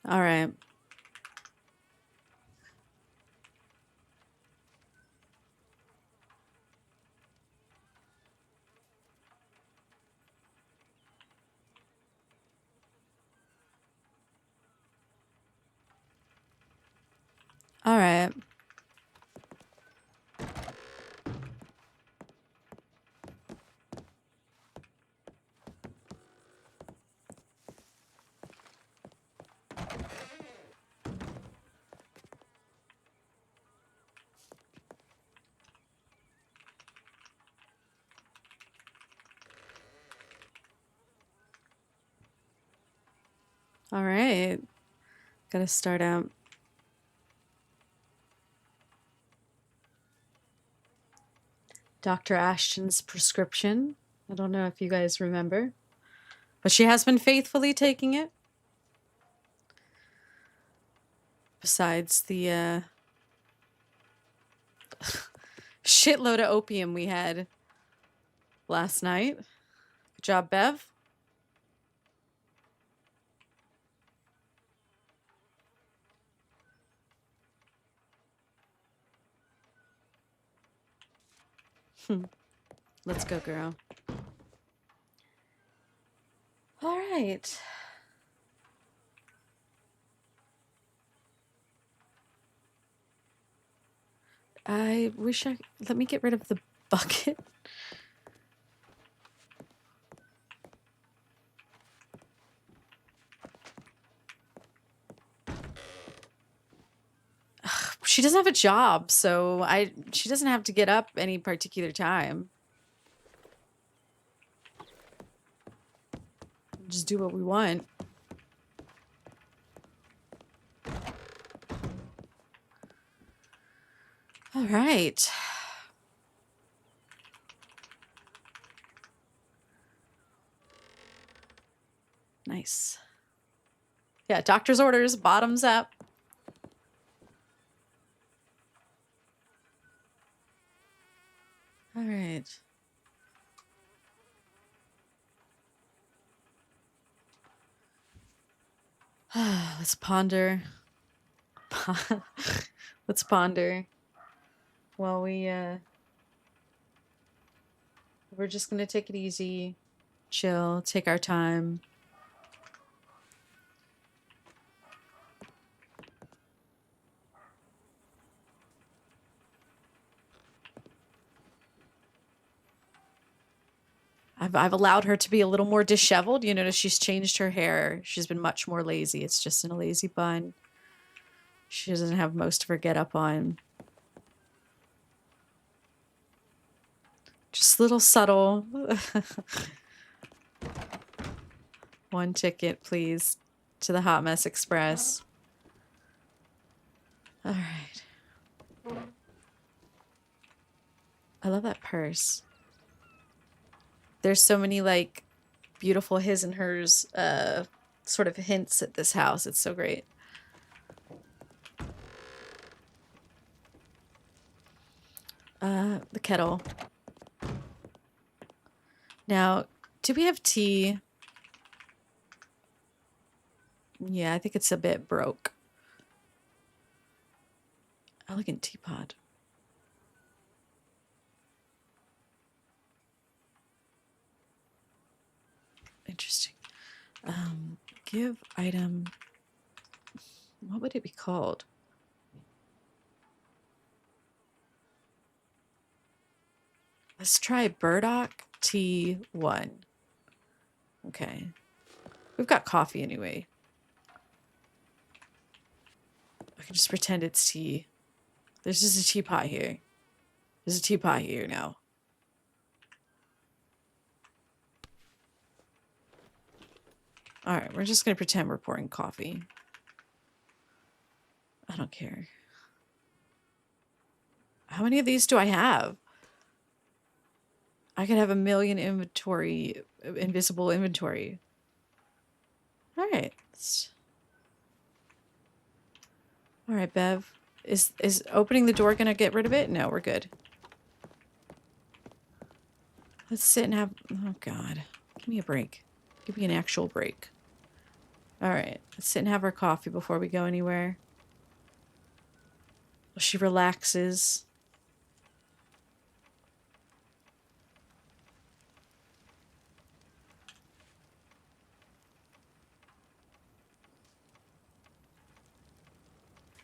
All right. All right. All right. Gotta start out. Dr. Ashton's prescription. I don't know if you guys remember, but she has been faithfully taking it. Besides the shitload of opium we had last night. Good job, Bev. Let's go, girl. All right. I wish I... Let me get rid of the bucket. She doesn't have a job, so she doesn't have to get up any particular time. Just do what we want. All right. Nice. Yeah, doctor's orders, bottoms up. All right. Let's ponder. Let's ponder. While we're just gonna take it easy, chill, take our time. I've allowed her to be a little more disheveled. You notice she's changed her hair. She's been much more lazy. It's just in a lazy bun. She doesn't have most of her get up on. Just little subtle. One ticket, please, to the Hot Mess Express. All right. I love that purse. There's so many like beautiful his and hers sort of hints at this house. It's so great. The kettle. Now, do we have tea? Yeah, I think it's a bit broke. Elegant teapot. Interesting. Give item. What would it be called? Let's try Burdock Tea 1. Okay. We've got coffee anyway. I can just pretend it's tea. There's just a teapot here. There's a teapot here now. All right, we're just going to pretend we're pouring coffee. I don't care. How many of these do I have? I could have a million inventory, invisible inventory. All right. All right, Bev. Is opening the door going to get rid of it? No, we're good. Let's sit and have... Oh, God. Give me a break. Give me an actual break. All right, let's sit and have our coffee before we go anywhere. She relaxes.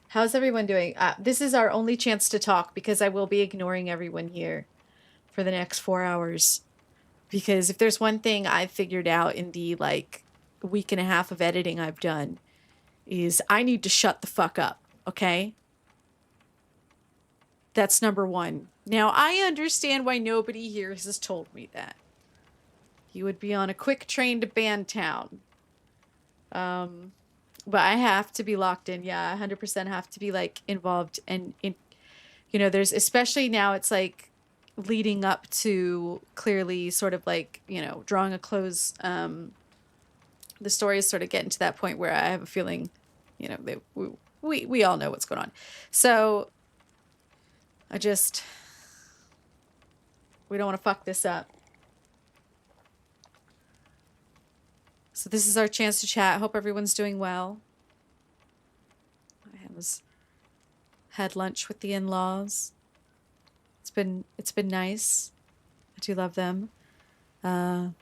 How's everyone doing? This is our only chance to talk because I will be ignoring everyone here for the next 4 hours. Because if there's one thing I've figured out in the like week and a half of editing I've done is I need to shut the fuck up, okay? That's number one. Now, I understand why nobody here has told me that. You would be on a quick train to Bandtown. But I have to be locked in. Yeah, I 100% have to be like involved. And you know, there's especially now it's like leading up to clearly sort of like, you know, drawing a close. The story is sort of getting to that point where I have a feeling, you know, that we all know what's going on. So we don't want to fuck this up. So this is our chance to chat. Hope everyone's doing well. I had lunch with the in-laws. It's been nice. I do love them. But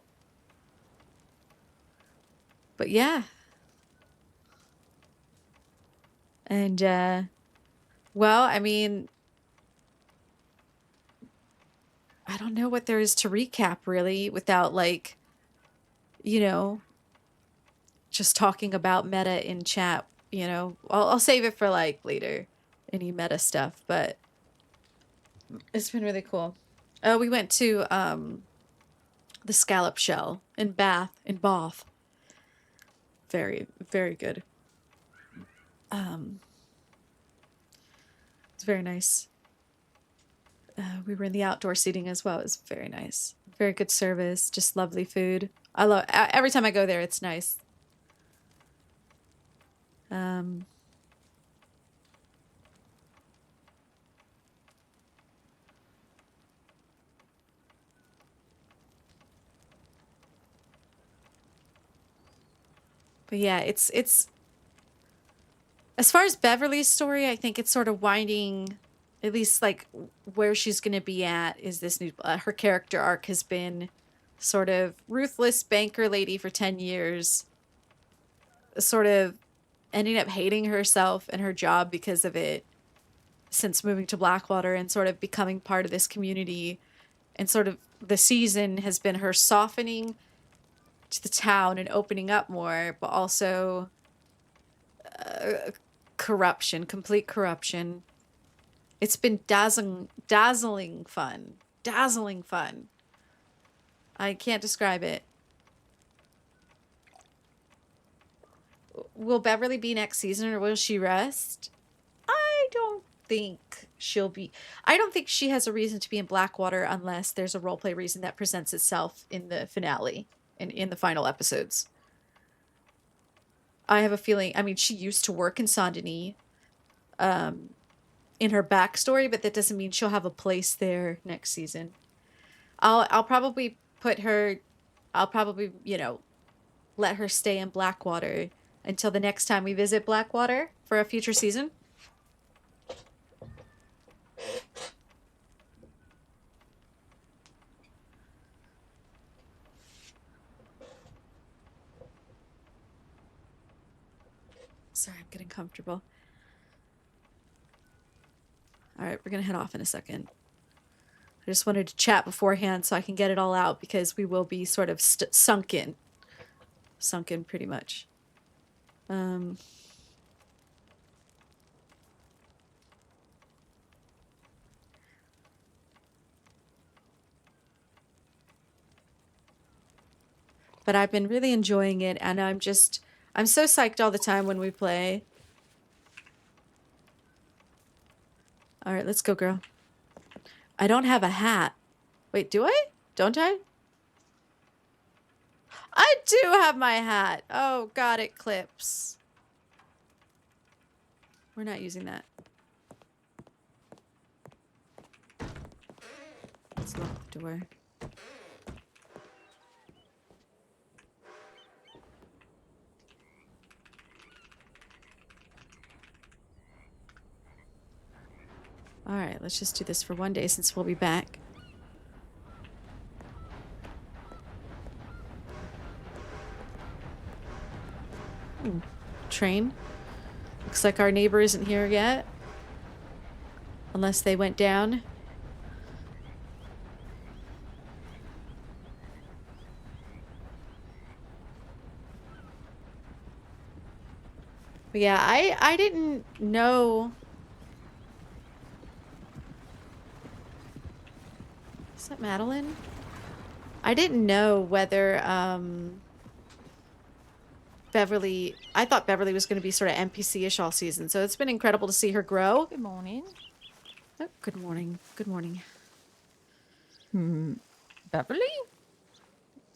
yeah. And well, I mean, I don't know what there is to recap really without like, you know, just talking about meta in chat, you know. I'll save it for like later, any meta stuff, but it's been really cool. We went to the Scallop Shell in Bath. Very, very good. It's very nice. We were in the outdoor seating as well. It was very nice. Very good service, just lovely food. I love every time I go there, it's nice. But yeah, it's as far as Beverly's story, I think it's sort of winding, at least like where she's going to be at is this new, her character arc has been sort of ruthless banker lady for 10 years, sort of ending up hating herself and her job because of it since moving to Blackwater and sort of becoming part of this community. And sort of the season has been her softening to the town and opening up more, but also corruption, complete corruption. It's been dazzling fun. Dazzling fun. I can't describe it. Will Beverly be next season or will she rest? I don't think she'll be. I don't think she has a reason to be in Blackwater unless there's a roleplay reason that presents itself in the finale, in the final episodes. I have a feeling, I mean, she used to work in Saint Denis in her backstory, but that doesn't mean she'll have a place there next season. I'll probably put her, I'll probably, you know, let her stay in Blackwater until the next time we visit Blackwater for a future season. Sorry, I'm getting comfortable. All right, we're going to head off in a second. I just wanted to chat beforehand so I can get it all out because we will be sort of sunk in. Sunk in pretty much. But I've been really enjoying it, and I'm so psyched all the time when we play. All right, let's go, girl. I don't have a hat. Wait, do I? Don't I? I do have my hat. Oh, God, it clips. We're not using that. Let's lock the door. let's just do this for one day since we'll be back. Train. Looks like our neighbor isn't here yet. Unless they went down. But yeah, I didn't know. Is that Madeline? I didn't know whether Beverly, I thought Beverly was going to be sort of NPC-ish all season, so it's been incredible to see her grow. Good morning. Oh, good morning. Good morning. Beverly?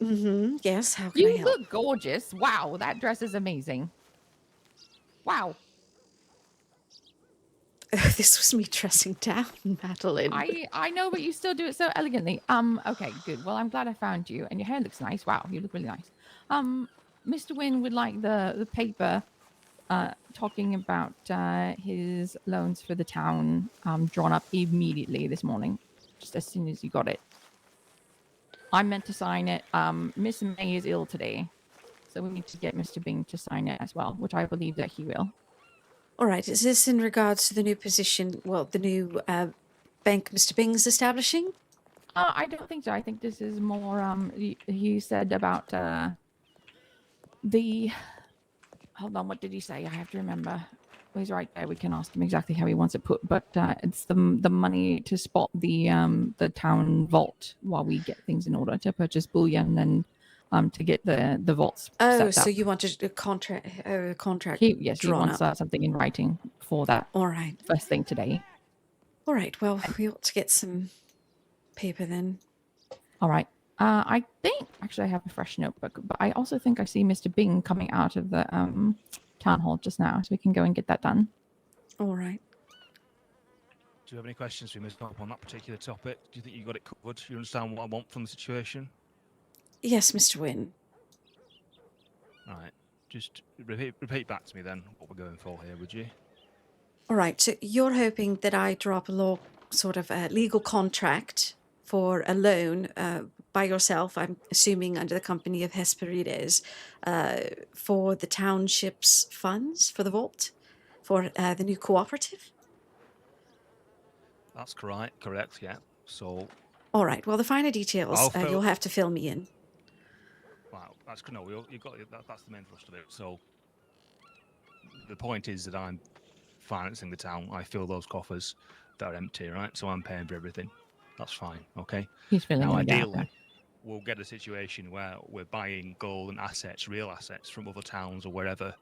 Mm-hmm. Yes, how can I You help? look gorgeous. Wow, that dress is amazing. Wow. This was me dressing down, Madeline. I know, but you still do it so elegantly. Okay, good. Well, I'm glad I found you, and your hair looks nice. Wow, you look really nice. Mr. Wynn would like the paper talking about his loans for the town drawn up immediately this morning, just as soon as you got it. I meant to sign it. Miss May is ill today, so we need to get Mr. Bing to sign it as well, which I believe that he will. All right, is this in regards to the new position, well, the new bank Mr. Bing's establishing? I don't think so. I think this is more, he said about the, hold on, what did he say? I have to remember. Well, he's right there. We can ask him exactly how he wants it put, but it's the money to spot the town vault while we get things in order to purchase bullion and to get the vaults set up. So you wanted a contract He drawn wants up. something in writing for that. All right. First thing today. All right, well, we ought to get some paper then. All right. I think actually I have a fresh notebook, but I also think I see Mr. Bing coming out of the town hall just now, so we can go and get that done. All right. Do you have any questions for me on that particular topic? Do you think you got it covered? Do you understand what I want from the situation? Yes, Mr. Wynn. All right. Just repeat back to me then what we're going for here, would you? All right, so you're hoping that I draw up a legal contract for a loan by yourself, I'm assuming under the company of Hesperides, for the township's funds for the vault, for the new cooperative? That's correct, yeah. So... All right, well, the finer details you'll have to fill me in. Wow, that's good. No, you've got that's the main thrust of it. So the point is that I'm financing the town. I fill those coffers that are empty, right? So I'm paying for everything. That's fine, okay? He's filling now, in the gap. ideally, we'll get a situation where we're buying gold and assets, real assets from other towns or wherever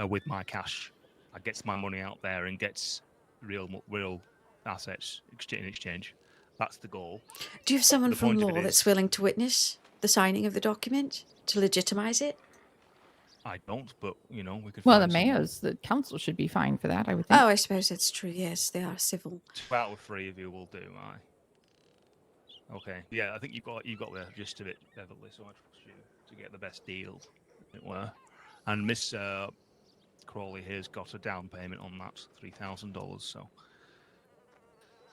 with my cash. I gets my money out there and gets real assets in exchange. That's the goal. Do you have someone from law that's willing to witness the signing of the document to legitimize it? I don't, but, we could Well, find the council should be fine for that, I would think. Oh, I suppose that's true. Yes, they are civil. 2 out of 3 of you will do, aye. Okay. Yeah, I think you've got the gist of it, Beverly, so I trust you to get the best deal, as it were. And Miss Crawley here's got a down payment on that, $3,000, so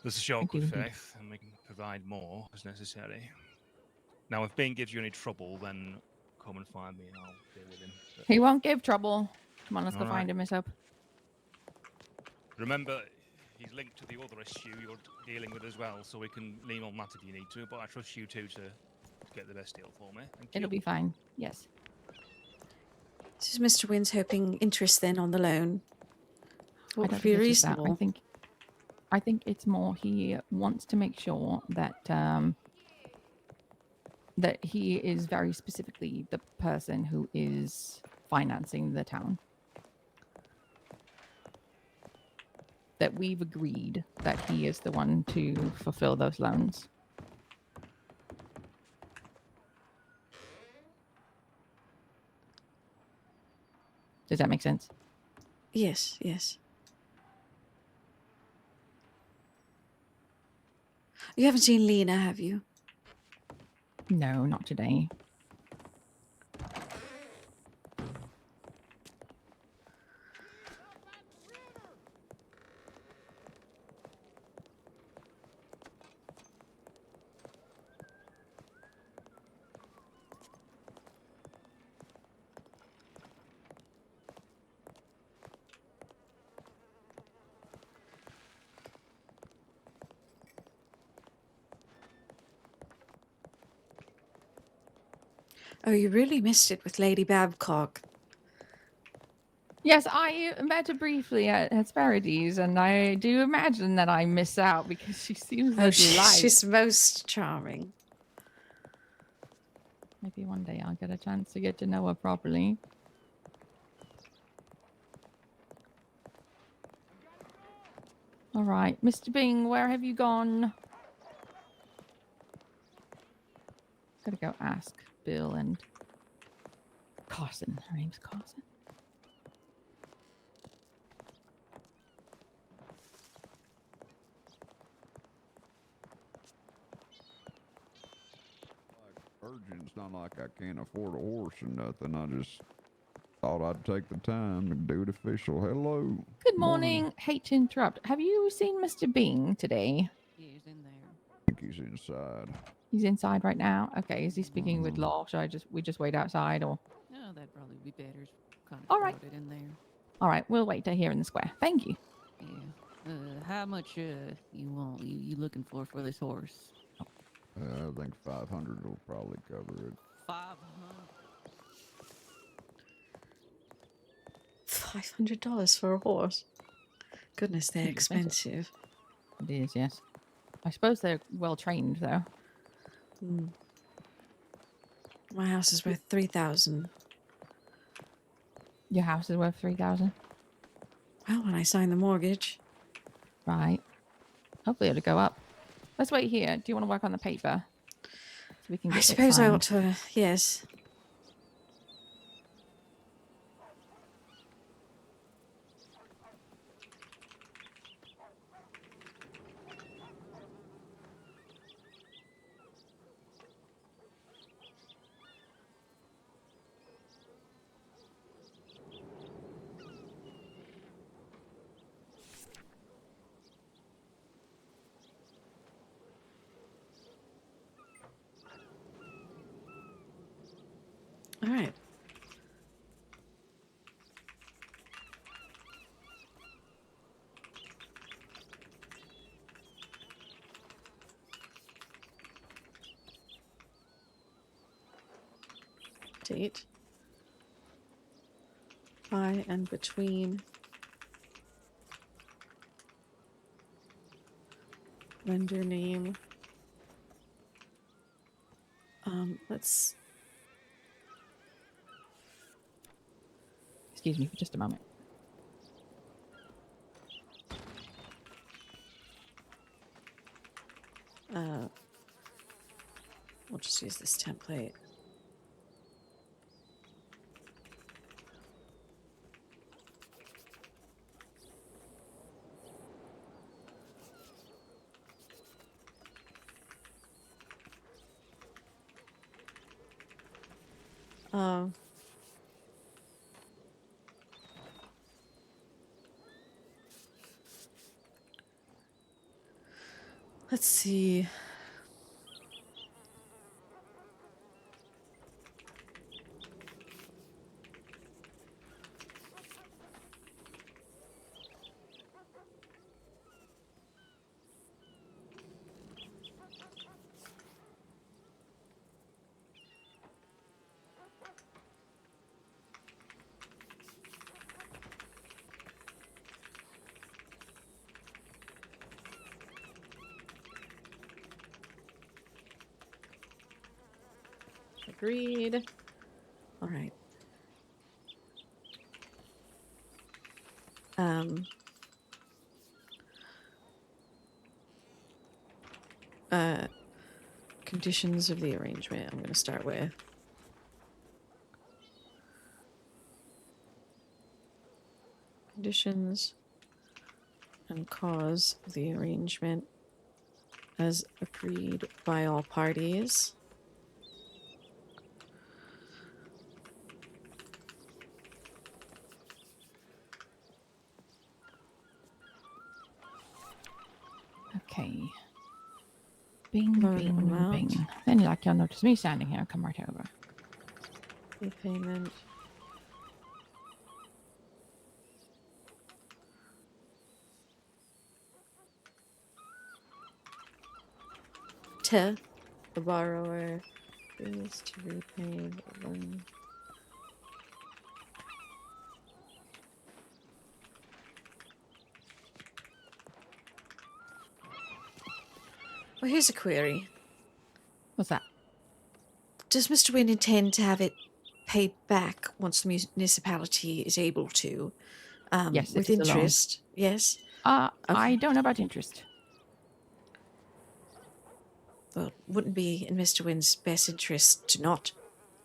there's a show of good faith, and we can provide more as necessary. Now, if Bing gives you any trouble, then come and find me and I'll deal with him. But he won't give trouble. Come on, let's go find him, Miss Hope. remember, he's linked to the other issue you're dealing with as well, so we can lean on that if you need to, but I trust you two to get the best deal for me. Thank you. It'll be fine. Yes. This is Mr. Wynn's hoping interest then on the loan. What would be reasonable? I think it's more he wants to make sure that that he is very specifically the person who is financing the town. That we've agreed that he is the one to fulfill those loans. Does that make sense? Yes, yes. You haven't seen Lena, have you? No, not today. Oh, you really missed it with Lady Babcock. Yes, I met her briefly at Hesperides, and I do imagine that I miss out because she seems Oh, a delight. she's most charming. Maybe one day I'll get a chance to get to know her properly. All right, Mr. Bing, where have you gone? Gotta go ask Bill and Carson. Her name's Carson. Urgent. It's not like I can't afford a horse or nothing. I just thought I'd take the time and do it official. Hello. Good morning. Hate to interrupt. Have you seen Mr. Bing today? Yeah, he's in there. I think he's inside. He's inside right now. Okay, is he speaking with Law? Should we just wait outside or? Oh, that'd probably be better. It's kind of All right. crowded in there. All right, we'll wait here in the square. Thank you. Yeah. How much you want? You looking for this horse? I think 500 will probably cover it. 500. $500 for a horse. Goodness, they're Pretty expensive. It is, yes. I suppose they're well trained though. My house is worth 3,000. Your house is worth 3,000. Well, when I signed the mortgage. Right. Hopefully it'll go up. Let's wait here. Do you want to work on the paper? So we can get I it suppose I signed? ought to, yes. All right. Date. By and between. Vendor name. Let's. Excuse me for just a moment. We'll just use this template. Let's see. Agreed. All right. Conditions of the arrangement. I'm going to start with. Conditions and cause of the arrangement as agreed by all parties. Okay. Bing, Loan bing, amount. bing. Then like you'll notice me standing here. Come right over. Repayment. To the borrower Bills to repay the loan. Well, here's a query. What's that? Does Mr. Wynne intend to have it paid back once the municipality is able to? Yes, it With is a loan. interest? Yes? I Okay. don't know about interest. Well, it wouldn't be in Mr. Wynne's best interest to not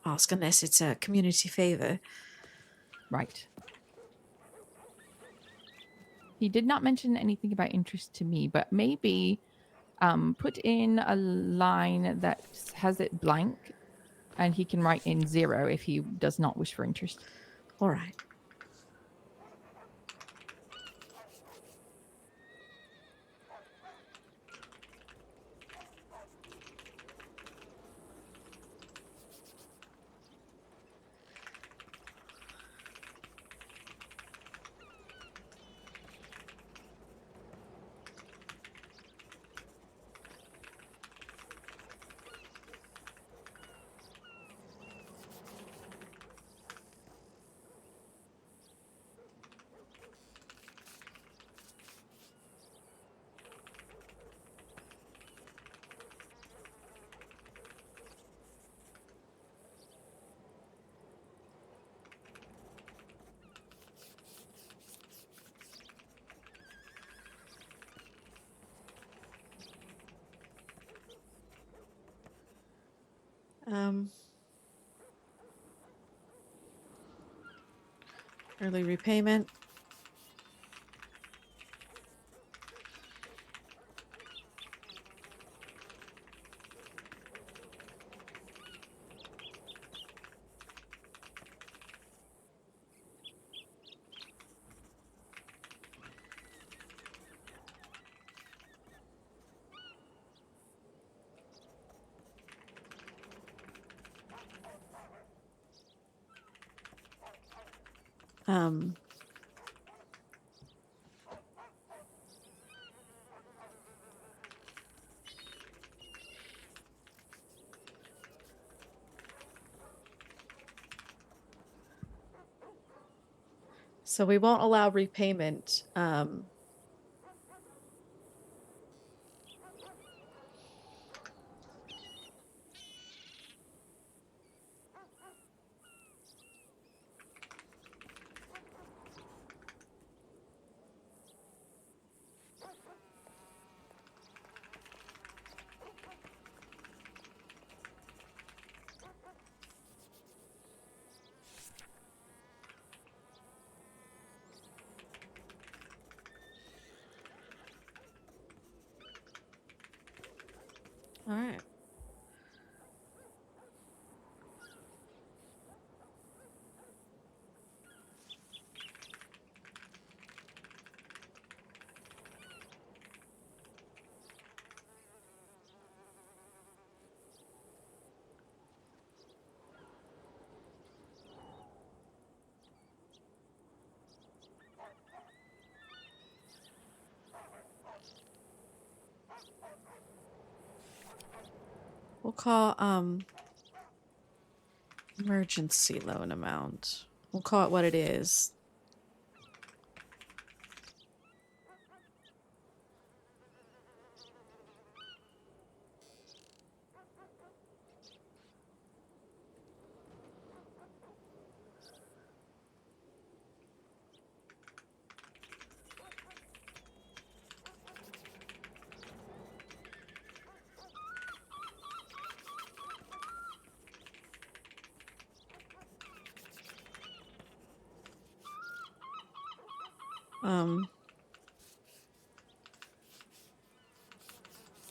ask unless it's a community favor. Right. He did not mention anything about interest to me, but maybe put in a line that has it blank and he can write in 0 if he does not wish for interest. All right. Early repayment. So we won't allow repayment. All right. We'll call emergency loan amount. We'll call it what it is.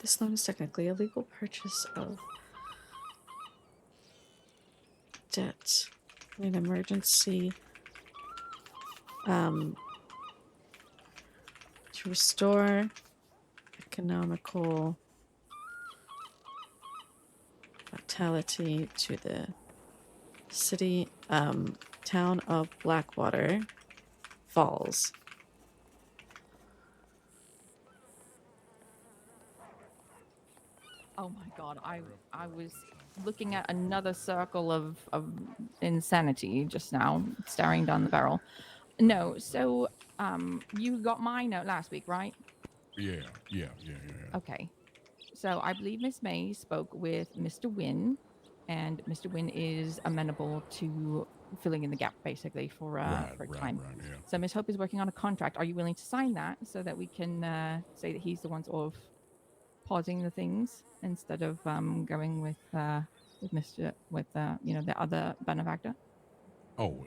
This loan is technically a legal purchase of debt in an emergency to restore economical vitality to the city town of Blackwater Falls. Oh my god, I was looking at another circle of insanity just now, staring down the barrel. No, so you got my note last week, right? Yeah. Okay. So I believe Miss May spoke with Mr. Wynn, and Mr. Wynn is amenable to filling in the gap basically for Right. time. Yeah. So Miss Hope is working on a contract. Are you willing to sign that so that we can say that he's the one sort of pausing the things instead of going with the other benefactor? Oh,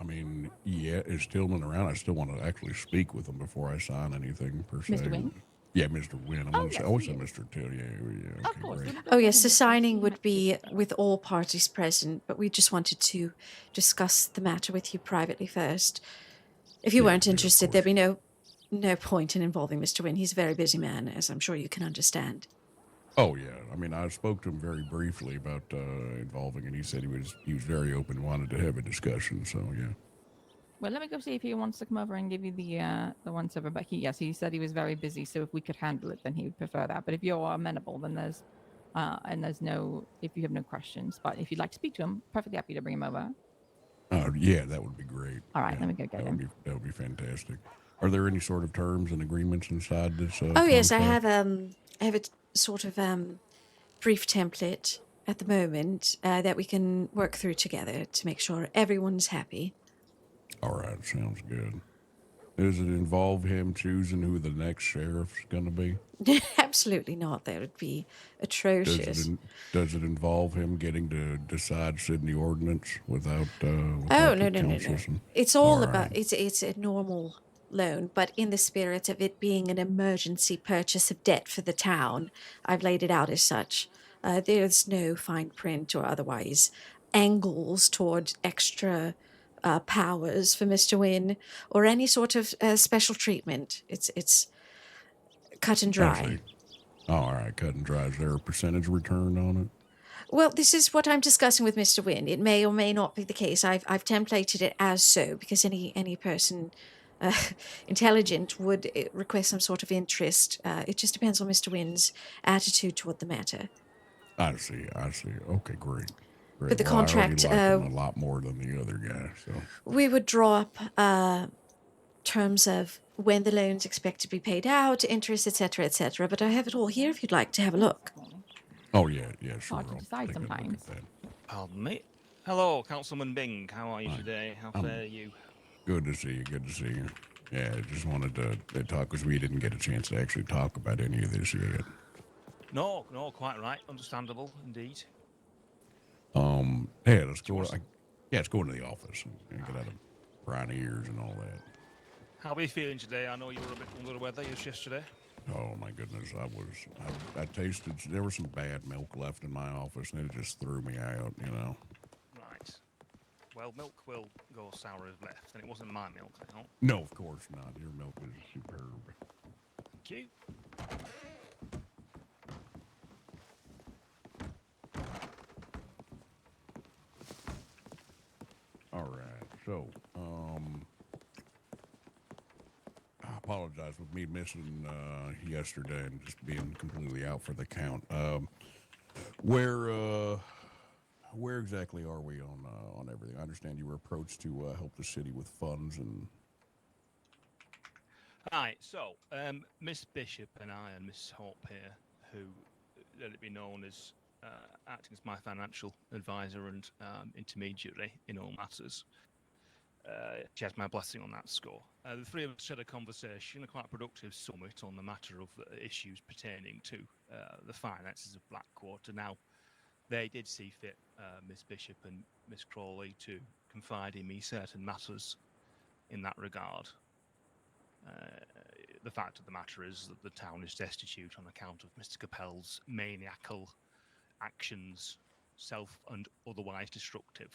I mean, yeah, is Tillman around? I still want to actually speak with him before I sign anything per se. Mr. Wynn? Yeah, Mr. Wynn. Oh, yes, I always he say is. Mr. Till. Yeah. Of Okay, course. great. Let me go Oh, get yes, the him. signing He would might be speak. with all parties present, but we just wanted to discuss the matter with you privately first. If you Yeah, weren't of interested, course. there'd be no point in involving Mr. Wynn. He's a very busy man, as I'm sure you can understand. Oh yeah, I mean, I spoke to him very briefly about involving, and he said he was very open, wanted to have a discussion. So yeah. Well, let me go see if he wants to come over and give you the once over. But he said he was very busy, so if we could handle it, then he would prefer that. But if you're amenable, then if you have no questions. But if you'd like to speak to him, perfectly happy to bring him over. Yeah, that would be great. All right, Yeah, let me go get him. that would be fantastic. Are there any sort of terms and agreements inside this? Oh, yes, I contract? have a sort of brief template at the moment that we can work through together to make sure everyone's happy. All right, sounds good. Does it involve him choosing who the next sheriff's going to be? Absolutely not. That would be atrocious. Does it involve him getting to decide city ordinance without Oh, the no. councils? It's All all about right. it's a normal loan, but in the spirit of it being an emergency purchase of debt for the town, I've laid it out as such. There's no fine print or otherwise angles toward extra powers for Mr. Wynn or any sort of special treatment. It's cut and I dry. see. All right, cut and dry. Is there a percentage return on it? Well, this is what I'm discussing with Mr. Wynn. It may or may not be the case. I've templated it as so because any person intelligent would request some sort of interest. It just depends on Mr. Wynn's attitude toward the matter. I see. Okay, great. But the Well, I already contract, like him a lot more than the other guy. So we would draw up terms of when the loans expect to be paid out, interest, etc., etc. But I have it all here if you'd like to have a look. oh yeah, sure. Hard to I'll decide take a look at sometimes. that. Pardon me. Hello, Councilman Bing. How are you Hi. today? How I'm fare you? Good to see you. Good to see you. Yeah, I just wanted to talk because we didn't get a chance to actually talk about any of this yet. No, quite right. Understandable, indeed. Yeah, let's go. want to- Let's go into the office and get out of briny ears and all that. How are you feeling today? I know you were a bit under the weather yesterday. Oh my goodness, I tasted, there was some bad milk left in my office and it just threw me out, you know. Right. Well, milk will go sour if left, and it wasn't my milk, I hope. No, of course not. Your milk is superb. Thank you. All right, so, I apologize with me missing yesterday and just being completely out for the count. Where exactly are we on everything? I understand you were approached to help the city with funds and. Right, so Miss Bishop and I and Miss Hope here, who let it be known as acting as my financial advisor and intermediary in all matters. She has my blessing on that score. The three of us had a conversation, a quite productive summit on the matter of the issues pertaining to the finances of Blackwater. Now, they did see fit, Miss Bishop and Miss Crawley, to confide in me certain matters in that regard. The fact of the matter is that the town is destitute on account of Mr. Capel's maniacal actions, self and otherwise destructive.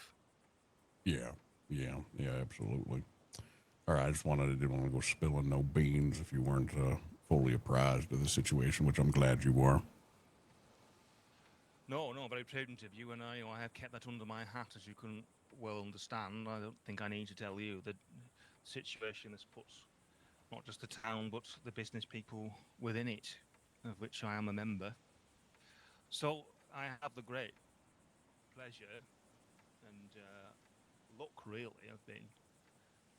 Yeah, absolutely. All right, I didn't want to go spilling no beans if you weren't fully apprised of the situation, which I'm glad you were. No, very prudent of you, and I have kept that under my hat, as you can well understand. I don't think I need to tell you the situation this puts not just the town, but the business people within it, of which I am a member. So I have the great pleasure and luck, really. I've been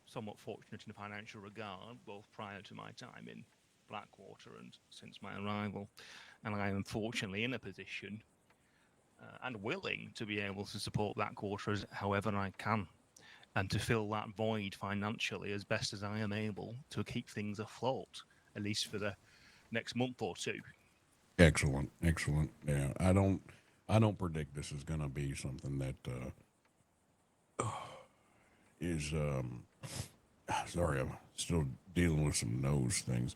somewhat fortunate in a financial regard, both prior to my time in Blackwater and since my arrival. And I am fortunately in a position and willing to be able to support Blackwater however I can and to fill that void financially as best as I am able to keep things afloat, at least for the next month or two. Excellent, excellent. Yeah, I don't predict this is going to be something that is. Sorry, I'm still dealing with some nose things.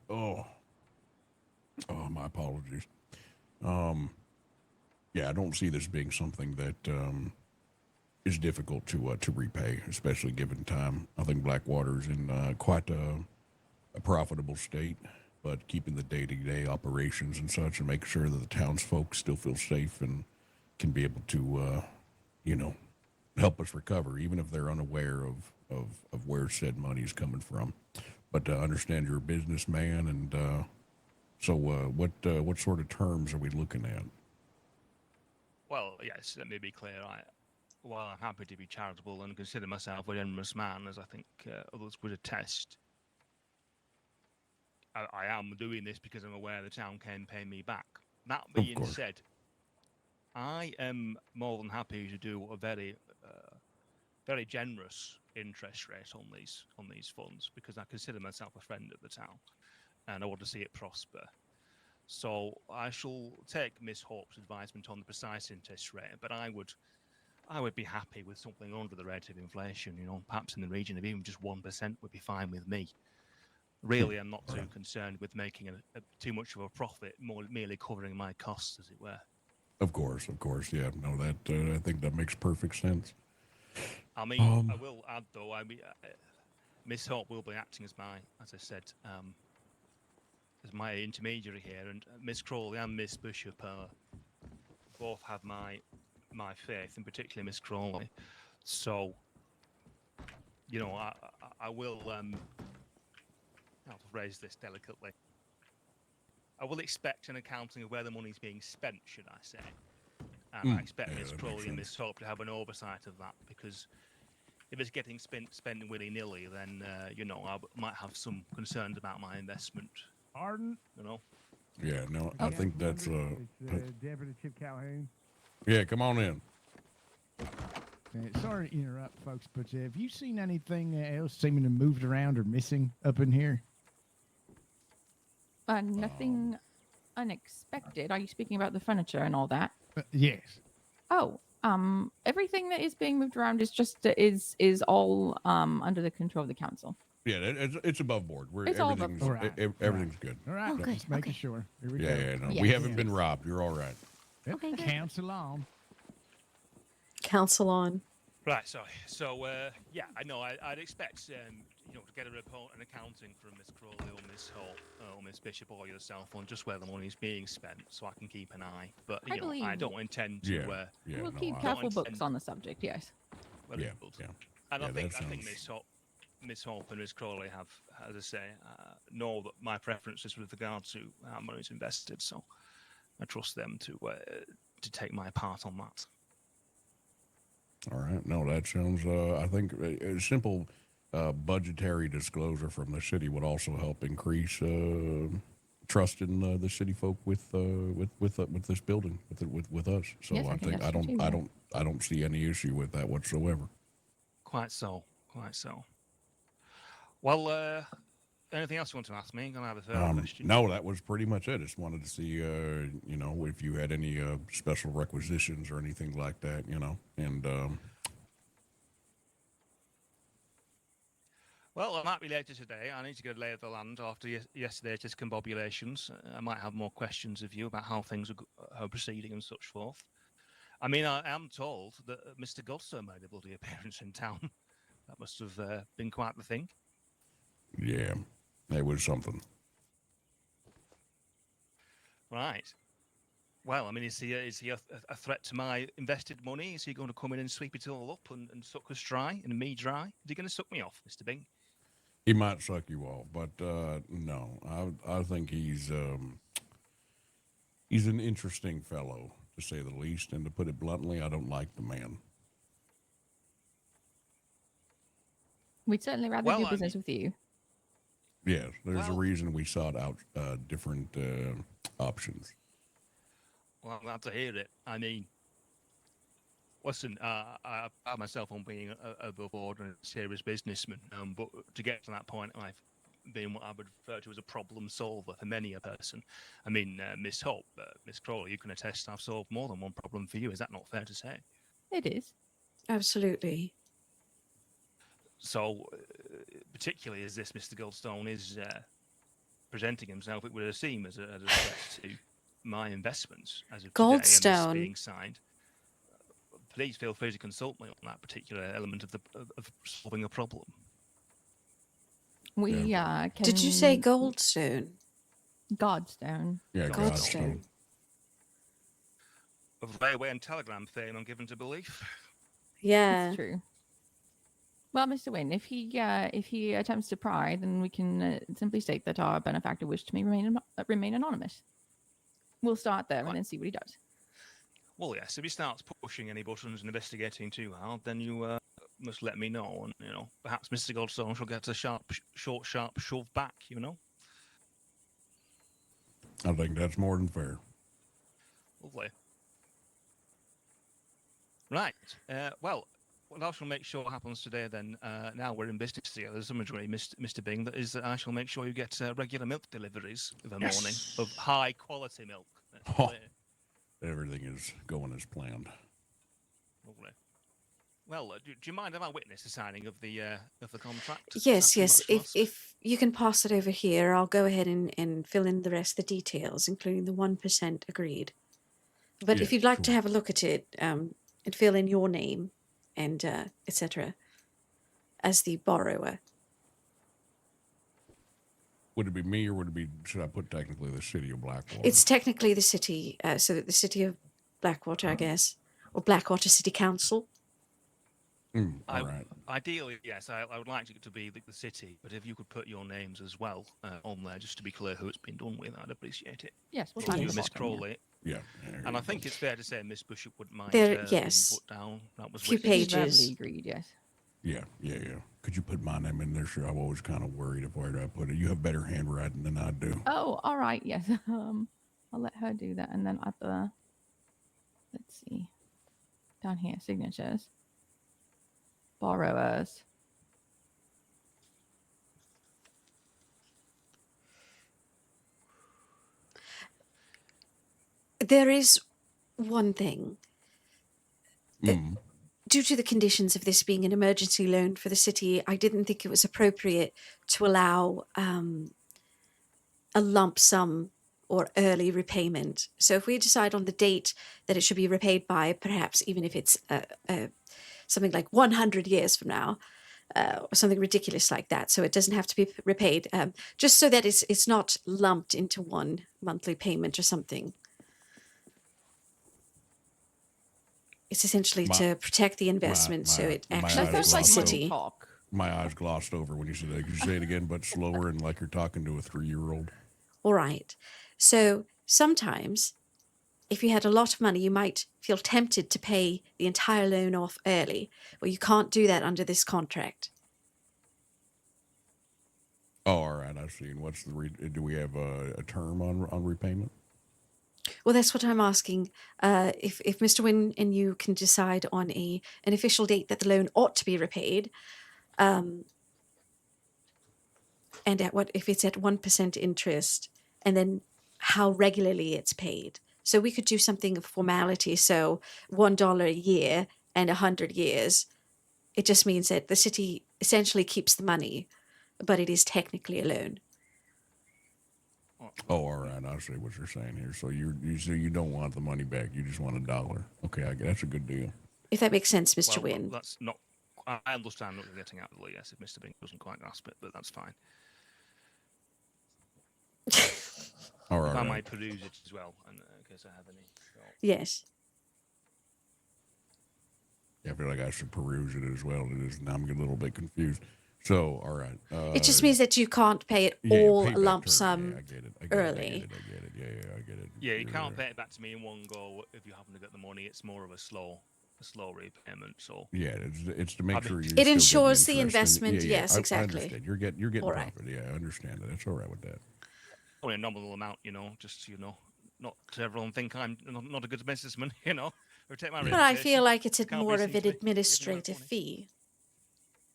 Oh, my apologies. Yeah, I don't see this being something that is difficult to repay, especially given time. I think Blackwater's in quite a profitable state, but keeping the day-to-day operations and such, and making sure that the townsfolk still feel safe and can be able to, you know, help us recover, even if they're unaware of where said money is coming from. But understand you're a businessman, and so what sort of terms are we looking at? Well, yes, let me be clear. While I'm happy to be charitable and consider myself a generous man, as I think others would attest, I am doing this because I'm aware the town can pay me back. That Of being course. said, I am more than happy to do a very, very generous interest rate on these funds because I consider myself a friend of the town, and I want to see it prosper. So I shall take Miss Hope's advisement on the precise interest rate, but I would be happy with something under the rate of inflation. You know, perhaps in the region of even just 1% would be fine with me. Really, I'm not too concerned with making too much of a profit, more merely covering my costs, as it were. Of course, yeah. No, that I think that makes perfect sense. I mean, I will add though, Miss Hope will be acting as as I said, as my intermediary here, and Miss Crawley and Miss Bishop both have my faith, and particularly Miss Crawley. So, you know, I will how to phrase this delicately. I will expect an accounting of where the money's being spent, should I say? And I expect yeah, Miss that makes Crawley and Miss sense. Hope to have an oversight of that, because if it's getting spent willy-nilly, then you know, I might have some concerns about my investment. Arden. You know. Yeah, no, I think that's It's Deputy Chip Calhoun. yeah. Come on in. Sorry to interrupt, folks, but have you seen anything else seeming to moved around or missing up in here? Nothing unexpected. Are you speaking about the furniture and all that? Yes. Oh, everything that is being moved around is all under the control of the council. Yeah, it's above board. It's all above Everything's board. All right. everything's good. All right. Oh, good. Just making Okay. sure. Here we Yeah, go. yeah, no, Yes, we haven't been yes. robbed. You're all right. Yep. Okay, good. Council on. Council on. Right. Sorry. So yeah, I know. I'd expect you know, to get a report and accounting from Miss Crawley or Miss Hope or Miss Bishop or yourself on just where the money's being spent, so I can keep an eye. But I you know, I believe- don't intend to. Yeah, yeah. We'll no, keep I- careful intend- books on the subject. Yes. Very Yeah, good. yeah. And Yeah, I think that sounds- Miss Hope and Miss Crawley have, as I say, know that my preferences with regard to how money's invested. So I trust them to take my part on that. All right. No, that sounds. I think a simple budgetary disclosure from the city would also help increase trust in the city folk with this building with us. So Yes, I I think think that's true too, yeah. I don't see any issue with that whatsoever. Quite so. Well, anything else you want to ask me? I'm gonna have a further question. No, that was pretty much it. Just wanted to see, you know, if you had any special requisitions or anything like that, you know, and Well, I might be later today. I need to go lay of the land after yesterday's discombobulations. I might have more questions of you about how things are proceeding and such forth. I mean, I am told that Mr. Godstone made a bloody appearance in town. That must have been quite the thing. yeah, it was something. Right. Well, I mean, is he a threat to my invested money? Is he going to come in and sweep it all up and suck us dry and me dry? Is he going to suck me off, Mr. Bing? He might suck you off, but no, I think he's He's an interesting fellow, to say the least, and to put it bluntly, I don't like the man. We'd certainly rather Well, do I business mean- with you. Yes, there's a Well- reason we sought out different options. Well, I'm glad to hear it. I mean, listen, I pride myself on being above board and a serious businessman. But to get to that point, I've been what I would refer to as a problem solver for many a person. I mean, Miss Hope, Miss Crawley, you can attest I've solved more than one problem for you. Is that not fair to say? It is. Absolutely. So, particularly as this Mr. Goldstone is presenting himself, it would seem as a threat to my investments as of today and this Goldstone. being signed. Please feel free to consult me on that particular element of solving a problem. We can. Did you say Goldstone? Godstone? Yeah, Godstone. Of railway and telegram fame, I'm given to believe. Yeah. That's true. Well, Mr. Wynn, if he attempts to pry, then we can simply state that our benefactor wished to remain anonymous. We'll start there Right. and then see what he does. Well, yes, if he starts pushing any buttons and investigating too hard, then you must let me know, and perhaps Mr. Goldstone shall get a sharp shove back. I think that's more than fair. Lovely. Right. Well, what I shall make sure happens today then, now we're in business together, as majority, Mr. Bing, that is that I shall make sure you get regular milk deliveries of a morning of high quality milk. That's Oh. clear. Everything is going as planned. Lovely. Well, do you mind if I witness the signing of the contract? Is Yes, that too yes. much to If ask? if you can pass it over here, I'll go ahead and fill in the rest of the details, including the 1% agreed. But if Yeah, you'd like to sure. have a look at it, and fill in your name and etc. as the borrower. Would it be me, or would it be? Should I put technically the city of Blackwater? It's technically the city, so the city of Blackwater, I guess, or Blackwater City Council. All right. Ideally, yes, I would like it to be the city, but if you could put your names as well on there, just to be clear who it's been done with, I'd appreciate it. Yes, we'll From find you, the Miss bottom, yeah. Crowley. Yeah. And I think it's fair to say Miss Bishop wouldn't mind There- being yes. put down. That was Few witnessed. We pages. verbally agreed, yes. Yeah. Could you put my name in there? Sure. I'm always kind of worried of where I put it. You have better handwriting than I do. Oh, all right, yes. I'll let her do that, and then at the, let's see, down here, signatures, borrowers. There is one thing. Mm. Due to the conditions of this being an emergency loan for the city, I didn't think it was appropriate to allow a lump sum or early repayment. So if we decide on the date that it should be repaid by, perhaps even if it's something like 100 years from now, or something ridiculous like that, so it doesn't have to be repaid, just so that it's not lumped into one monthly payment or something. It's essentially to protect the investment, so it my actually That eyes sounds like glossed money city. talk. My eyes glossed over when you said that. Could you say it again, but slower and like you're talking to a 3-year-old? All right. So sometimes, if you had a lot of money, you might feel tempted to pay the entire loan off early. Well, you can't do that under this contract. Oh, all right. I see. And what's the do we have a term on repayment? Well, that's what I'm asking. If Mr. Wynn and you can decide on an official date that the loan ought to be repaid, and at what if it's at 1% interest, and then how regularly it's paid. So we could do something of formality. So $1 a year and 100 years. It just means that the city essentially keeps the money, but it is technically a loan. Oh, all right. I see what you're saying here. So you say you don't want the money back. You just want $1. Okay, that's a good deal. If that makes sense, Mr. Well, Wynn. that's not. I understand what you're getting at, yes, if Mr. Bing doesn't quite grasp it, but that's fine. All right. If I all might right. peruse it as well, in case I have any thoughts. Yes. Yeah, I feel like I should peruse it as well. It is now I'm getting a little bit confused. So, all right. It just means that you can't pay it yeah, all payback lump term. sum Yeah, I get it. early. I get it. Yeah, I get it. Yeah, you You're, can't pay it back to me in one go if you happen to get the money. It's more of a slow repayment. So Yeah, it's to make mean, sure you're It still ensures getting the interest. investment. Yeah, Yes, I exactly. understand. You're getting All right. profit. Yeah, I understand that. That's all right with that. only a nominal amount, just not to everyone think I'm not a good businessman, or take my Yeah. But I reputation. feel like it's Can't be more of seen an to be giving away administrative money. fee.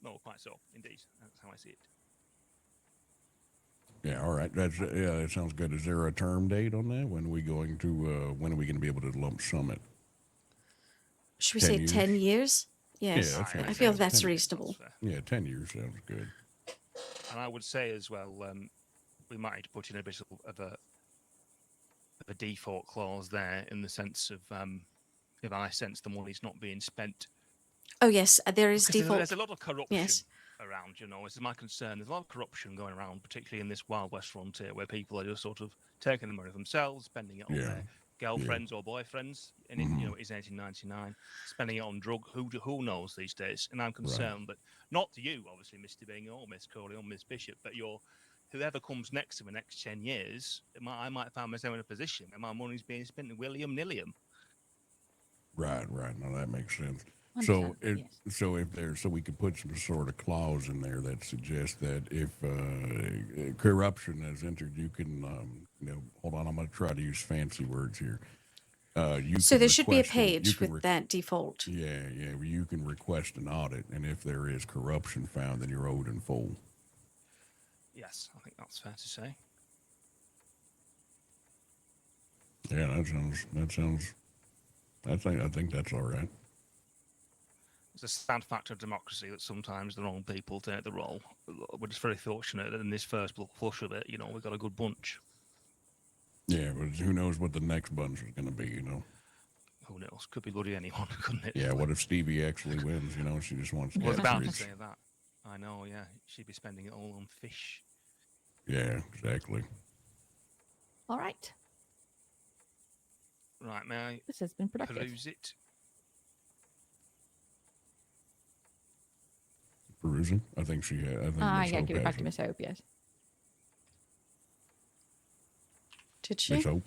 No, quite so, indeed. That's how I see it. Yeah, all right. That sounds good. Is there a term date on that? When are we going to be able to lump sum it? Should we 10 say years? 10 years? Yes. that sounds I feel good. that's 10 years. reasonable. That's fair. Yeah, 10 years sounds good. And I would say as well, we might need to put in a bit of a default clause there, in the sense of if I sense the money's not being spent. Oh, yes, there is Because default. there's a lot of corruption Yes. around, this is my concern. There's a lot of corruption going around, particularly in this Wild West frontier, where people are just sort of taking the money themselves, spending it on Yeah. their girlfriends or boyfriends, and Mhm. it's 1899, spending it on drug. Who knows these days? And I'm concerned that, not to you, obviously, Mr. Bing or Miss Crowley or Miss Bishop, but whoever comes next in the next 10 years, I might find myself in a position where my money's being spent willy-nilly. Right. No, that makes sense. So, Understandable, so we could put some sort of clause in there that suggests that if corruption has entered, you can, hold on, I'm going to try to use fancy words here. So there should be a request page with that default. Yeah, you can request an audit, and if there is corruption found, then you're owed in full. Yes, I think that's fair to say. Yeah, I think that's all right. It's a sad factor of democracy that sometimes the wrong people take the role. We're just very fortunate that in this first flush of it, we've got a good bunch. Yeah, but who knows what the next bunch is going to be, Who knows? Could be bloody anyone, couldn't it? Yeah, what if Stevie actually wins? She just wants to I was get about to rich. say that. I know, yeah. She'd be spending it all on fish. Yeah, exactly. All right. Right, may I This has been productive. peruse it? Perusing? I think she had. I think Miss Yeah, Hope give it back to has Miss Hope, yes. Did she? Miss Hope?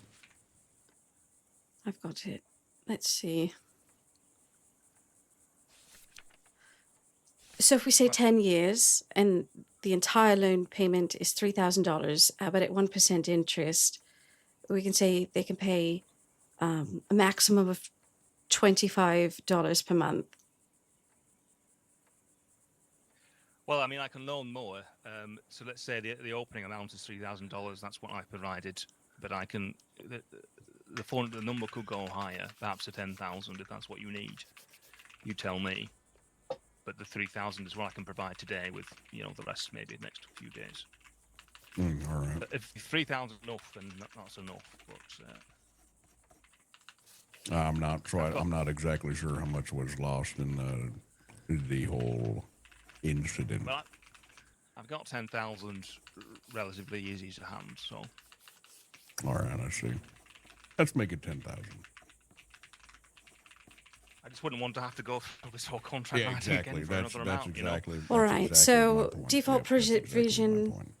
I've got it. Let's see. So if we say 10 years and the entire loan payment is $3,000, but at 1% interest, we can say they can pay a maximum of $25 per month. Well, I mean, I can loan more. So let's say the opening amount is $3,000. That's what I provided. But I can the number could go higher, perhaps to 10,000 if that's what you need. You tell me. But the 3,000 is what I can provide today, with the rest maybe the next few days. All right. But if 3,000 is enough, then that's enough. But I'm not exactly sure how much was lost in the whole incident. well, I've got 10,000 relatively easy to hand. So All right, I see. Let's make it 10,000. I just wouldn't want to have to go through this whole contract Yeah, writing exactly. again for That's another amount. exactly. All that's right, exactly so my point. default Yep, that's exactly my provision. point.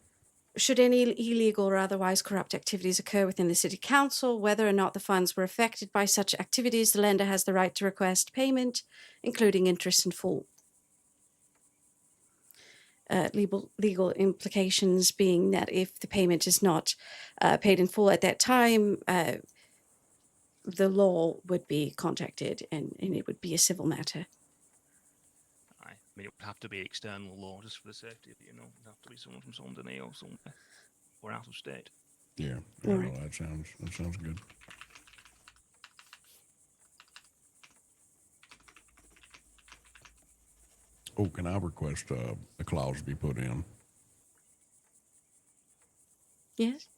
Should any illegal or otherwise corrupt activities occur within the city council, whether or not the funds were affected by such activities, the lender has the right to request payment, including interest in full. Legal implications being that if the payment is not paid in full at that time, the law would be contacted and it would be a civil matter. I mean, it would have to be external law just for the safety of it, It would have to be someone from Sonderney or somewhere, or out of state. Yeah, All well, right. that sounds good. Oh, can I request a clause be put in? Yes?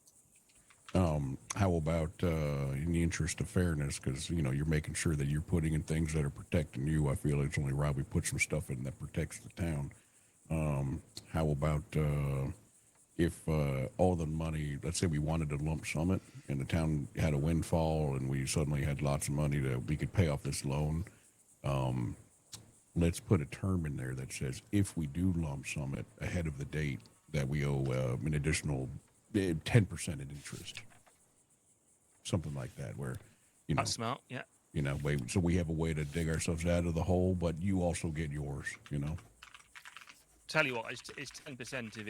How about in the interest of fairness, because you're making sure that you're putting in things that are protecting you. I feel it's only right we put some stuff in that protects the town. How about if all the money, let's say we wanted to lump sum it, and the town had a windfall, and we suddenly had lots of money that we could pay off this loan. let's put a term in there that says if we do lump sum it ahead of the date, that we owe an additional 10% in interest. Something like that, where, That's smart. Yeah. So we have a way to dig ourselves out of the hole, but you also get yours, Tell you what, it's 10% if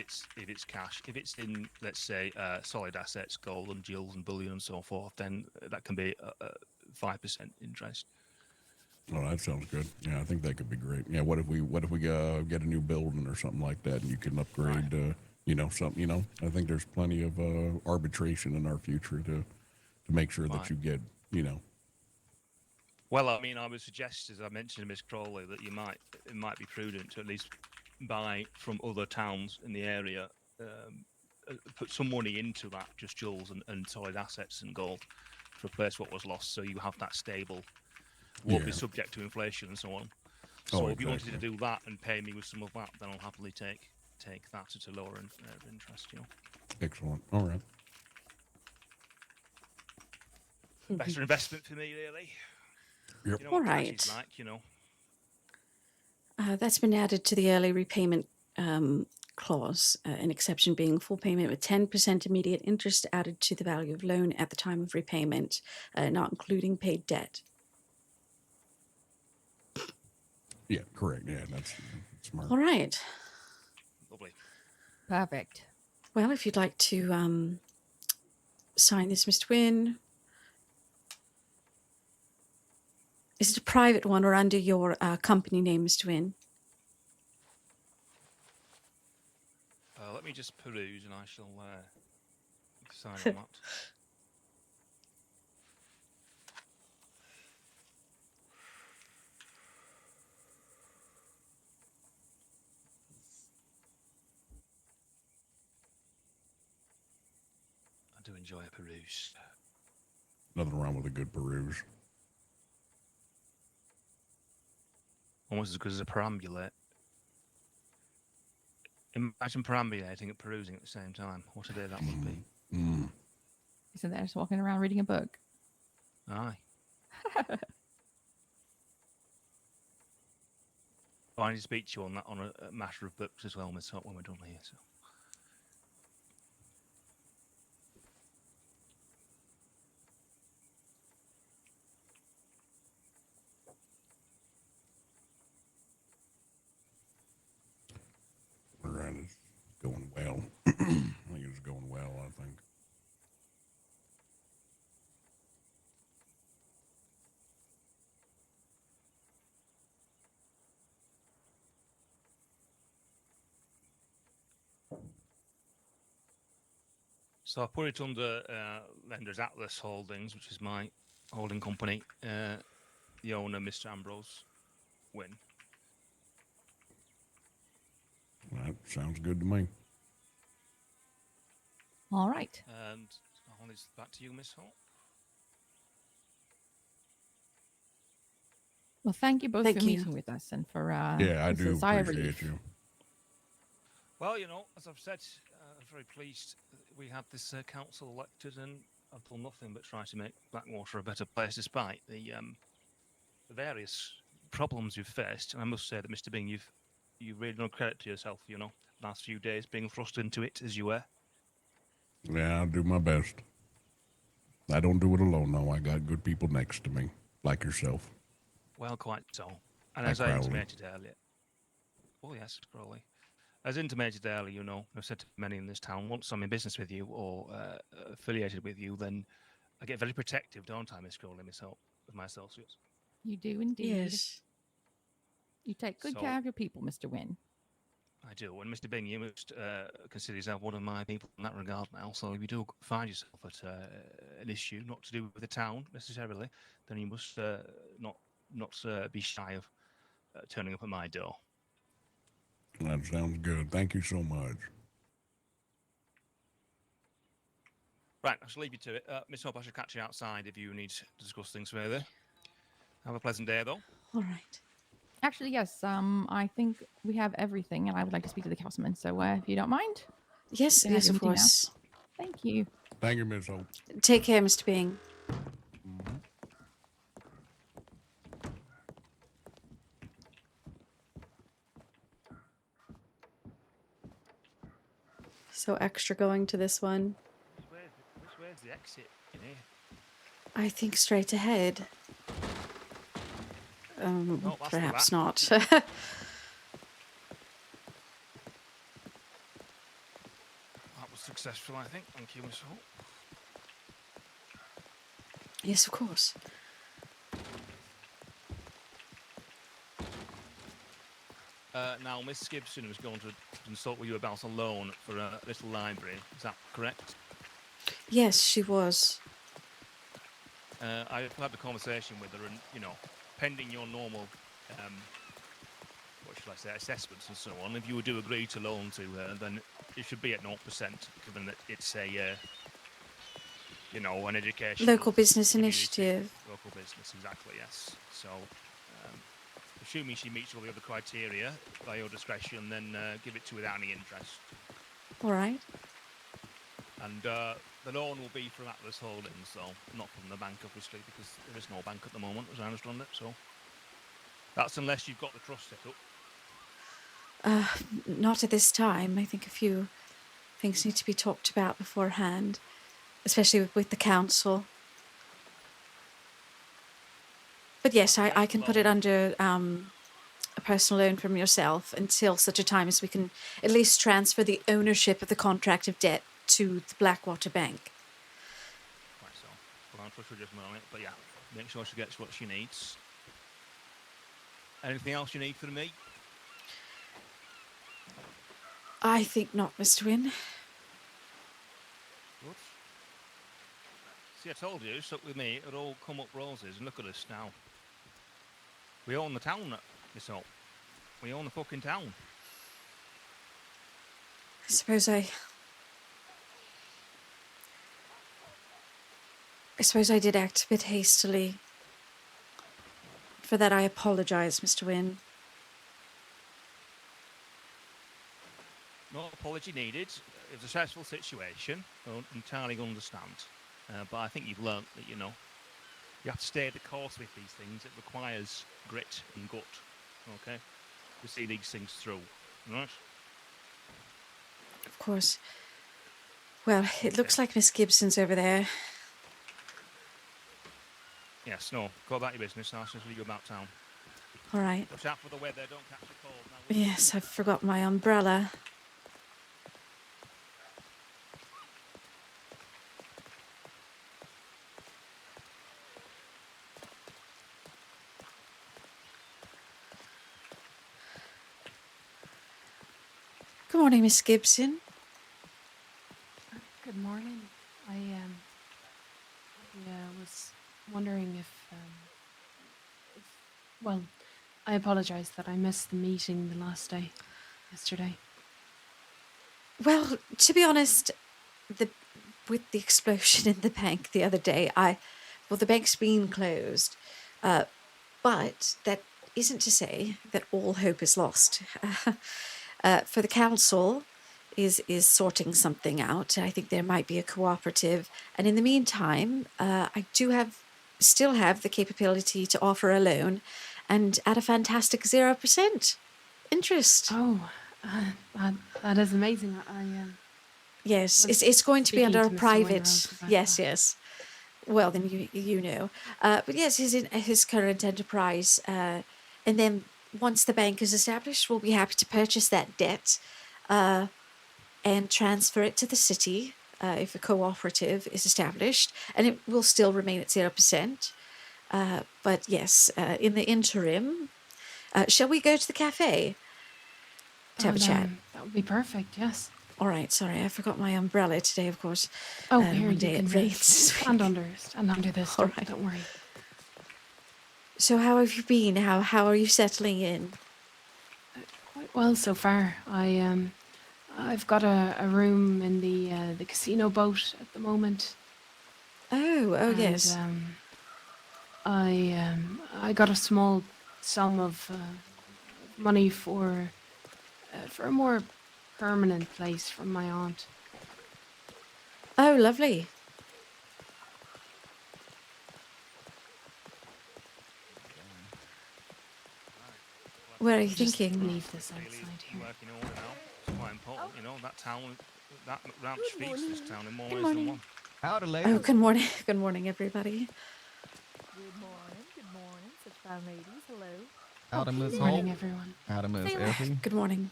it's cash. If it's in, let's say, solid assets, gold and jewels and bullion and so forth, then that can be 5% interest. Oh, that sounds good. Yeah, I think that could be great. Yeah, what if we get a new building or something like that, and you can upgrade, something. I think there's plenty of arbitration in our future to make sure that you get, Well, I mean, I would suggest, as I mentioned to Miss Crawley, that it might be prudent to at least buy from other towns in the area, put some money into that, just jewels and solid assets and gold, to replace what was lost, so you have that stable. Won't be subject to inflation and so on. So if you wanted to do that and pay me with some of that, then I'll happily take that at a lower interest. Excellent. All right. Better investment for me, really. Yep. You know All what right. cash is like, That's been added to the early repayment clause, an exception being full payment with 10% immediate interest added to the value of loan at the time of repayment, not including paid debt. Yeah, correct. Yeah, that's smart. All right. Lovely. Perfect. Well, if you'd like to sign this, Mr. Wynne. Is it a private one or under your company name, Mr. Wynne? Let me just peruse and I shall sign on that. I do enjoy a peruse. Nothing wrong with a good peruse. Almost as good as a perambulate. Imagine perambulating and perusing at the same time. What a day that would be. Isn't that just walking around reading a book? Aye. I need to speak to you on that, on a matter of books as well, Miss Hot, when we're done here. So. All right, it's going well. I think it's going well, I think. So I put it under Lenders Atlas Holdings, which is my holding company. The owner, Mr. Ambrose Wynne. That sounds good to me. All right. And I'll hand this back to you, Miss Hall. Well, thank you both Thank for you. meeting with us and for Yeah, I this do is sigh of appreciate relief. you. Well, as I've said, I'm very pleased that we had this council elected, and I've done nothing but try to make Blackwater a better place despite the various problems you've faced. And I must say that, Mr. Bing, you've really done credit to yourself, last few days being thrust into it as you were. Yeah, I'll do my best. I don't do it alone, though. I got good people next to me, like yourself. Well, quite so. And Like as I Crowley. intimated earlier, oh yes, Crowley. As intimated earlier, I've said to many in this town, once I'm in business with you or affiliated with you, then I get very protective, don't I, Miss Crowley, of my associates? You do indeed. Yes. You take good So- care of your people, Mr. Wynne. I do. And Mr. Bing, you must consider yourself one of my people in that regard now. So if you do find yourself at an issue, not to do with the town necessarily, then you must not be shy of turning up at my door. That sounds good. Thank you so much. Right, I shall leave you to it. Miss Hope, I shall catch you outside if you need to discuss things further. Have a pleasant day, though. All right. Actually, yes. I think we have everything, and I would like to speak to the councilman. So, if you don't mind, Yes, can I have yes, your of meeting now? course. Thank you. Thank you, Miss Hope. Take care, Mr. Bing. So extra going to this one. Which way's the exit in here? I think straight ahead. No, that's the Perhaps back. not. That was successful, I think. Thank you, Miss Holt. Yes, of course. Now, Miss Gibson was going to consult with you about a loan for a little library. Is that correct? Yes, she was. I've had a conversation with her, and pending your normal, what should I say, assessments and so on. If you do agree to loan to her, then it should be at 0%, given that it's a, an education. Local business community. initiative. Local business, exactly. Yes. So, assuming she meets all the other criteria by your discretion, then give it to her without any interest. All right. And the loan will be from Atlas Holdings, so not from the bank, obviously, because there is no bank at the moment, as I understand it. So that's unless you've got the trust set up. Not at this time. I think a few things need to be talked about beforehand, especially with the council. But yes, I can put it under a personal loan from yourself until such a time as we can at least transfer the ownership of the contract of debt to the Blackwater Bank. Right, so well, I'll trust her just a moment, but yeah, make sure she gets what she needs. Anything else you need from me? I think not, Mr. Wynne. Good. See, I told you, stuck with me, it'd all come up roses, and look at us now. We own the town, Miss Hope. We own the fucking town. I suppose I did act a bit hastily. For that, I apologize, Mr. Wynne. No apology needed. It was a stressful situation. I entirely understand. But I think you've learnt that, you have to stay the course with these things. It requires grit and gut, okay, to see these things through, right? Of course. Well, it looks like Miss Gibson's over there. Yes, no, go about your business. I'll just leave you about town. All right. Watch out for the weather. Don't catch a cold. Now, Yes, I forgot my umbrella. Good morning, Miss Gibson. Good morning. I was wondering if well, I apologize that I missed the meeting the last day, yesterday. Well, to be honest, with the explosion in the bank the other day, the bank's been closed, but that isn't to say that all hope is lost. For the council is sorting something out. I think there might be a cooperative, and in the meantime, I still have the capability to offer a loan, and at a fantastic 0% interest. Oh, that is amazing. Yes, was it's going to be speaking under a to Mr. private. Wayward about Yes, that. yes. Well, then you know. But yes, his current enterprise, and then once the bank is established, we'll be happy to purchase that debt, and transfer it to the city if a cooperative is established, and it will still remain at 0%. But yes, in the interim, shall we go to the cafe to have a chat? That would be perfect. Yes. All right, sorry, I forgot my umbrella today, of course. Oh, here one you day can it rains this stand week. under this. All Don't, right. don't worry. So how have you been? How are you settling in? Quite well so far. I've got a room in the casino boat at the moment. Oh, And, yes. I got a small sum of money for a more permanent place from my aunt. Oh, lovely. Where are you Just thinking? leave this Really outside here. working order now. It's quite important, that town that ranch Good feeds this morning. town in more Good ways morning. than one. Howdy, Oh, lady. good morning. Good morning, everybody. Good morning. Such fine ladies. Hello. Howdy, Miss Good Holt. morning, everyone. Howdy, Miss Say Effie. Good morning.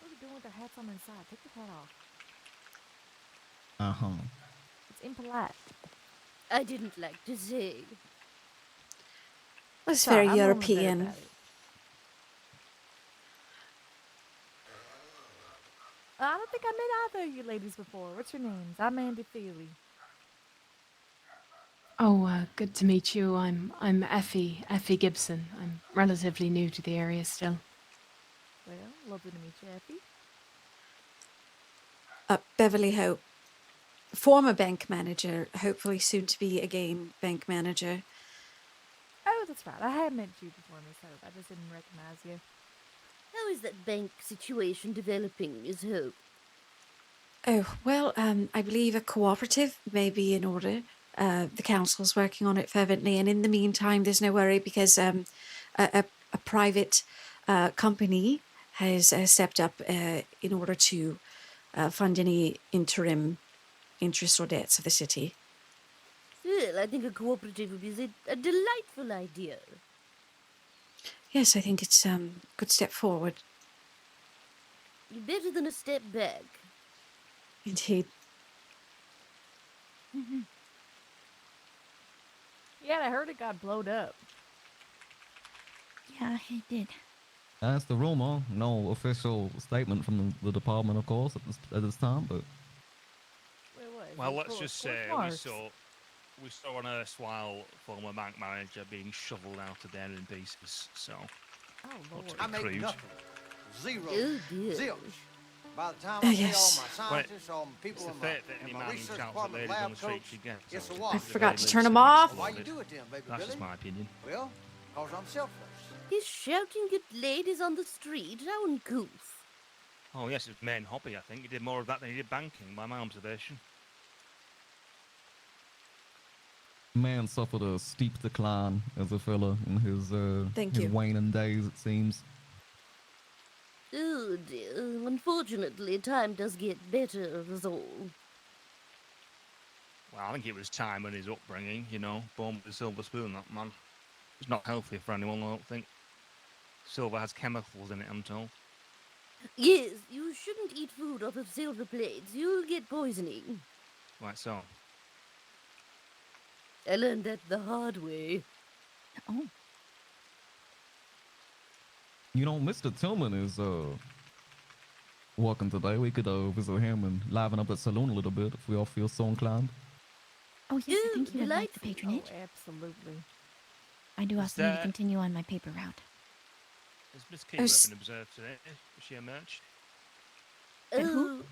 What are you doing with their hats on inside? Take the hat off. Uh-huh. It's impolite. I didn't like to say. That's Sorry, very I'm normally better European. about it. I don't think I met either of you ladies before. What's your names? I'm Andy Feely. Oh, good to meet you. I'm Effie Gibson. I'm relatively new to the area still. Well, lovely to meet you, Effie. Beverly Hope, former bank manager, hopefully soon to be again bank manager. Oh, that's right. I had met you before, Miss Hope. I just didn't recognize you. How is that bank situation developing, Miss Hope? Oh, well, I believe a cooperative may be in order. The council's working on it fervently, and in the meantime, there's no worry because a private company has stepped up in order to fund any interim interest or debts of the city. Well, I think a cooperative would be a delightful idea. Yes, I think it's a good step forward. Better than a step back. Indeed. Yeah, I heard it got blowed up. Yeah, it did. That's the rumor. No official statement from the department, of course, at this time, but Wait, what? Is Well, it let's full of just scorch say marks? we saw an erstwhile former bank manager being shoveled out of there in pieces. So, Oh, not Lord. to be I make crude. nothing. Zero. Oh, dear. Zilch. By the time I pay yes. all my scientists, all my It's people the in my, fate that any in my man who research shouts at department ladies on lab the street coats, should get. it's a So, wash. I at the forgot very to least, turn 'em it needs off. to Why load you it. do it then, baby That's Billy? just my opinion. Well, cause I'm selfless. He's shouting at ladies on the street. How uncouth. Oh yes, it's main hobby. I think he did more of that than he did banking, by my observation. man suffered a steep decline as a fella in Thank his you. waning days, it seems. Oh dear. Unfortunately, time does get better, is all. Well, I think it was time and his upbringing. You know, born with a silver spoon. That man. It's not healthy for anyone. I don't think. Silver has chemicals in it. I'm told. Yes, you shouldn't eat food off of silver plates. You'll get poisoning. Right, so. I learned that the hard way. Oh, You know, Mr. Tillman is working today. We could visit him and liven up the saloon a little bit if we all feel so inclined. oh yes, I think Ooh, you would like the delightful. patronage. Oh, absolutely. I do Is also need to there- continue on my paper route. Has Miss Keeler s- been observed today? Has she emerged? who? Oh,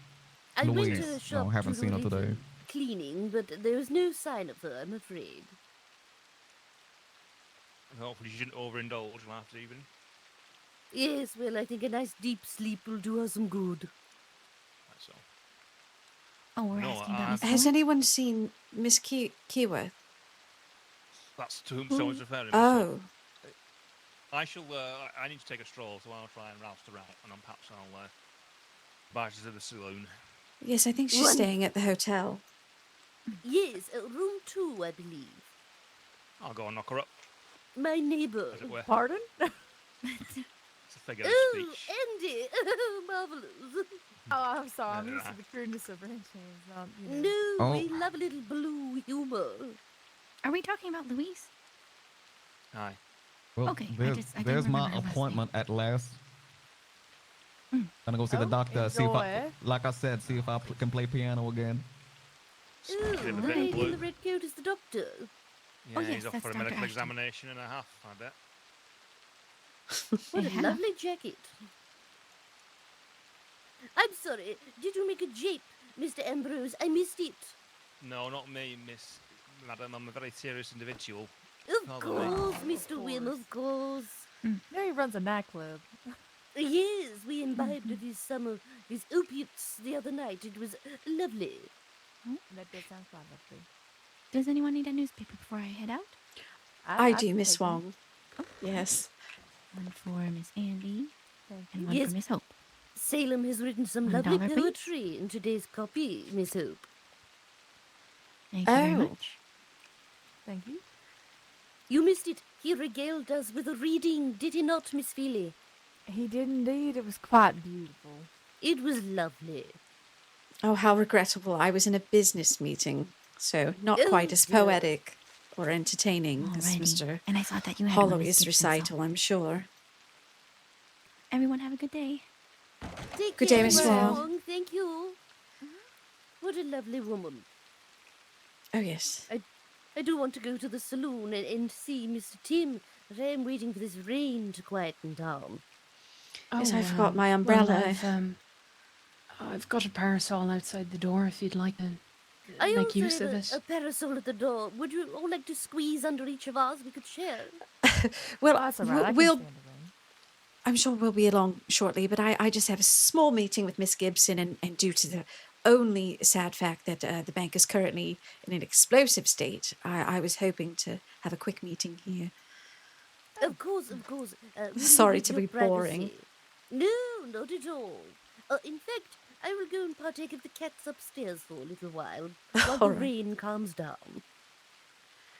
I went to Louise. the No, shop haven't to seen do her a little today. cleaning, but there was no sign of her, I'm afraid. And hopefully she didn't overindulge last evening. Yes, well, I think a nice deep sleep will do her some good. That's all. Oh, we're No, asking about I- Miss Has Thorne? anyone seen Miss Keyworth? That's to whom someone's referring. Oh, I shall. I need to take a stroll, so I'll try and rouse her out, and then perhaps I'll barge to the saloon. yes, I think she's One- staying at the hotel. Yes, room 2, I believe. I'll go and knock her up, My neighbor. as it were. Pardon? It's a figure of Oh, speech. Andy! Marvelous. Oh, I'm sorry. I'm Yeah. used to the crudeness of French names. Not, you know. No, Oh. we love a little blue humor. Are we talking about Louise? Aye. Well, Okay, I there's, didn't there's my remember her last appointment at last. Gonna go see the Oh, doctor. See if I, enjoy. like I said, see if I can play piano again. Oh, Speaking of the a bit of lady in blue. the red coat is the doctor. Yeah, yes, he's off that's for a Dr. medical Ashton. examination and a half, I bet. What a Yeah. lovely jacket. I'm sorry, did you make a jape, Mr. Ambrose? I missed it. No, not me, Miss Madam. I'm a very serious individual. Of Pardon me. course, Mr. Wynne, course. of course. Now he runs a nightclub. Yes, we imbibed of his opiates the other night. It was lovely. That does sound quite lovely. Does anyone need a newspaper before I head out? I I'd do, Miss take one. Wong. Yes. One for Miss Andy Thank and you. one Yes. for Miss Hope. Salem has written some $1, lovely please. poetry in today's copy, Miss Hope. Thank you very Oh. much. Thank you. You missed it. He regaled us with a reading, did he not, Miss Feely? He did indeed. It was quite beautiful. It was lovely. Oh, how regrettable. I was in a business meeting, so not Oh, quite as dear. poetic or entertaining as Alrighty. Mr. And I thought that you had one, Miss Holloway's Gibson, so- recital, I'm sure. Everyone have a good day. Take Good day, care, Miss Miss Wong. Wong. Thank you. What a lovely woman. Oh, yes. I do want to go to the saloon and see Mr. Tim, but I am waiting for this rain to quieten down. Yes, I forgot my Well, umbrella. I've got a parasol outside the door if you'd like to I make also use have of a, it. a parasol at the door. Would you all like to squeeze under each of ours? We could share. Well, That's all right. I can we'll stand the rain. I'm sure we'll be along shortly, but I just have a small meeting with Miss Gibson, and due to the only sad fact that the bank is currently in an explosive state, I was hoping to have a quick meeting here. Of course, of course. We Sorry need to your be boring. privacy. No, not at all. In fact, I will go and partake of the cats upstairs for a little while while the All right. rain calms down.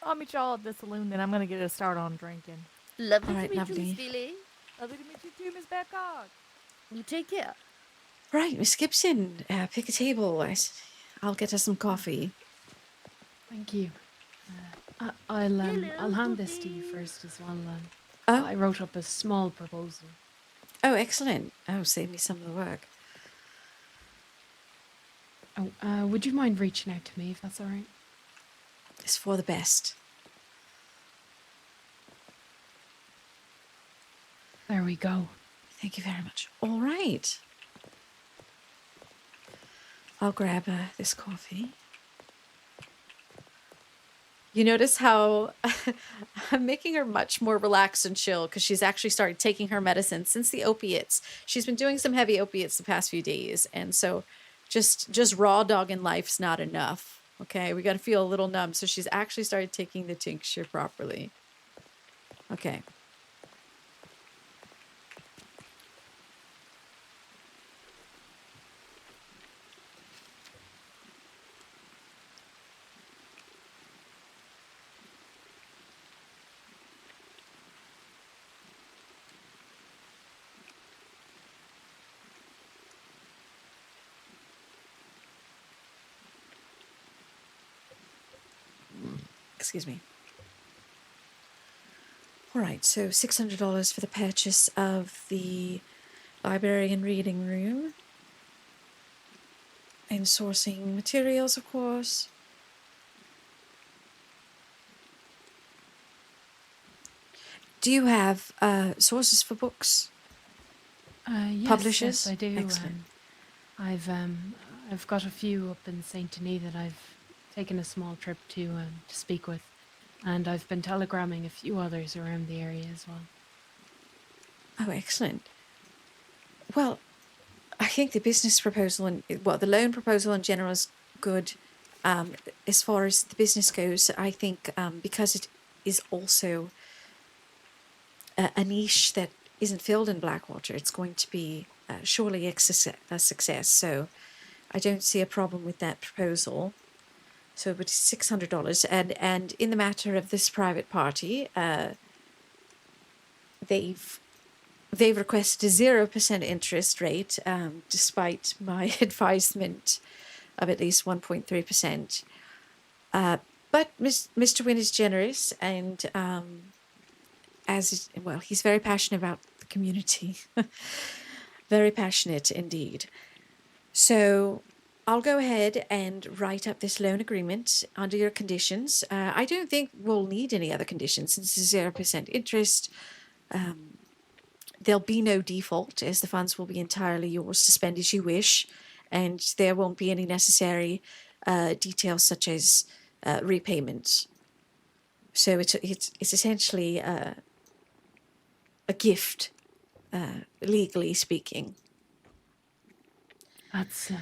I'll meet y'all at the saloon, then I'm going to get a start on drinking. Lovely All to right, meet lovely. you, Miss Feely. Lovely to meet you too, Miss Babcock. You take care. Right, Miss Gibson, pick a table. I'll get us some coffee. Thank you. I'll Hello, hand this to you puppy. first as well. Oh. I wrote up a small proposal. Oh, excellent. Oh, save me some of the work. Oh, would you mind reaching out to me if that's all right? It's for the best. There we go. Thank you very much. All right. I'll grab this coffee. You notice how I'm making her much more relaxed and chill because she's actually started taking her medicine since the opiates. She's been doing some heavy opiates the past few days, and so just raw dogging life's not enough. Okay, we got to feel a little numb. So she's actually started taking the tincture properly. Okay. Excuse me. All right, so $600 for the purchase of the library and reading room. And sourcing materials, of course. Do you have sources for books? Yes, Publishers? yes, I do. Excellent. I've got a few up in Saint Denis that I've taken a small trip to speak with, and I've been telegramming a few others around the area as well. Oh, excellent. Well, I think the business proposal and the loan proposal in general is good. As far as the business goes, I think because it is also a niche that isn't filled in Blackwater, it's going to be surely a success. So I don't see a problem with that proposal. So it would be $600. And in the matter of this private party, they've requested a 0% interest rate, despite my advisement of at least 1.3%. But Mr. Wynn is generous, and he's very passionate about the community. Very passionate indeed. So I'll go ahead and write up this loan agreement under your conditions. I don't think we'll need any other conditions since it's 0% interest. There'll be no default, as the funds will be entirely yours to spend as you wish, and there won't be any necessary details such as repayment. So it's essentially a gift, legally speaking. That's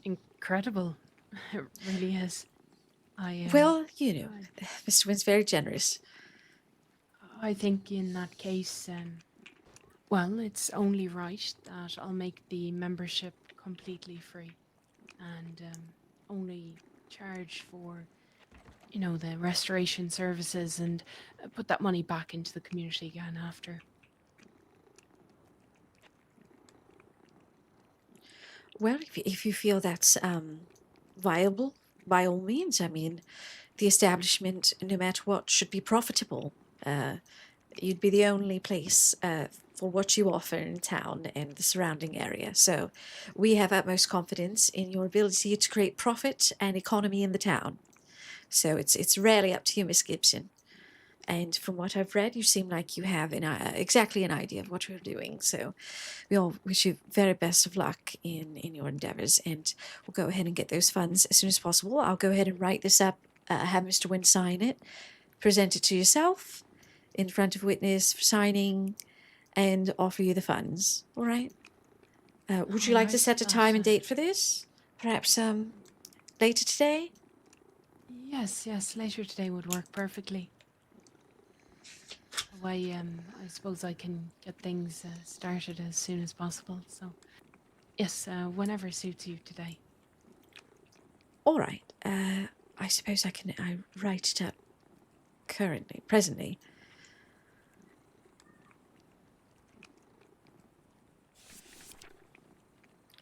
incredible. It really is. Well, Mr. Wynn's very generous. I think in that case, Well, it's only right that I'll make the membership completely free and only charge for, you know, the restoration services and put that money back into the community again after. Well, if you feel that's viable, by all means. I mean, the establishment, no matter what, should be profitable. You'd be the only place for what you offer in town and the surrounding area. So we have utmost confidence in your ability to create profit and economy in the town. So it's rarely up to you, Miss Gibson. And from what I've read, you seem like you have exactly an idea of what you're doing. So we all wish you very best of luck in your endeavors. And we'll go ahead and get those funds as soon as possible. I'll go ahead and write this up, have Mr. Wynn sign it, present it to yourself in front of witness for signing, and offer you the funds. All right? Would you like to set a time and date for this? Perhaps later today? Yes, later today would work perfectly. I suppose I can get things started as soon as possible. So, yes, whenever suits you today. All right. I suppose I write it up presently.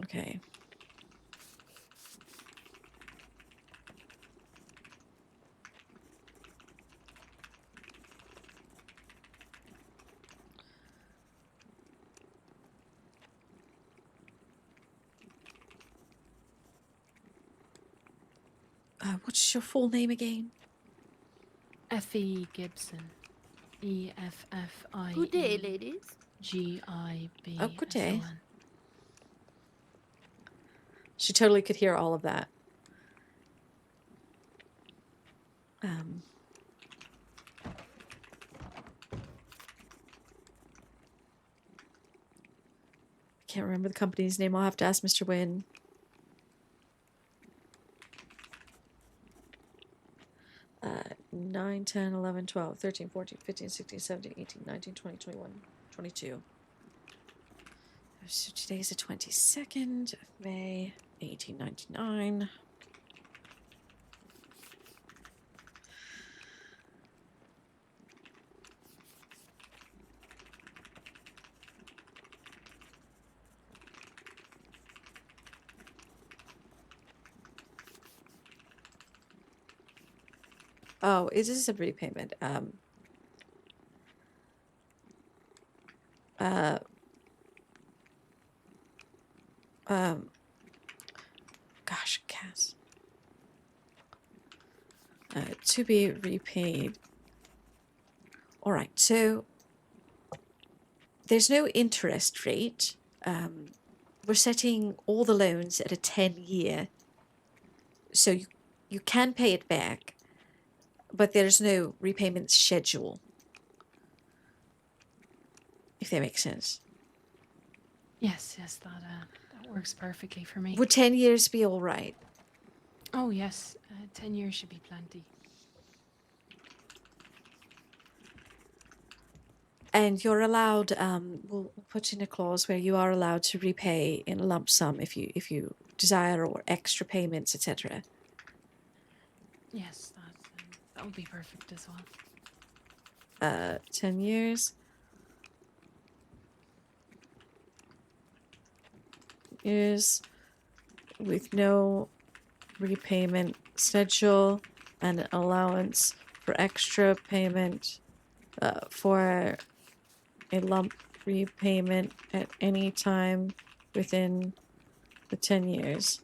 Okay. What's your full name again? Effie Gibson. EFFIE. Good day, ladies. GIB. Oh, good day. She totally could hear all of that. Can't remember the company's name. I'll have to ask Mr. Wynn. Uh, 9, 10, 11, 12, 13, 14, 15, 16, 17, 18, 19, 20, 21, 22. So today's the 22nd of May, 1899. Oh, is this a repayment? Gosh, Cass. To be repaid. All right, so there's no interest rate. We're setting all the loans at a 10-year. So you can pay it back, but there's no repayment schedule. If that makes sense. Yes, that works perfectly for me. Would 10 years be all right? Oh, yes. 10 years should be plenty. And you're allowed, we'll put in a clause where you are allowed to repay in a lump sum if you desire, or extra payments, etc. Yes, that would be perfect as well. 10 years. Years with no repayment schedule and an allowance for extra payment for a lump repayment at any time within the 10 years.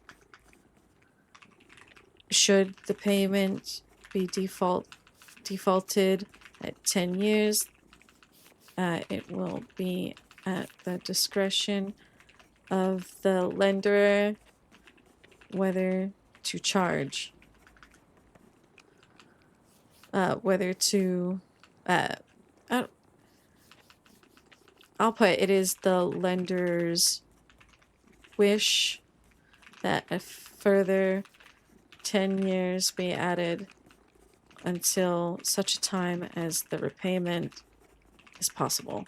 Should the payment be defaulted at 10 years, it will be at the discretion of the lender whether to charge, whether to, I'll put it is the lender's wish that a further 10 years be added until such a time as the repayment is possible.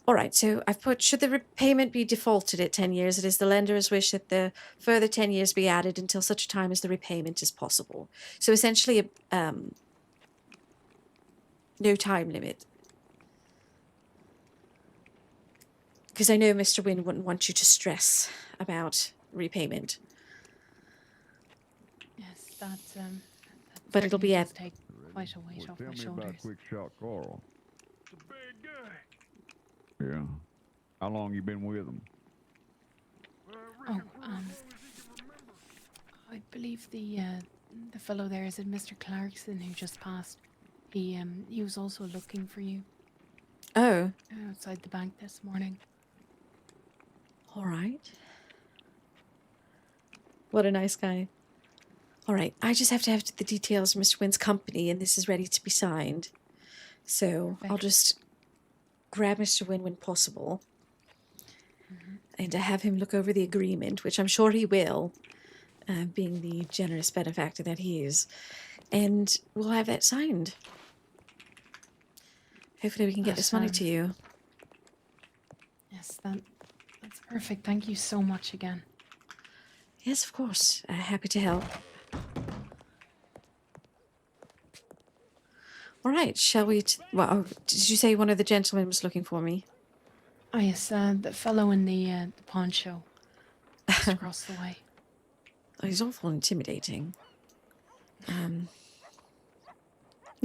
All right, so I've put, should the repayment be defaulted at 10 years, it is the lender's wish that the further 10 years be added until such time as the repayment is possible. So essentially, no time limit. Because I know Mr. Wynne wouldn't want you to stress about repayment. Yes, that But it'll be does at... take quite a weight off Tell my me shoulders. about Quick Shot Carl. Yeah. How long you been with him? Oh, I believe the fellow there, is it Mr. Clarkson, who just passed? He was also looking for you Oh, outside the bank this morning. all right. What a nice guy. All right, I just have to have the details of Mr. Wynne's company, and this is ready to be signed. So I'll just grab Mr. Wynne when possible. And to have him look over the agreement, which I'm sure he will, being the generous benefactor that he is. And we'll have that signed. Hopefully we can get this money to you. Yes, that's perfect. Thank you so much again. Yes, of course. Happy to help. All right, shall we... well, did you say one of the gentlemen was looking for me? Oh, yes, the fellow in the pawn show. Just across the way. Oh, he's awful intimidating. Look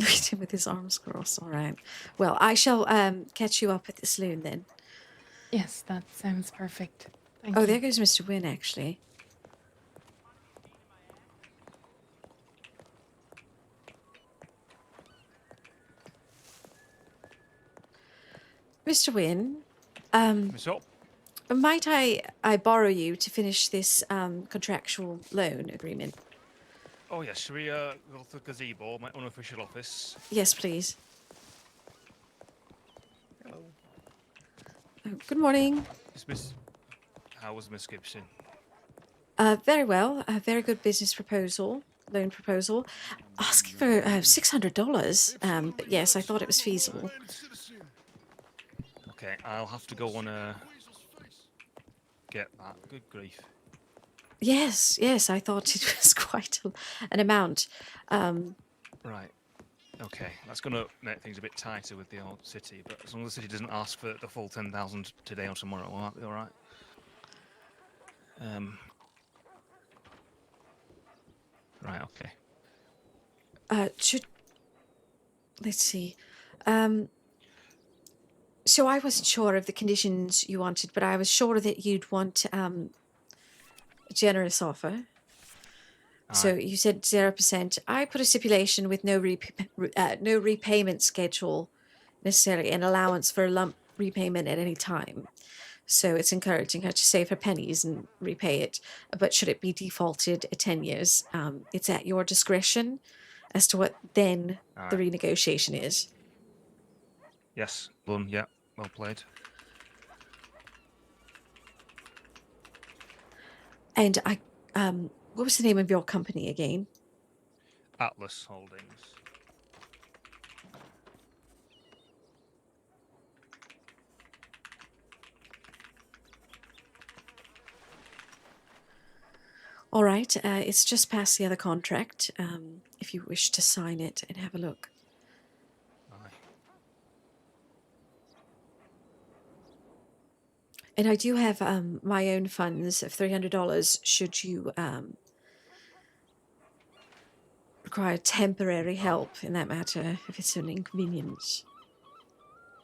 at him with his arms crossed. All right. Well, I shall catch you up at the saloon then. Yes, that sounds perfect. Thank Oh, you. there goes Mr. Wynne, actually. Mr. Wynne, What's up? might I borrow you to finish this contractual loan agreement? Oh yes, shall we go to the gazebo, my unofficial office? Yes, please. Hello. Oh, good morning. How was Miss Gibson? Very well. A very good business proposal, loan proposal. Asking for $600. But yes, I thought it was feasible. Okay, I'll have to go on get that. Good grief. Yes, yes, I thought it was quite an amount. Right. Okay, that's going to make things a bit tighter with the old city, but as long as the city doesn't ask for the full 10,000 today or tomorrow, will that be all right? Right. Okay. Let's see. So I wasn't sure of the conditions you wanted, but I was sure that you'd want a generous offer. So you said 0%. I put a stipulation with no repayment schedule necessarily, an allowance for a lump repayment at any time. So it's encouraging her to save her pennies and repay it. But should it be defaulted at 10 years, it's at your discretion as to what then the renegotiation is. Yes, Lun, yeah, well played. And what was the name of your company again? Atlas Holdings. All right, it's just past the other contract, if you wish to sign it and have a look. Aye. And I do have my own funds of $300 should you require temporary help in that matter, if it's an inconvenience.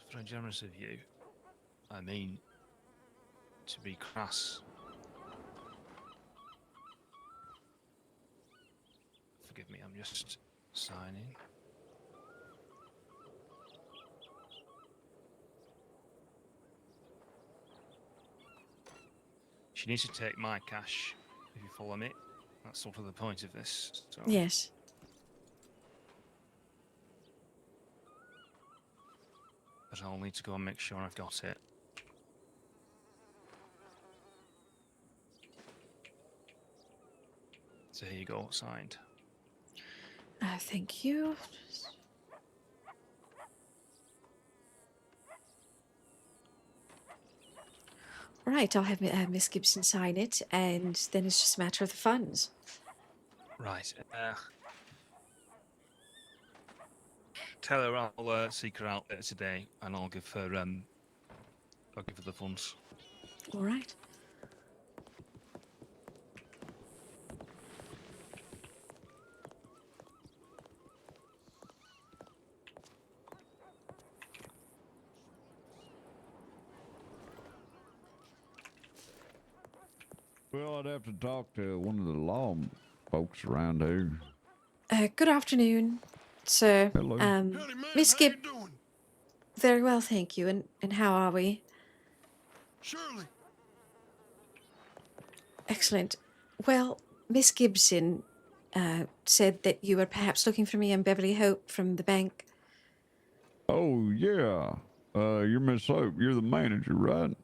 It's very generous of you. I mean, to be crass. Forgive me, I'm just signing. She needs to take my cash, if you follow me. That's sort of the point of this. So. Yes. But I'll need to go and make sure I've got it. So here you go, signed. Thank you. Right, I'll have Miss Gibson sign it, and then it's just a matter of the funds. Right. Tell her I'll seek her out later today, and I'll give her the funds. All right. Well, I'd have to talk to one of the law folks around here. Good afternoon, sir. Hello. Miss Gib. Very well, thank you. And how are we? Shirley. Excellent. Well, Miss Gibson said that you were perhaps looking for me. I'm Beverly Hope from the bank. Oh, yeah. You're Miss Hope. You're the manager, right?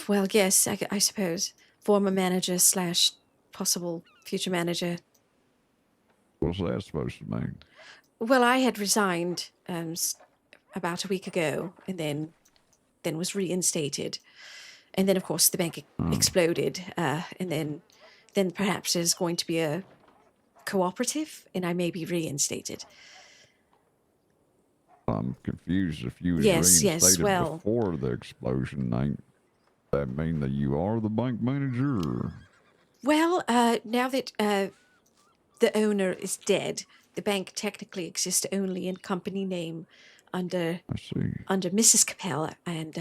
Well, yes, I suppose. Former manager / possible future manager. What's that supposed to mean? Well, I had resigned about a week ago, and then was reinstated, and then of course the bank exploded, and then perhaps there's going to be a cooperative, and I may be reinstated. I'm confused. If you was Yes, well, before the explosion, ain't that mean that you are the bank manager? Or? Well, now that the owner is dead, the bank technically exists only in company name under Mrs. Capella, and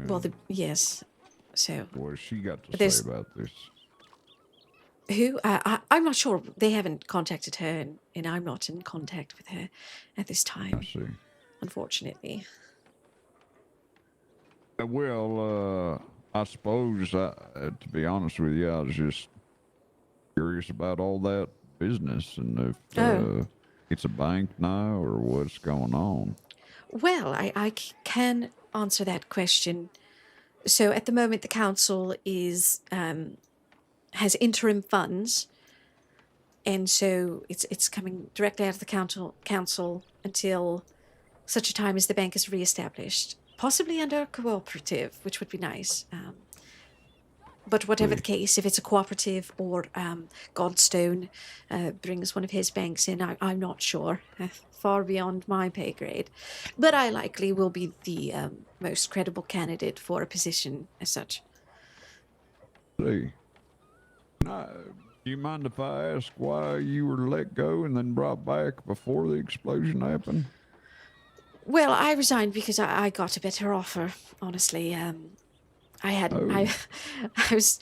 well, yes. So what has she got to say about this? Who? I'm not sure. They haven't contacted her, and I'm not in contact with her at this time. I see. Unfortunately. Well, I suppose, to be honest with you, I was just curious about all that business and if it's a bank now or what's going on. Well, I can answer that question. So at the moment, the council is has interim funds, and so it's coming directly out of the council until such a time as the bank is reestablished, possibly under a cooperative, which would be nice. But whatever the case, if it's a cooperative or Godstone brings one of his banks in, I'm not sure. Far beyond my pay grade. But I likely will be the most credible candidate for a position as such. See. Do you mind if I ask why you were let go and then brought back before the explosion happened? Well, I resigned because I got a better offer, honestly. I was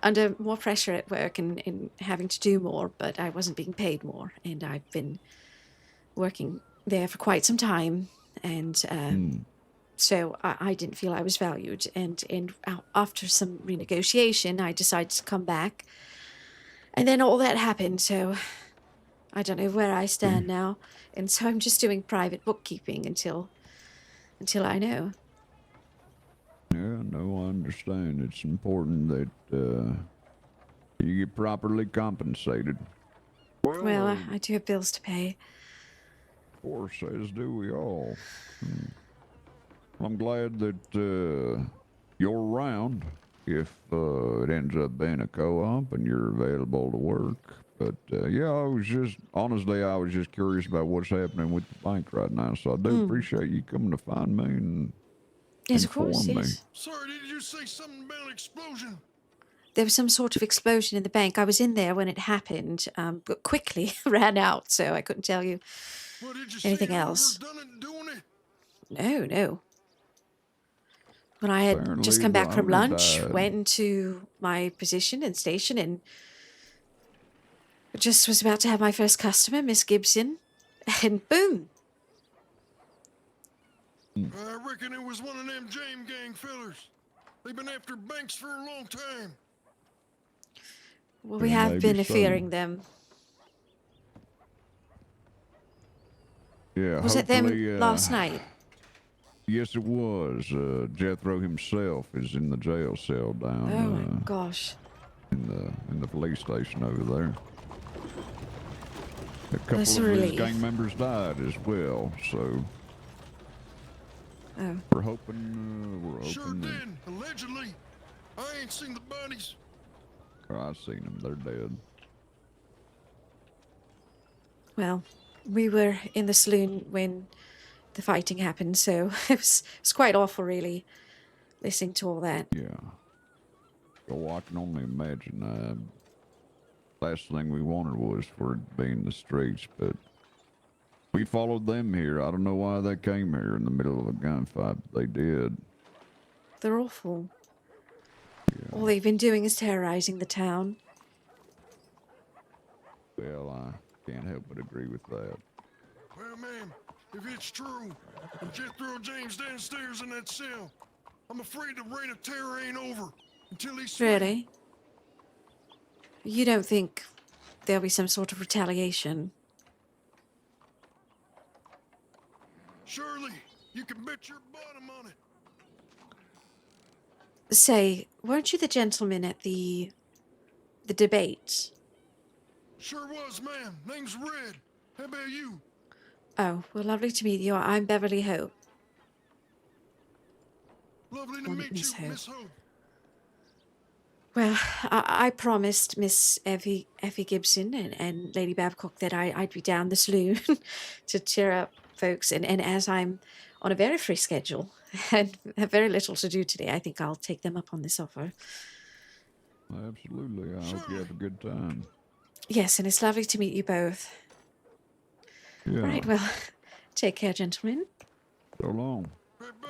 under more pressure at work and having to do more, but I wasn't being paid more. And I've been working there for quite some time. And so I didn't feel I was valued. And after some renegotiation, I decided to come back. And then all that happened. So I don't know where I stand now. And so I'm just doing private bookkeeping until I know. Yeah, no, I understand. It's important that you get properly compensated. Well, I do have bills to pay. Of course, as do we all. I'm glad that you're around if it ends up being a co-op and you're available to work. But yeah, I was just curious about what's happening with the bank right now. So I do appreciate you coming to find me and yes, of course, inform me. yes. Sorry, did you say something about an explosion? There was some sort of explosion in the bank. I was in there when it happened, but quickly ran out, so I couldn't tell you anything else. No. When I had Apparently just come back from the owner lunch, died. went into my position and station, and just was about to have my first customer, Miss Gibson, and boom. I reckon it was one of them James gang fellers. They've been after banks for a long time. Well, we Yeah, have been maybe so. fearing them. Yeah, Was it them hopefully, last night? Yes, it was. Jethro himself is in the jail cell down Oh my gosh. in the police station over there. A couple That's of a his relief. gang members died as well, so Oh. We're hoping Sure that did, allegedly. I ain't seen the bodies. I've seen them. They're dead. Well, we were in the saloon when the fighting happened, so it was quite awful, really, listening to all that. Yeah. So I can only imagine. Last thing we wanted was for it to be in the streets, but we followed them here. I don't know why they came here in the middle of a gunfight. But they did. They're awful. Yeah. All they've been doing is terrorizing the town. Well, I can't help but agree with that. Well, ma'am, if it's true, and Jethro James downstairs in that cell, I'm afraid the reign of terror ain't over until he's Really? You don't think there'll be some sort of retaliation? Surely, you can bet your bottom on it. Say, weren't you the gentleman at the debate? Sure was, ma'am. Name's Red. How about you? Oh, well, lovely to meet you. I'm Beverly Hope. Lovely to Or meet Miss you, Hope. Miss Hope. Well, I promised Miss Effie Gibson and Lady Babcock that I'd be down the saloon to cheer up folks. And as I'm on a very free schedule and have very little to do today, I think I'll take them up on this offer. Absolutely. I hope you have a good time. Yes, and it's lovely to meet you both. Yeah. Right, well, take care, gentlemen. So long. Bye-bye.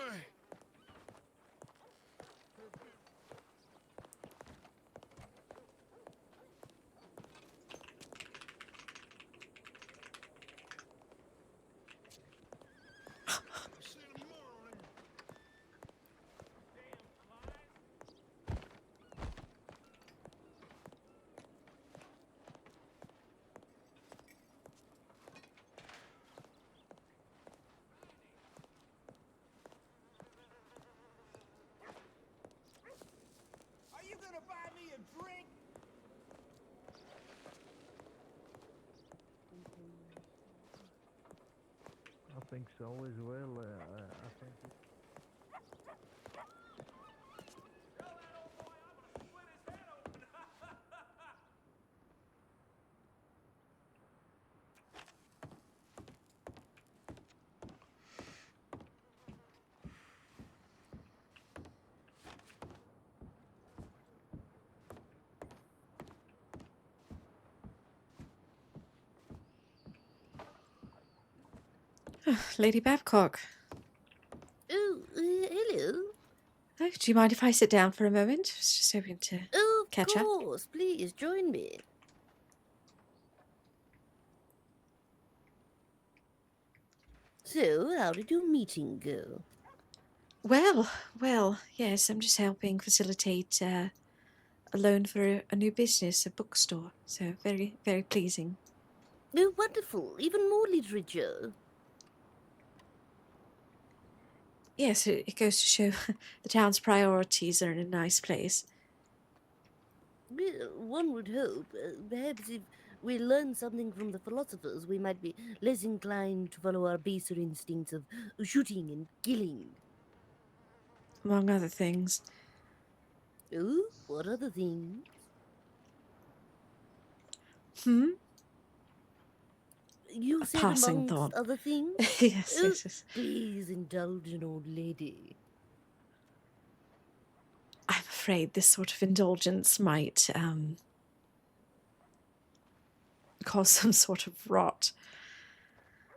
Are you gonna buy me a drink? I think so as well. I think. Lady Babcock. Oh, hello. Oh, do you mind if I sit down for a moment? I was just hoping to catch Of up. course, please join me. So, how did your meeting go? Well, yes, I'm just helping facilitate a loan for a new business, a bookstore. So very, very pleasing. Oh, wonderful. Even more literature. Yes, it goes to show the town's priorities are in a nice place. Well, one would hope. Perhaps if we learn something from the philosophers, we might be less inclined to follow our baser instincts of shooting and killing. Among other things. Oh, what other things? Hmm? You said Passing amongst thought. other things? Yes, Oh, yes. please indulge an old lady. I'm afraid this sort of indulgence might cause some sort of rot.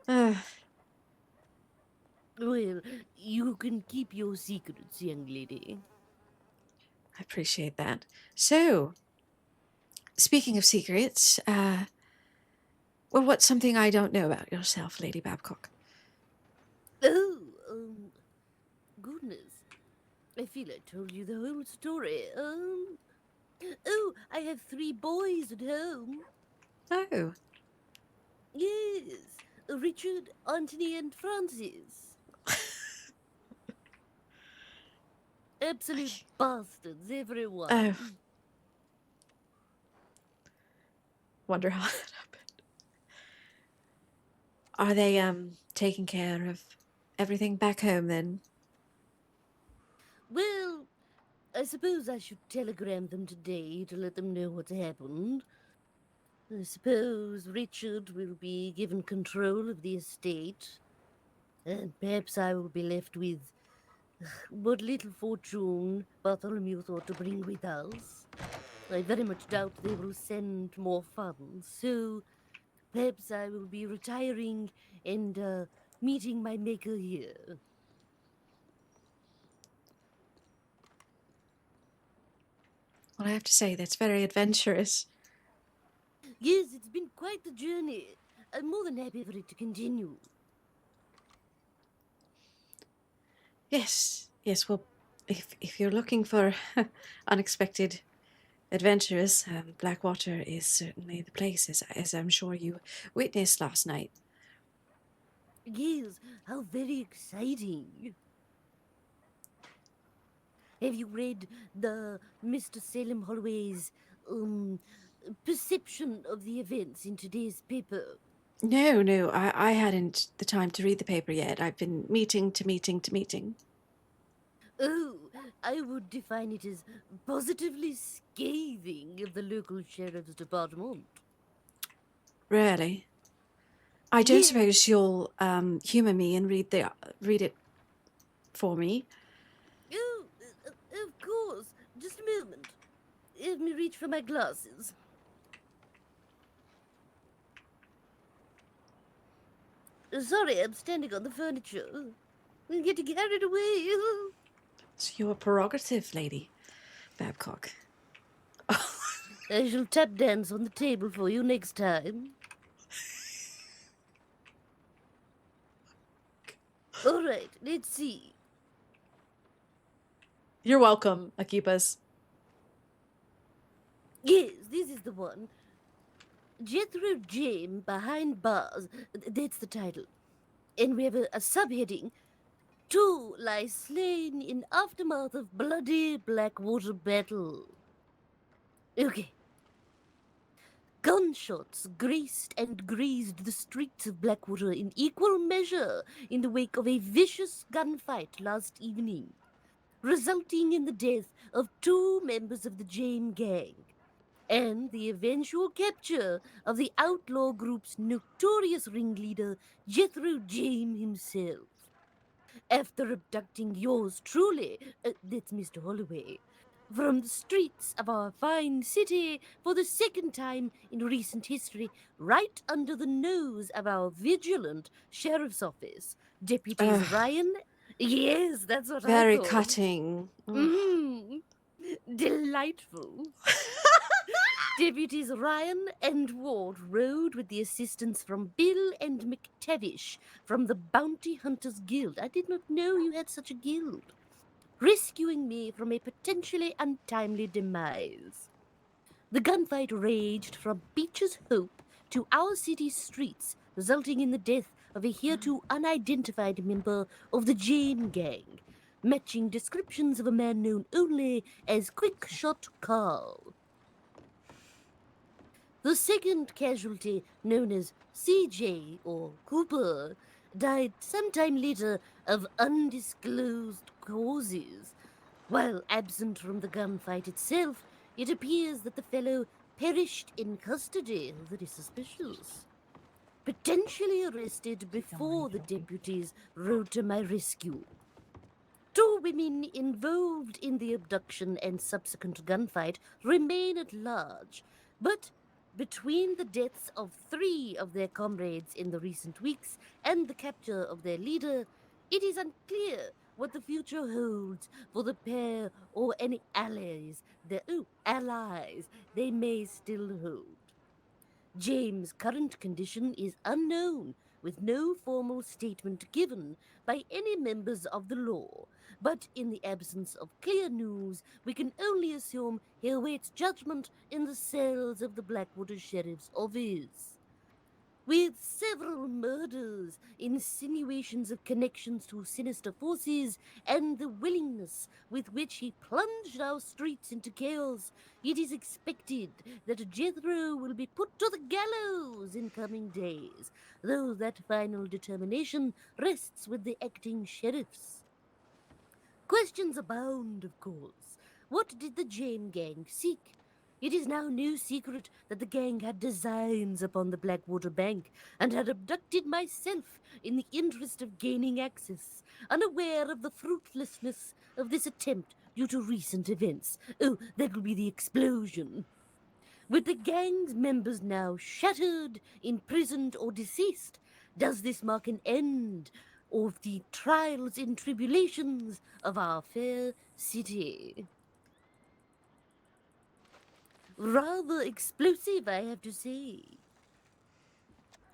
Well, you can keep your secrets, young lady. I appreciate that. So, speaking of secrets, well, what's something I don't know about yourself, Lady Babcock? Oh, goodness. I feel I told you the whole story. Oh, I have 3 boys at home. Oh. Yes, Richard, Anthony, and Francis. Absolute bastards, everyone. Oh. Wonder how that happened. Are they taking care of everything back home then? Well, I suppose I should telegram them today to let them know what's happened. I suppose Richard will be given control of the estate, and perhaps I will be left with what little fortune Bartholomew thought to bring with us. I very much doubt they will send more funds, so perhaps I will be retiring and meeting my maker here. Well, I have to say, that's very adventurous. Yes, it's been quite the journey. I'm more than happy for it to continue. Yes, yes. Well, if you're looking for unexpected adventures, Blackwater is certainly the place, as I'm sure you witnessed last night. Yes, how very exciting. Have you read the Mr. Salem Holloway's perception of the events in today's paper? No, I hadn't the time to read the paper yet. I've been meeting to meeting to meeting. Oh, I would define it as positively scathing of the local sheriff's department. Really? I don't Yes. suppose you'll humour me and read it for me. Oh, of course. Just a moment. Let me reach for my glasses. Sorry, I'm standing on the furniture. I'm getting carried away. It's your prerogative, Lady Babcock. I shall tap dance on the table for you next time. All right, let's see. You're welcome, Akipas. Yes, this is the one. Jethro James Behind Bars. That's the title. And we have a subheading. 2 lie slain in aftermath of bloody Blackwater battle. Okay. Gunshots graced and grazed the streets of Blackwater in equal measure in the wake of a vicious gunfight last evening, resulting in the death of 2 members of the James gang, and the eventual capture of the outlaw group's notorious ringleader, Jethro James himself. After abducting yours truly, that's Mr. Holloway, from the streets of our fine city for the second time in recent history, right under the nose of our vigilant sheriff's office, Deputies Ugh. Ryan. Yes, that's what I Very thought. cutting. Delightful. Deputies Ryan and Ward rode with the assistance from Bill and McTavish from the Bounty Hunters Guild. I did not know you had such a guild. Rescuing me from a potentially untimely demise. The gunfight raged from Beach's Hope to our city's streets, resulting in the death of a hereto unidentified member of the Jane Gang, matching descriptions of a man known only as Quick Shot Carl. The second casualty, known as CJ or Cooper, died sometime later of undisclosed causes. While absent from the gunfight itself, it appears that the fellow perished in custody. Very suspicious. Potentially arrested before the deputies rode to my rescue. 2 women involved in the abduction and subsequent gunfight remain at large, but between the deaths of 3 of their comrades in the recent weeks and the capture of their leader, it is unclear what the future holds for the pair or any allies they may still hold. James' current condition is unknown, with no formal statement given by any members of the law. But in the absence of clear news, we can only assume he awaits judgment in the cells of the Blackwater Sheriff's Office. With several murders, insinuations of connections to sinister forces, and the willingness with which he plunged our streets into chaos, it is expected that Jethro will be put to the gallows in coming days, though that final determination rests with the acting sheriffs. Questions abound, of course. What did the Jane gang seek? It is now no secret that the gang had designs upon the Blackwater Bank and had abducted myself in the interest of gaining access, unaware of the fruitlessness of this attempt due to recent events. Oh, that will be the explosion. With the gang's members now shattered, imprisoned, or deceased, does this mark an end of the trials and tribulations of our fair city? Rather explosive, I have to say.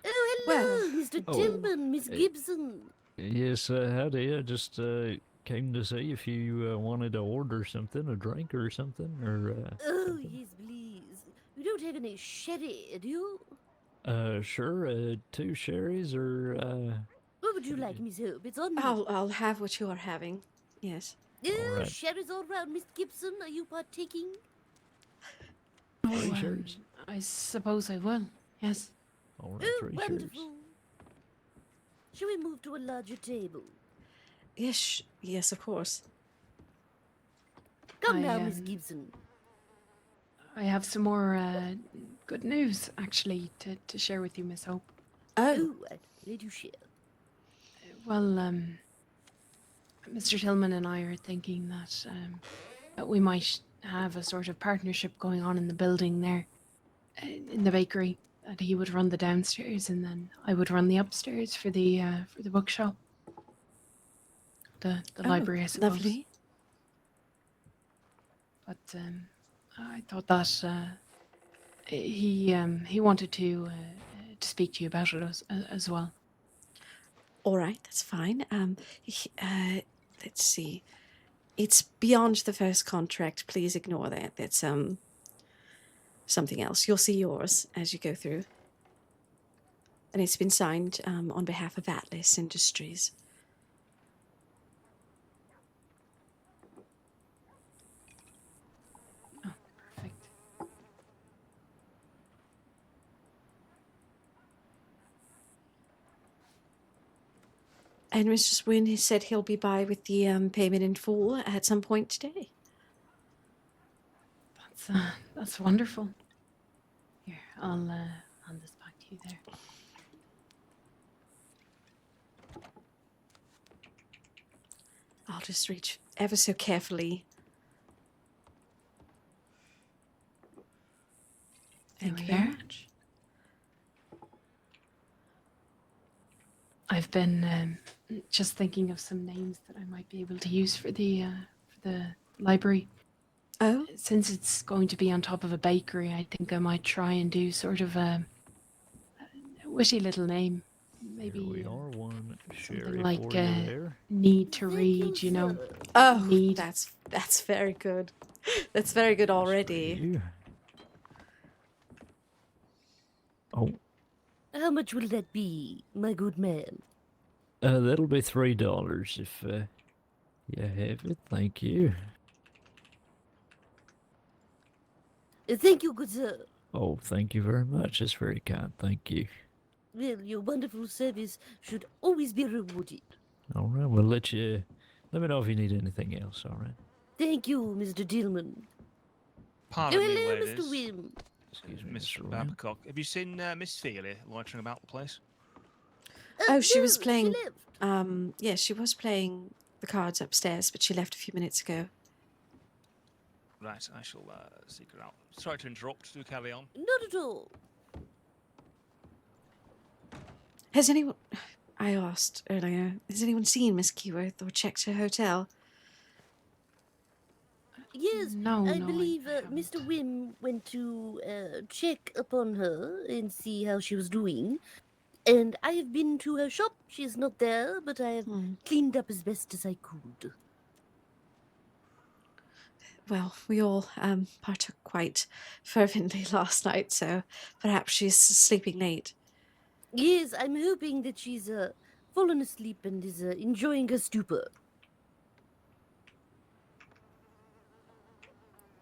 Oh, hello, Mr. Tillman, Miss Gibson. Yes, howdy. I just came to see if you wanted to order something, a drink or something, or. Oh, yes, please. You don't have any sherry, do you? Sure. 2 sherries or. What would you like, Miss Hope? It's on me. I'll have what you are having. Yes. Oh, right. sherry's all round, Miss Gibson. Are you partaking? Oh, 3 sherries. I suppose I will. Yes. All right, Oh, 3 wonderful. sherries. Shall we move to a larger table? Yes, yes, of course. Come now, Miss Gibson. I have some more good news, actually, to share with you, Miss Hope. Oh, let you share. Well, Mr. Tillman and I are thinking that we might have a sort of partnership going on in the building there, in the bakery. That he would run the downstairs, and then I would run the upstairs for the bookshop, the library, I suppose. Lovely. But I thought that he wanted to speak to you about it as well. All right, that's fine. Let's see. It's beyond the first contract. Please ignore that. That's something else. You'll see yours as you go through. And it's been signed on behalf of Atlas Industries. Oh, perfect. And Mr. Swin has said he'll be by with the payment in full at some point today. That's wonderful. Here, I'll hand this back to you there. I'll just reach ever so carefully. Thank you very much. I've been just thinking of some names that I might be able to use for the library. Oh? Since it's going to be on top of a bakery, I think I might try and do sort of a witty little name. Maybe Here we are, 1 sherry something like for you there. Need to Read, you know. Oh, Need. that's very good. That's very good already. You. Oh, How much will that be, my good man? that'll be $3 if you have it. Thank you. Thank you, good sir. Oh, thank you very much. That's very kind. Thank you. Well, your wonderful service should always be rewarded. All right, we'll let me know if you need anything else. All right. Thank you, Mr. Tillman. Pardon me, hello, ladies. Mr. Wim. Excuse me, Mr. Mr. Ryan. Babcock. Have you seen Miss Feely loitering about the place? Oh, she was no, playing. She left. Yeah, she was playing the cards upstairs, but she left a few minutes ago. Right, I shall seek her out. Sorry to interrupt. Do carry on. Not at all. Has anyone? I asked earlier. Has anyone seen Miss Keyworth or checked her hotel? Yes, No, I no, believe I haven't. Mr. Wim went to check upon her and see how she was doing. And I have been to her shop. She is not there, but I have cleaned up as best as I could. Well, we all partook quite fervently last night, so perhaps she's sleeping late. Yes, I'm hoping that she's fallen asleep and is enjoying her stupor.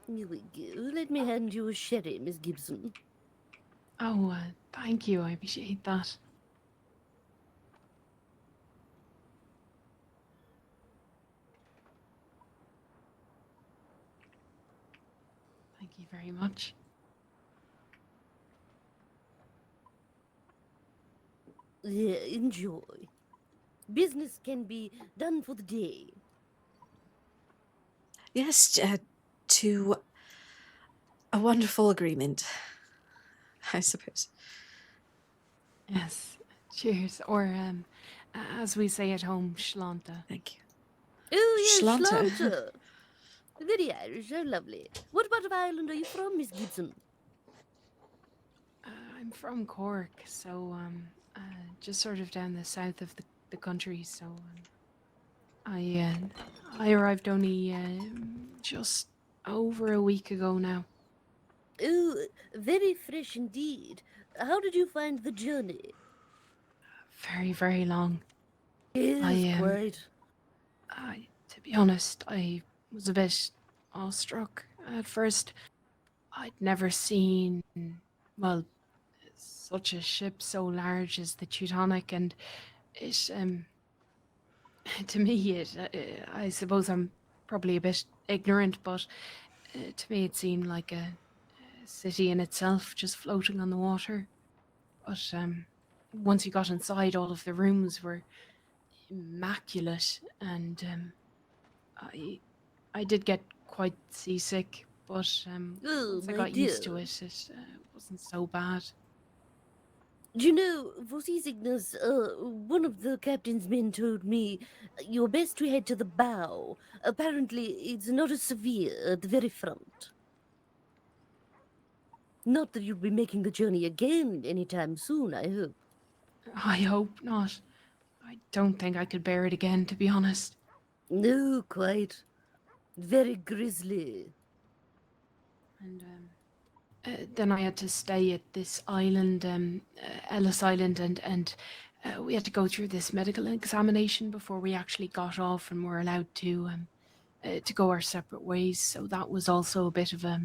Here we go. Let me hand you a sherry, Miss Gibson. Oh, thank you. I appreciate that. very much. Yeah, enjoy. Business can be done for the day. Yes, to a wonderful agreement, I suppose. Yes. Cheers. Or, as we say at home, Shlanta. Thank you. Oh, yes, Shlanta. Shlanta. Very Irish, how lovely. What part of Ireland are you from, Miss Gibson? I'm from Cork, so just sort of down the south of the country. So I arrived only just over a week ago now. Oh, very fresh indeed. How did you find the journey? Very, very long. Yes, quite. To be honest, I was a bit awestruck at first. I'd never seen, well, such a ship so large as the Teutonic, and it, to me, I suppose I'm probably a bit ignorant, but to me it seemed like a city in itself, just floating on the water. But once you got inside, all of the rooms were immaculate, and I did get quite seasick, but once I my got used to dear. it, it wasn't so bad. Do you know, for seasickness, one of the captain's men told me you're best to head to the bow. Apparently, it's not as severe at the very front. Not that you'll be making the journey again anytime soon, I hope. I hope not. I don't think I could bear it again, to be honest. No, quite. Very grisly. And then I had to stay at this island, Ellis Island, and we had to go through this medical examination before we actually got off and were allowed to go our separate ways. So that was also a bit of a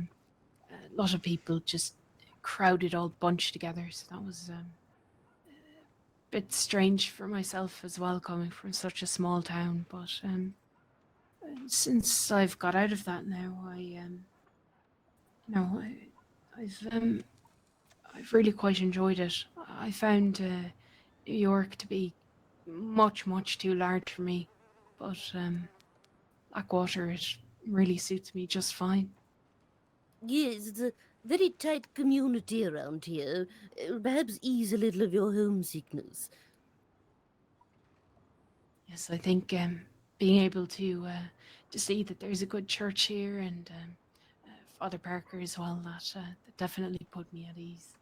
lot of people just crowded, all bunched together. So that was a bit strange for myself as well, coming from such a small town. But since I've got out of that now, I've really quite enjoyed it. I found New York to be much, much too large for me, but Blackwater, it really suits me just fine. Yes, it's a very tight community around here. It'll perhaps ease a little of your homesickness. Yes, I think being able to see that there's a good church here, and Father Parker as well, that definitely put me at ease.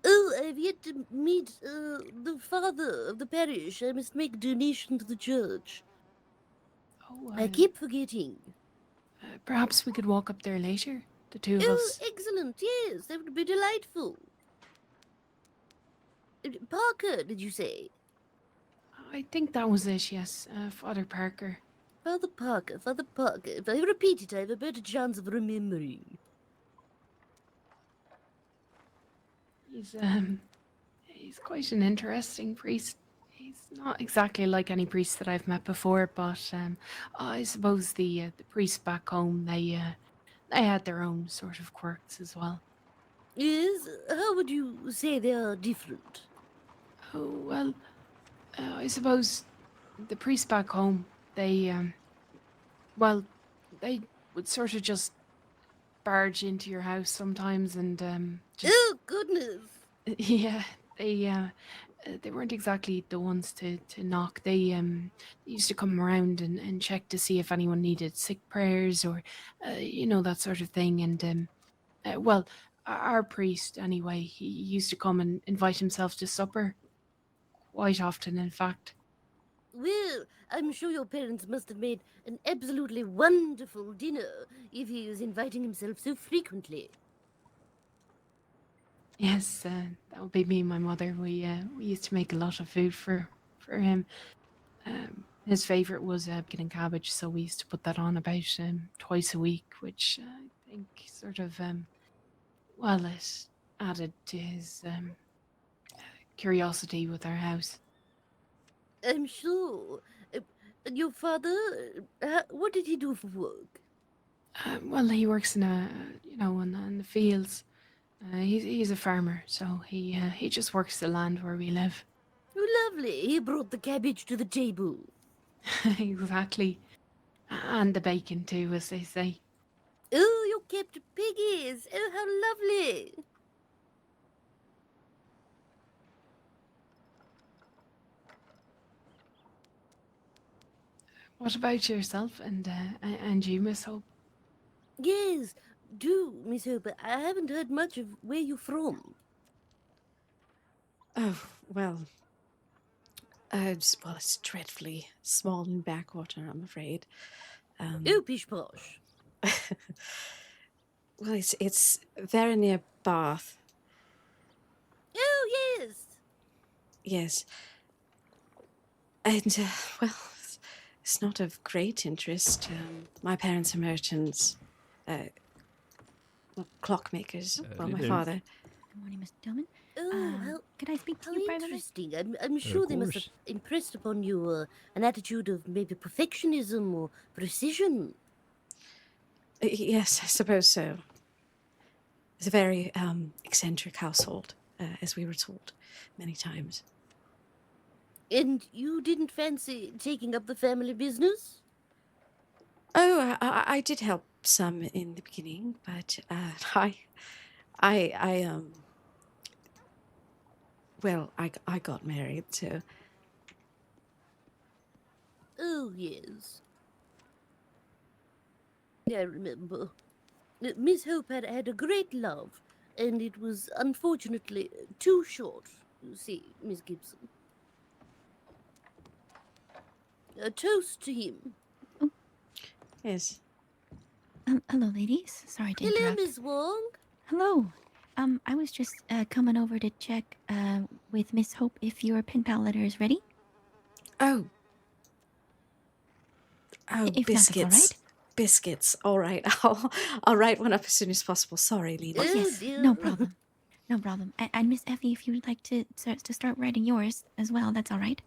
Oh, I've yet to meet the father of the parish. I must make a donation to the church. Oh, I keep forgetting. Perhaps we could walk up there later, the two of Oh, us. excellent. Yes, that would be delightful. Parker, did you say? I think that was it, yes. Father Parker. Father Parker, Father Parker. If I repeat it, I have a better chance of remembering. He's quite an interesting priest. He's not exactly like any priest that I've met before, but I suppose the priests back home, they had their own sort of quirks as well. Yes? How would you say they are different? Oh, well, I suppose the priests back home, they would sort of just barge into your house sometimes and Oh, goodness! yeah, they weren't exactly the ones to knock. They used to come around and check to see if anyone needed sick prayers or that sort of thing. And well, our priest anyway, he used to come and invite himself to supper quite often, in fact. Well, I'm sure your parents must have made an absolutely wonderful dinner if he was inviting himself so frequently. Yes, that would be me and my mother. We used to make a lot of food for him. His favorite was bacon and cabbage, so we used to put that on about twice a week, which I think sort of it added to his curiosity with our house. I'm sure. Your father, what did he do for work? Well, he works in in the fields. He's a farmer, so he just works the land where we live. Oh, lovely. He brought the cabbage to the table. Exactly. And the bacon too, as they say. Oh, you kept piggies. Oh, how lovely. What about yourself and you, Miss Hope? Yes, do, Miss Hope. I haven't heard much of where you're from. Oh, well. It's dreadfully small and backwater, I'm afraid. Oh, pish posh. Well, it's very near Bath. Oh, yes. Yes. And, well, it's not of great interest. My parents are merchants. Clockmakers. Well, my father. Good morning, Mr. Tillman. Oh, how, Could I speak to how you privately? interesting. I'm sure they must have impressed upon you an attitude of maybe perfectionism or precision. Yes, I suppose so. It's a very eccentric household, as we were told many times. And you didn't fancy taking up the family business? Oh, I did help some in the beginning, but I got married, so. Oh, yes. I remember. Miss Hope had a great love, and it was unfortunately too short, you see, Miss Gibson. A toast to him. Yes. Hello, ladies. Sorry to Hello, interrupt. Miss Wong. Hello. I was just coming over to check with Miss Hope if your pen pal letter is ready. Oh, If not, that's all biscuits. right. Biscuits. All right. I'll write one up as soon as possible. Sorry, Lena. Oh, yes, no problem. No problem. And Miss Effie, if you would like to start writing yours as well, that's all right.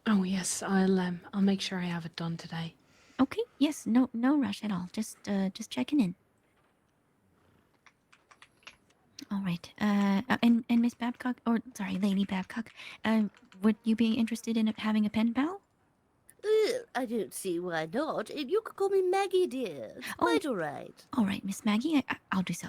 Oh yes, I'll make sure I have it done today. Okay. Yes. No rush at all. Just checking in. All right. And Miss Babcock, or sorry, Lady Babcock, would you be interested in having a pen pal? I don't see why not. You could call me Maggie, dear. It's quite all right. All right, Miss Maggie, I'll do so.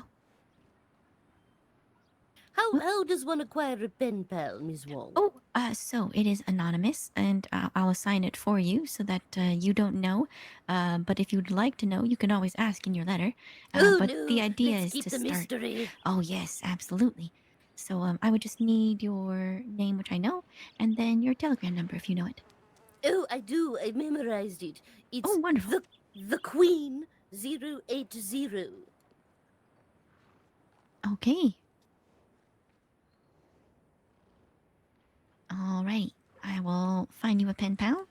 How does one acquire a pen pal, Miss Wong? Oh, so it is anonymous, and I'll assign it for you so that you don't know. But if you'd like to know, you can always ask in your letter. But no, the idea let's is keep to the start. mystery. Oh yes, absolutely. So I would just need your name, which I know, and then your telegram number if you know it. Oh, I do. I memorized it. It's wonderful. The Queen 080. Okay. All right. I will find you a pen pal.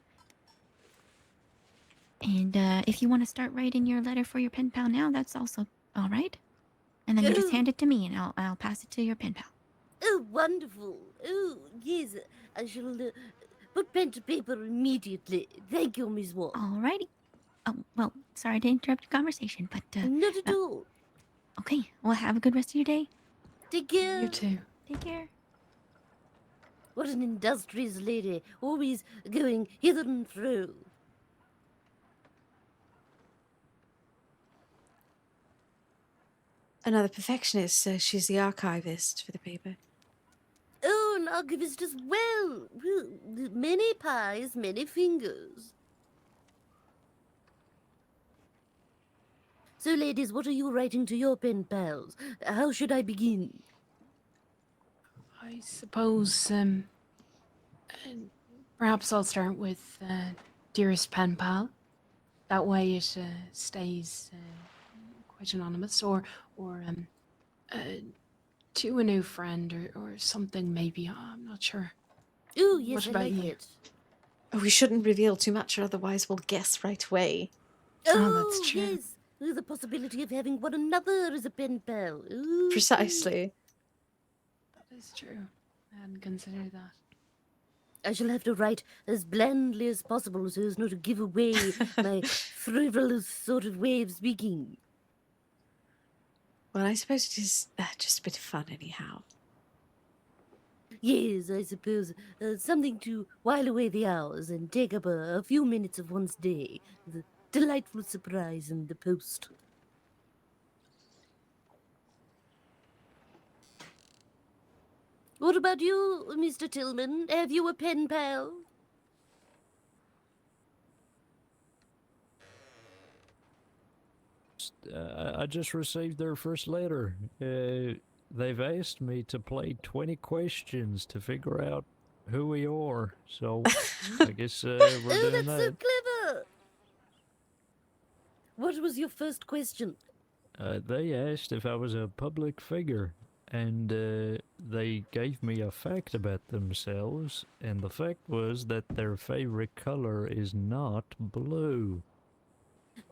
And if you want to start writing your letter for your pen pal now, that's also all right. And then you just hand it to me, and I'll pass it to your pen pal. Oh, wonderful. Oh, yes. I shall put pen to paper immediately. Thank you, Miss Wong. All righty. Oh, well, sorry to interrupt your conversation, but... Not at all. Okay, well, have a good rest of your day. Take care. You too. Take care. What an industrious lady, always going hither and fro. Another perfectionist, so she's the archivist for the paper. Oh, an archivist as well. Many pies, many fingers. So, ladies, what are you writing to your pen pals? How should I begin? I suppose perhaps I'll start with dearest pen pal. That way it stays quite anonymous, or to a new friend or something maybe. I'm not sure. Oh, yes, What I about like you? it. Oh, we shouldn't reveal too much, or otherwise we'll guess right away. Oh, that's true. Yes. Oh, the possibility of having one another as a pen pal. Ooh. Precisely. That is true. I hadn't considered that. I shall have to write as blandly as possible so as not to give away my frivolous sort of way of speaking. Well, I suppose it is just a bit of fun, anyhow. Yes, I suppose something to while away the hours and take up a few minutes of one's day. The delightful surprise in the post. What about you, Mr. Tillman? Have you a pen pal? I just received their first letter. They've asked me to play 20 questions to figure out who we are. So I guess we're Oh, doing that's so that. clever! What was your first question? They asked if I was a public figure, and they gave me a fact about themselves, and the fact was that their favorite color is not blue.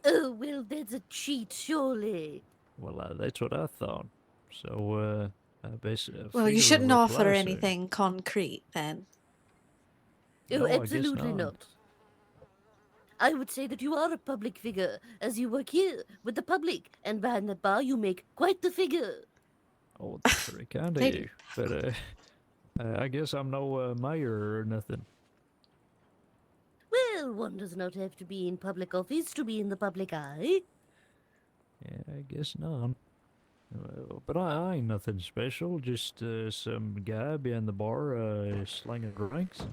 Oh, well, that's a cheat, surely. Well, that's what I thought. So, I best Well, you figure shouldn't a offer reply soon. anything concrete then. Oh, No, I guess absolutely not. I would say that you are a public figure, as you work here with the public, and behind that bar you make quite the figure. Oh, that's very kind of Lady you. But I guess I'm no mayor or nothing. Well, one does not have to be in public office to be in the public eye. Yeah, I guess not. But I ain't nothing special. Just some guy behind the bar slinging drinks.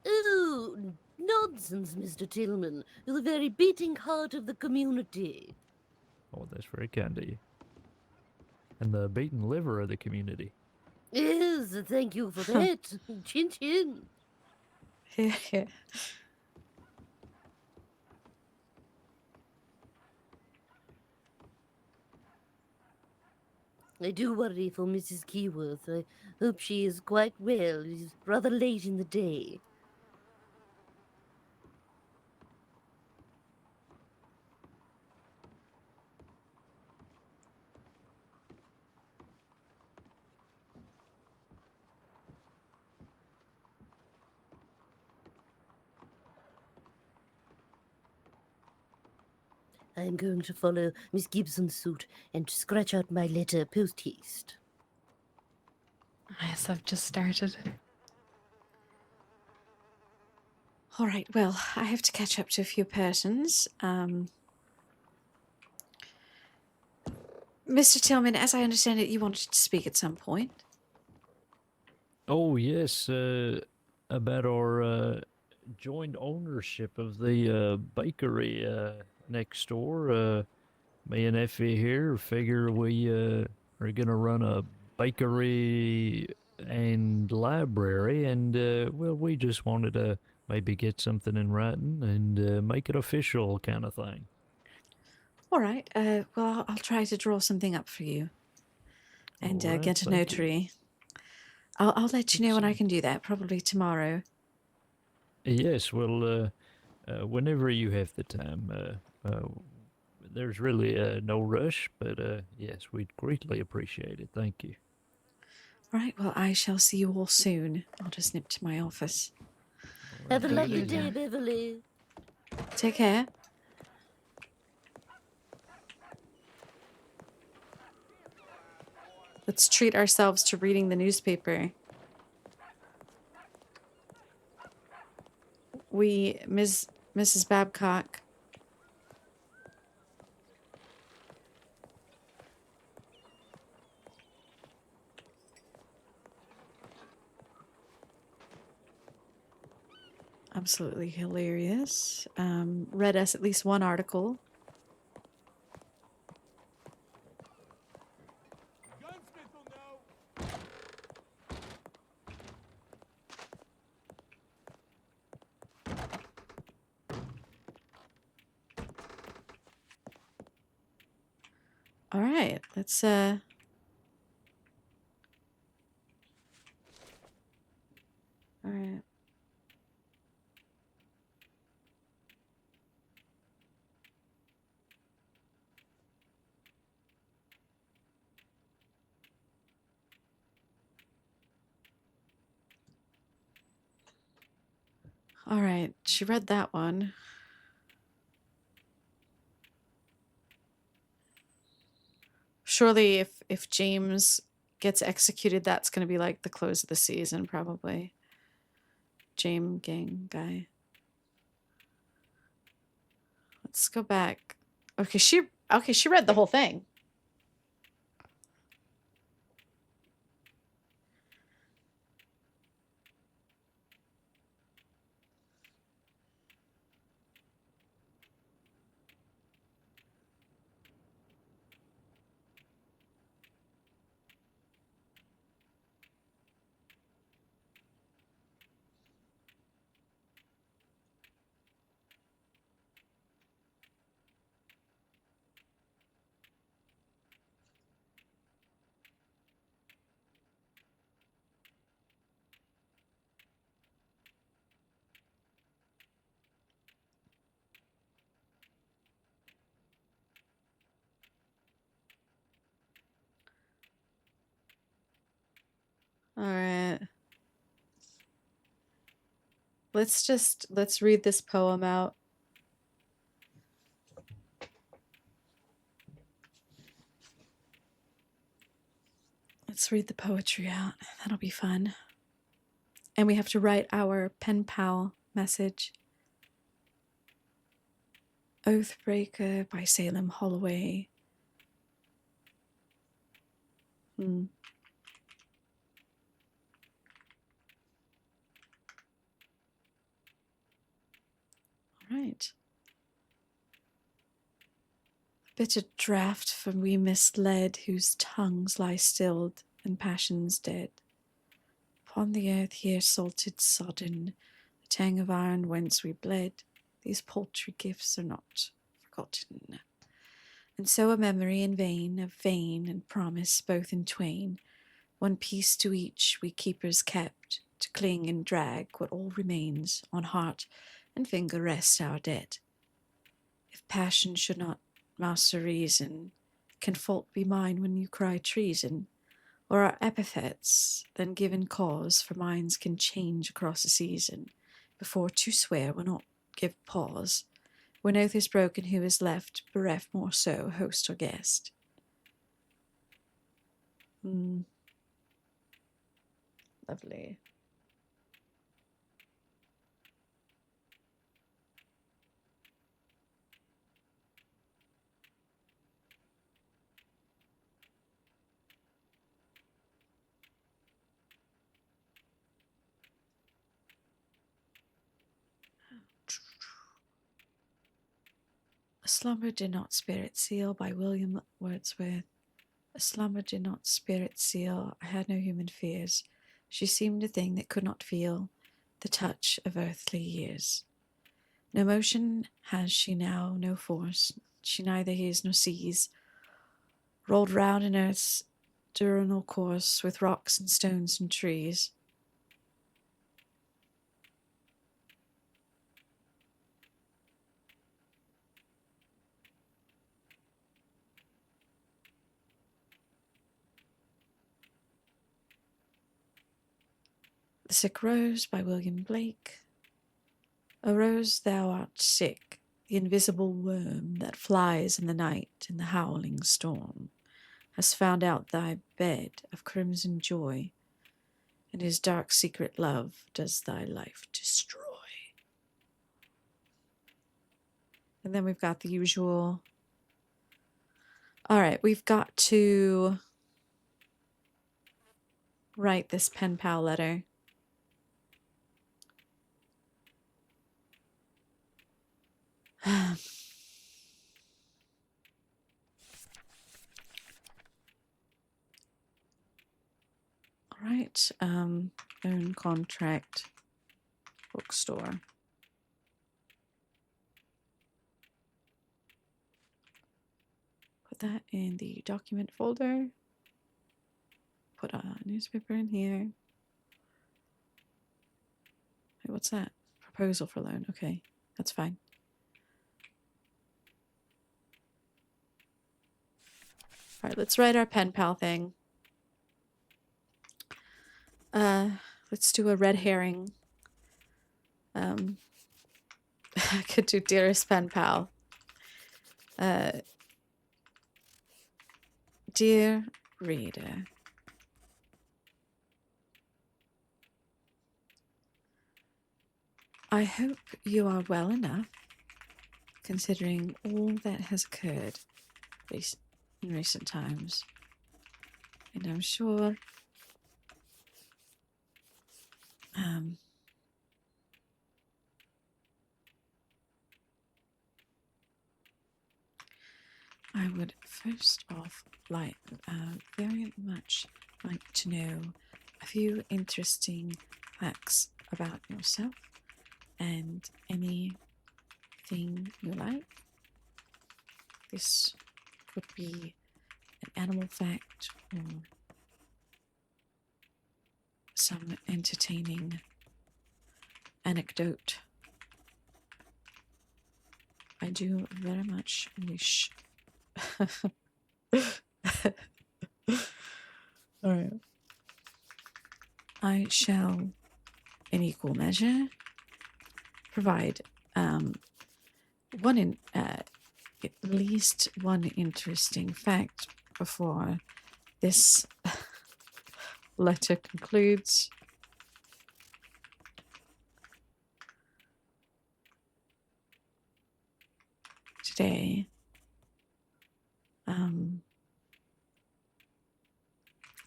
Oh, nonsense, Mr. Tillman. You're the very beating heart of the community. Oh, that's very kind of you. And the beaten liver of the community. Yes, thank you for that. Chin chin. Yeah. I do worry for Mrs. Keyworth. I hope she is quite well. It is rather late in the day. I am going to follow Miss Gibson's suit and scratch out my letter post-haste. Yes, I've just started. All right, well, I have to catch up to a few persons. Mr. Tillman, as I understand it, you wanted to speak at some point. Oh, yes, about our joint ownership of the bakery next door. Me and Effie here figure we are going to run a bakery and library, and, well, we just wanted to maybe get something in writing and make it official kind of thing. All right, well, I'll try to draw something up for you and All right, get a thank you. notary. I'll let you know when I can do that, probably tomorrow. Yes, well, whenever you have the time, there's really no rush, but yes, we'd greatly appreciate it. Thank you. All right, well, I shall see you all soon. I'll just nip to my office. Have a Thank lovely you, day, yeah. Beverly. Take care. Let's treat ourselves to reading the newspaper. Mrs. Babcock. Absolutely hilarious. Read us at least one article. All right, let's all right. All right, she read that one. surely if James gets executed, that's going to be like the close of the season, probably. James gang guy. Let's go back. Okay, she read the whole thing. All right. Let's read this poem out. Let's read the poetry out. That'll be fun. And we have to write our pen pal message. Oathbreaker by Salem Holloway. Right. Bitter draught from we misled, whose tongues lie stilled and passions dead. Upon the earth here salted, sodden, the tang of iron whence we bled, these paltry gifts are not forgotten. And so a memory in vain of vain and promise both in twain, one piece to each we keepers kept, to cling and drag what all remains, on heart and finger rest our debt. If passion should not master reason, can fault be mine when you cry treason? Or are epithets then given cause, for minds can change across a season, before to swear will not give pause, when oath is broken who is left, bereft more so, host or guest? Lovely. A slumber did not spirit seal by William Wordsworth. A slumber did not spirit seal. I had no human fears. She seemed a thing that could not feel the touch of earthly years. No motion has she now, no force. She neither hears nor sees. Rolled round in earth's diurnal course, with rocks and stones and trees. The Sick Rose by William Blake. O rose, thou art sick, the invisible worm that flies in the night in the howling storm, has found out thy bed of crimson joy, and his dark secret love does thy life destroy. And then we've got the usual. All right, we've got to write this pen pal letter. All right, own contract, bookstore. Put that in the document folder. Put a newspaper in here. Hey, what's that? Proposal for loan. Okay, that's fine. All right, let's write our pen pal thing. Let's do a red herring. I could do dearest pen pal. Dear reader, I hope you are well enough, considering all that has occurred in recent times. And I'm sure I would first off very much like to know a few interesting facts about yourself and anything you like. This could be an animal fact or some entertaining anecdote. I do very much wish. All right. I shall, in equal measure, provide at least one interesting fact before this letter concludes. Today,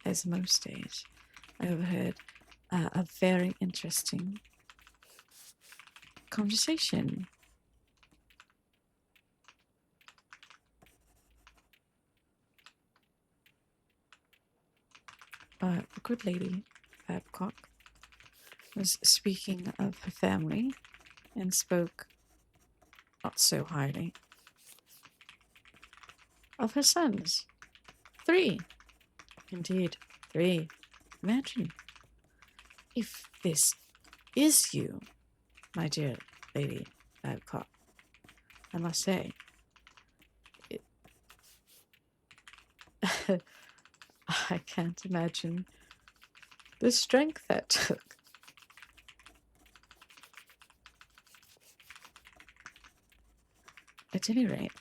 as most days, I overheard a very interesting conversation. A good lady, Babcock, was speaking of her family and spoke not so highly of her sons. 3. Indeed, 3. Imagine if this is you, my dear Lady Babcock. I must say, I can't imagine the strength that took. At any rate,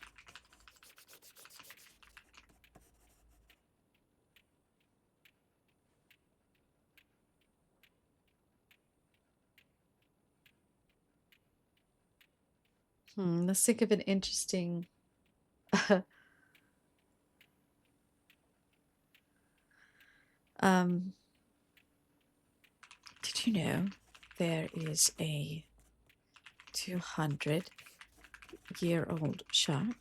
let's think of an interesting did you know there is a 200-year-old shark?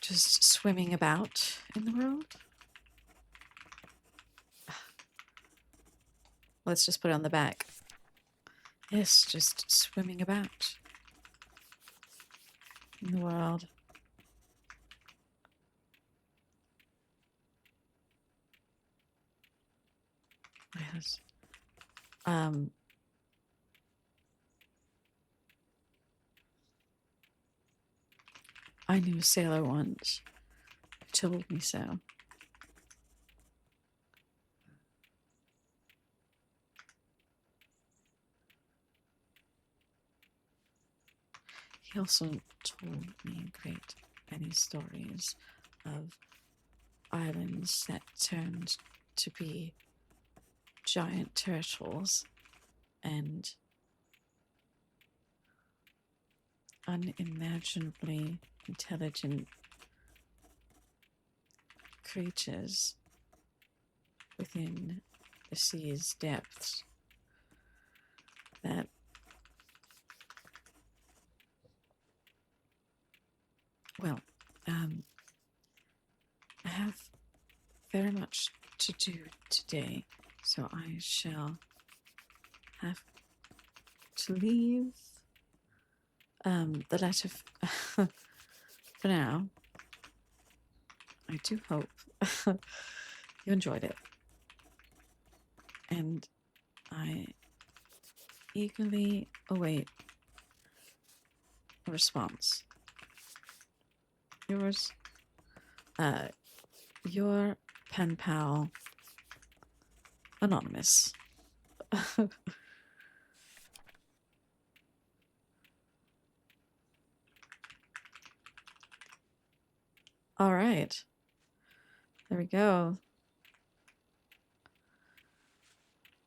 Just swimming about in the world? Let's just put it on the back. Yes, just swimming about in the world. Yes. I knew a sailor once who told me so. He also told me great many stories of islands that turned to be giant turtles and unimaginably intelligent creatures within the sea's depths that I have very much to do today, so I shall have to leave the letter for now. I do hope you enjoyed it, and I eagerly await a response. Yours, your pen pal, Anonymous. All right. There we go.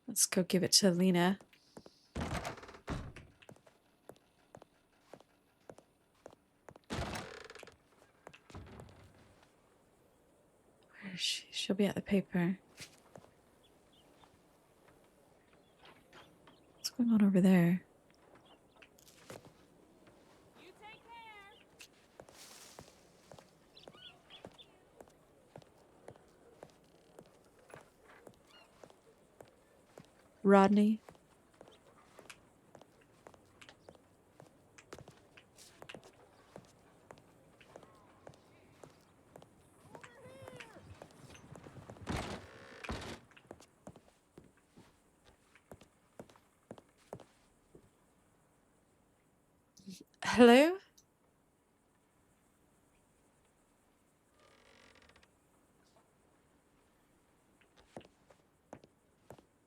Let's go give it to Lena. Where is she? She'll be at the paper. What's going on over there? Rodney? Hello?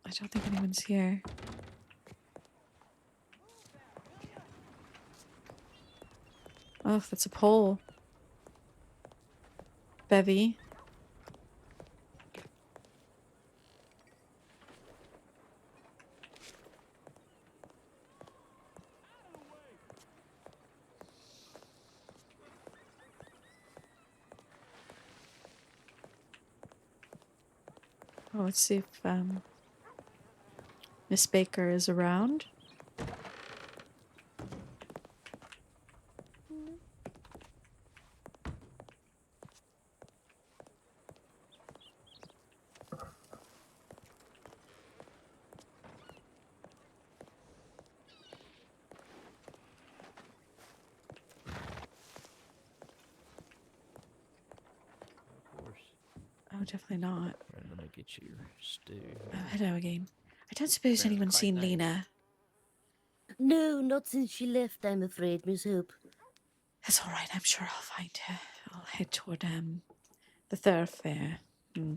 I don't think anyone's here. Oh, that's a pole. Bevy. Oh, let's see if Miss Baker is around. Of course. Oh, definitely not. Right, let me get your stew. Oh, hello again. I don't suppose Sounds anyone's quite seen nice. Lena. No, not since she left, I'm afraid, Miss Hope. That's all right. I'm sure I'll find her. I'll head toward the thoroughfare. Hmm.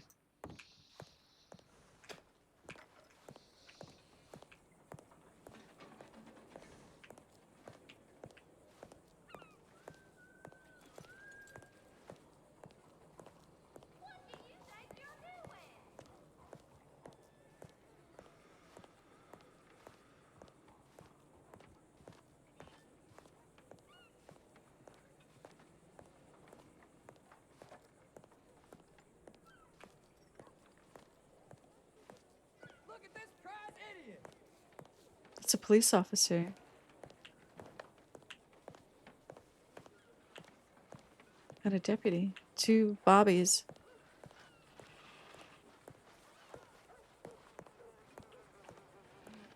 It's a police officer. And a deputy. 2 bobbies.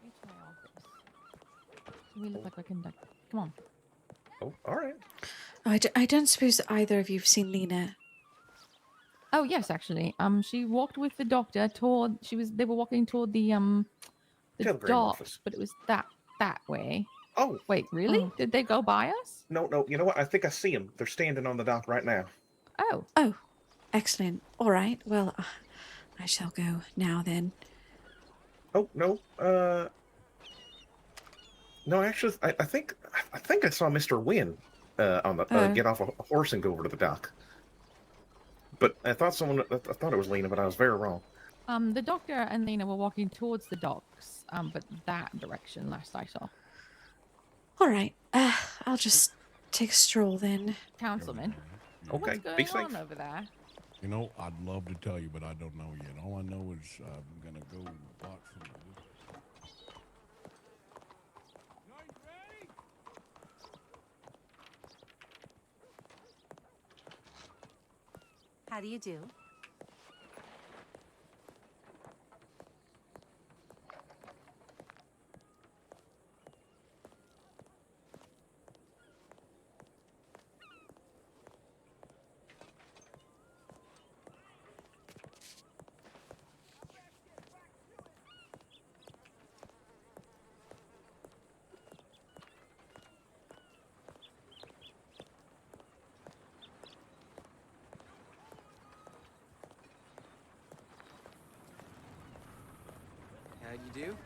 It's my office. We look like we're conducting. Come on. Oh, all right. I don't suppose either of you've seen Lena. Oh yes, actually. She walked with the doctor toward. They were walking toward the Telegram docks, office. but it was that way. Oh, Wait, really? Oh. Did they go by us? no. You know what? I think I see them. They're standing on the dock right now. Oh. Oh, excellent. All right. Well, I shall go now then. Oh, no. No, actually, I think I saw Mr. Wynn on the get off a horse and go over to the dock. But I thought it was Lena, but I was very wrong. The doctor and Lena were walking towards the docks, but that direction last I saw. All right. I'll just take a stroll then. Councilman. Okay, What's be going on safe. over there? You know, I'd love to tell you, but I don't know yet. All I know is I'm gonna go watch from the How do you do? Glad you do.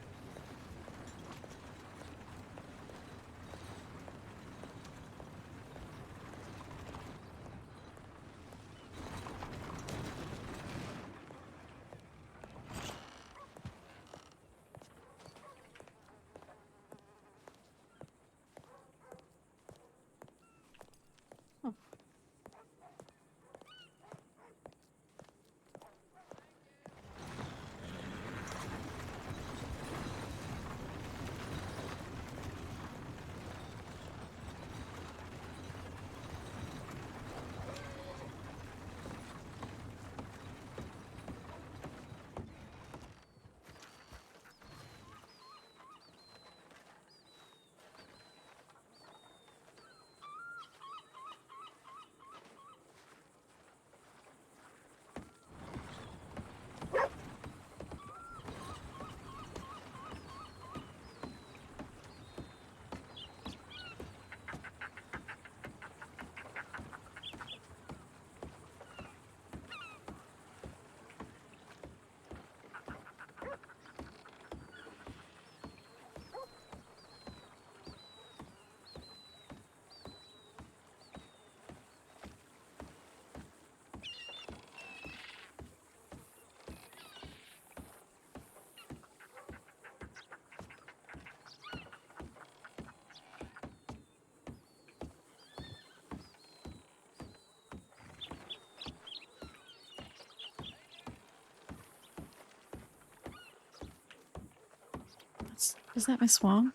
Is that Miss Wong?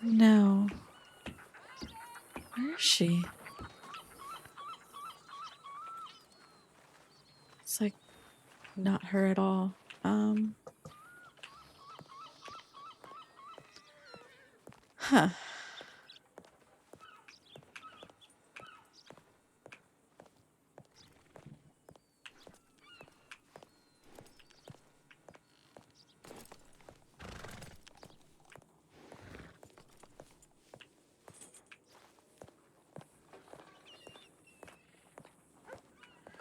No. Where is she? It's like not her at all. Huh.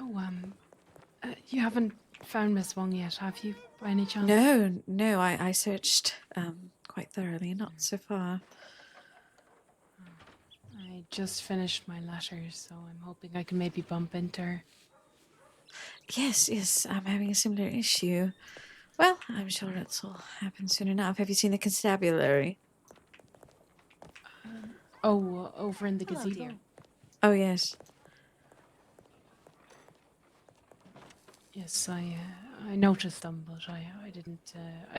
Oh, you haven't found Miss Wong yet, have you, by any chance? No, I searched quite thoroughly, not so far. I just finished my letters, so I'm hoping I can maybe bump into her. Yes, I'm having a similar issue. Well, I'm sure it'll happen soon enough. Have you seen the constabulary? Oh, over in the Hello, gazebo? dear. Oh, yes. Yes, I noticed them, but I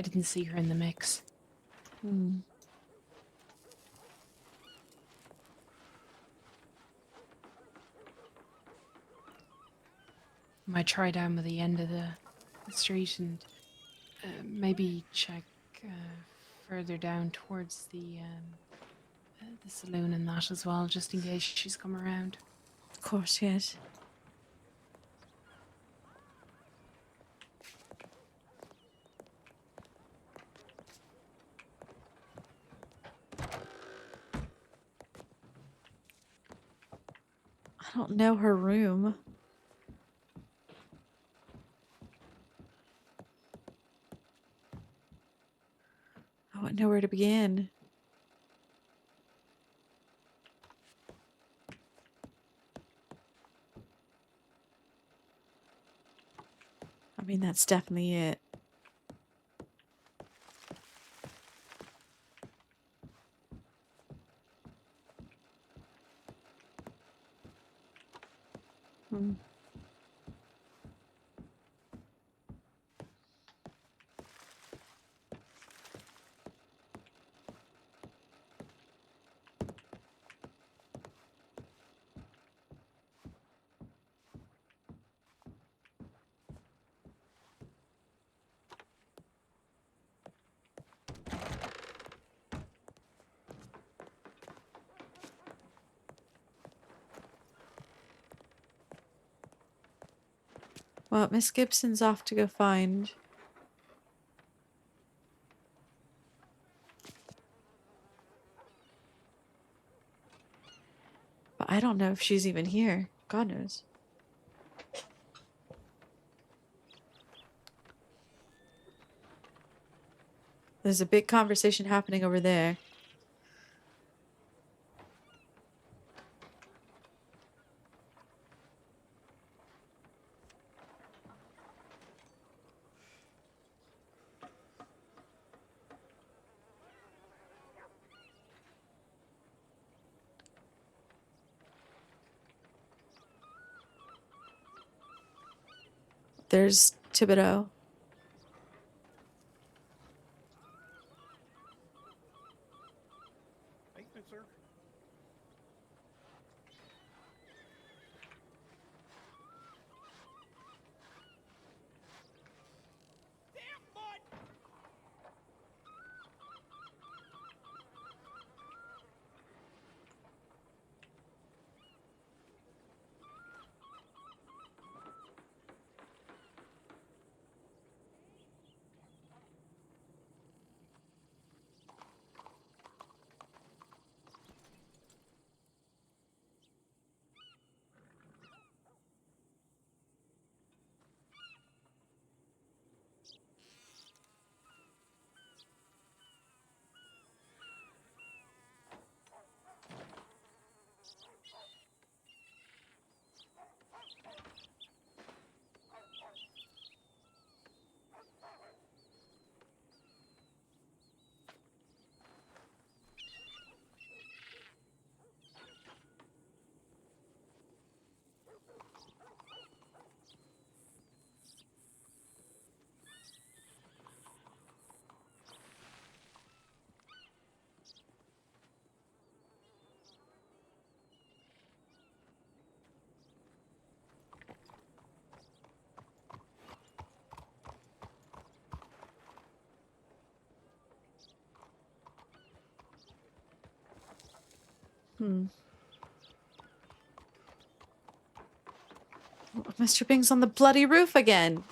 didn't see her in the mix. Hmm. Might try down by the end of the street and maybe check further down towards the saloon and that as well, just in case she's come around. Of course, yes. I don't know her room. I wouldn't know where to begin. I mean, that's definitely it. Hmm. Well, Miss Gibson's off to go find. But I don't know if she's even here. God knows. There's a big conversation happening over there. There's Thibodeau. Mr. Bing's on the bloody roof again.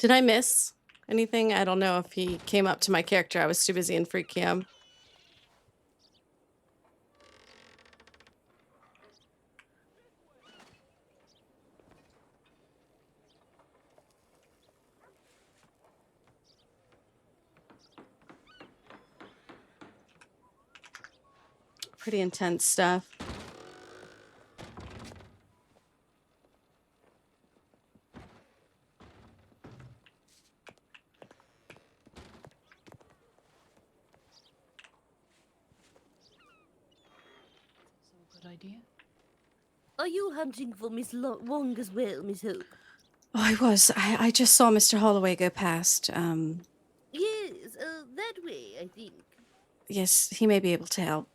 Did I miss anything? I don't know if he came up to my character. I was too busy in free cam. Pretty intense stuff. Good idea. Are you hunting for Miss Wong as well, Miss Hope? Oh, I was. I just saw Mr. Holloway go past. Yes, that way, I think. Yes, he may be able to help.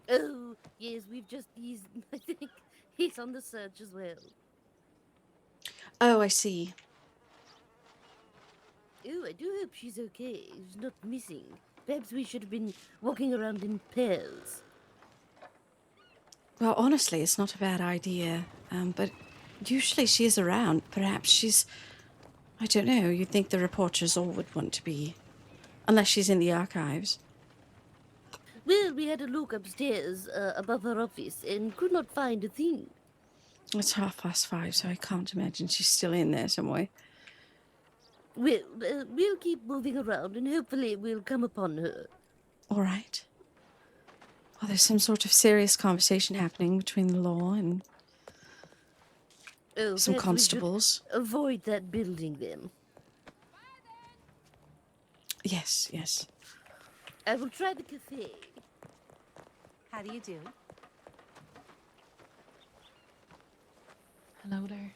Oh, yes, he's, I think, he's on the search as well. Oh, I see. Oh, I do hope she's okay. She's not missing. Perhaps we should have been walking around in pairs. Well, honestly, it's not a bad idea. But usually she is around. Perhaps she's... I don't know. You'd think the reporters all would want to be. Unless she's in the archives. Well, we had a look upstairs above her office and could not find a thing. It's 5:30, so I can't imagine she's still in there somewhere. Well, we'll keep moving around and hopefully we'll come upon her. All right. Well, there's some sort of serious conversation happening between the law and Oh, some perhaps we should constables. avoid that building then. Yes, yes. I will try the cafe. How do you do? Hello there.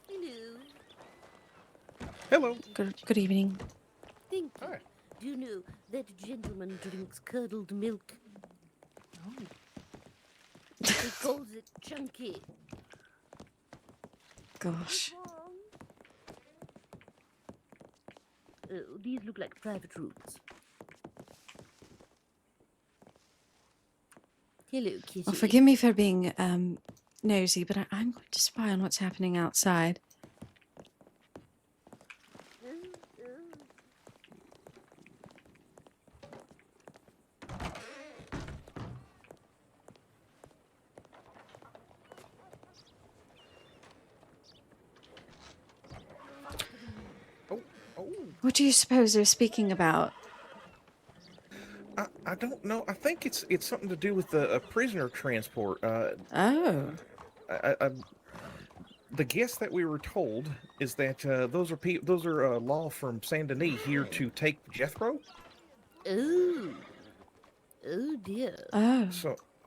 Hello. Hello. Good evening. Thank you. Hi. Do you know that gentleman drinks curdled milk? Oh. He calls it chunky. Gosh. Oh, these look like private rooms. Hello, kitty. Well, forgive me for being nosy, but I'm going to spy on what's happening outside. What do you suppose they're speaking about? I don't know. I think it's something to do with the prisoner transport. Oh. The guess that we were told is that those are law from Saint Denis here to take Jethro. Oh. Oh dear. Oh.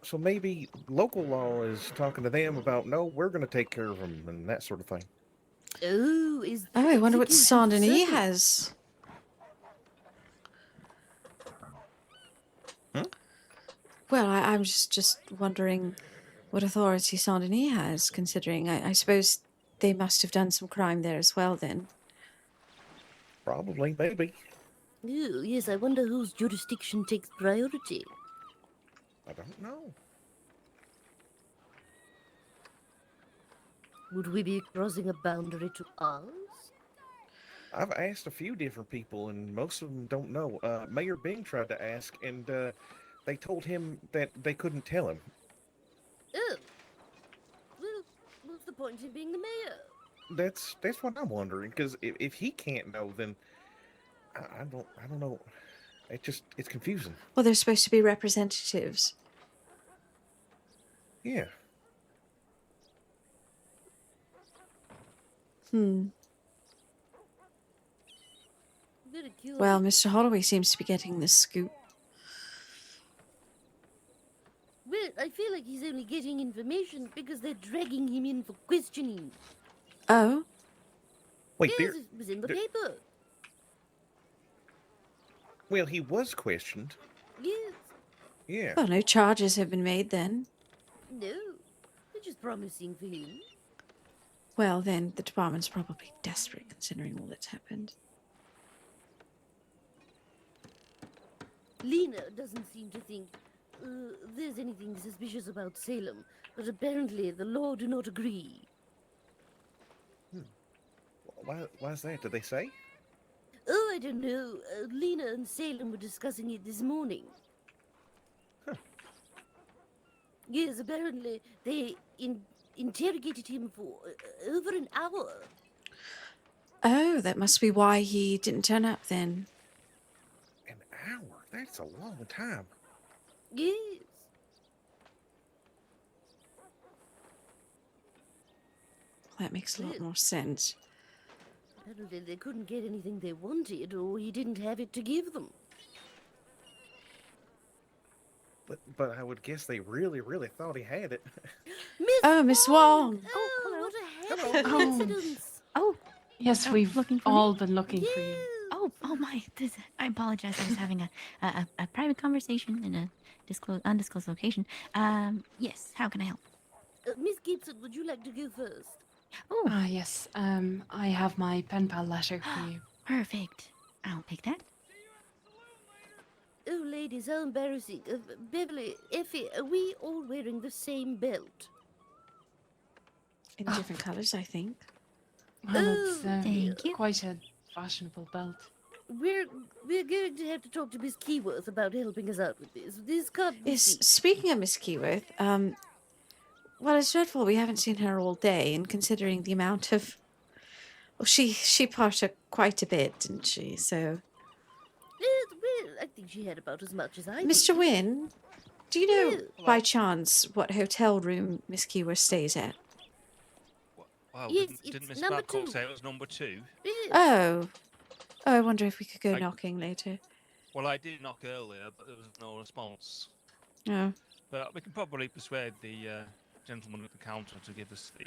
So maybe local law is talking to them about, no, we're going to take care of them and that sort of thing. Oh, I wonder what executive Saint Denis sentence. has. Well, I'm just wondering what authority Saint Denis has, considering I suppose they must have done some crime there as well then. Probably, maybe. Oh, yes, I wonder whose jurisdiction takes priority. I don't know. Would we be crossing a boundary to ours? I've asked a few different people, and most of them don't know. Mayor Bing tried to ask, and they told him that they couldn't tell him. Oh. Well, what's the point in being the mayor? That's what I'm wondering. Because if he can't know, then I don't know. It's confusing. Well, they're supposed to be representatives. Yeah. Very curious. Well, Mr. Holloway seems to be getting the scoop. Well, I feel like he's only getting information because they're dragging him in for questioning. Oh? Wait, yes, it was in the paper. Well, he was questioned. Yes. Yeah. Well, no charges have been made then. No. They're just promising for him. Well, then, the department's probably desperate considering all that's happened. Lena doesn't seem to think there's anything suspicious about Salem, but apparently the law do not agree. Why's that? Did they say? Oh, I don't know. Lena and Salem were discussing it this morning. Huh. Yes, apparently they interrogated him for over an hour. Oh, that must be why he didn't turn up then. An hour? That's a long time. Yes. That makes a lot more sense. Apparently they couldn't get anything they wanted, or he didn't have it to give them. But I would guess they really thought he had it. Miss Wong. Oh, what a happy Oh. coincidence. Oh, Yes, Oh, we've looking for all me? been looking for you. oh my! I apologize. I was having a private conversation in a undisclosed location. Yes. How can I help? Miss Gibson, would you like to go first? Oh, Ah, yes. I have my pen pal letter for you. perfect. I'll pick that. Oh, ladies, how embarrassing. Beverly, Effie, are we all wearing the same belt? In different colours, I think. Well, it's Thank you. quite a fashionable belt. We're going to have to talk to Miss Keyworth about helping us out with this. This can't be. Yes, speaking of Miss Keyworth, well, it's dreadful we haven't seen her all day, and considering the amount of... Well, she partook quite a bit, didn't she? So... Well, I think she had about as much as I Mr. did. Wynne, do you know Yes. by chance what hotel room Miss Keyworth stays at? Well, Yes, didn't it's Miss number Babcock 2. say it was number 2? Yes. Oh, I wonder if we could go knocking later. Well, I did knock earlier, but there was no response. Oh. But we can probably persuade the gentleman at the counter to give us the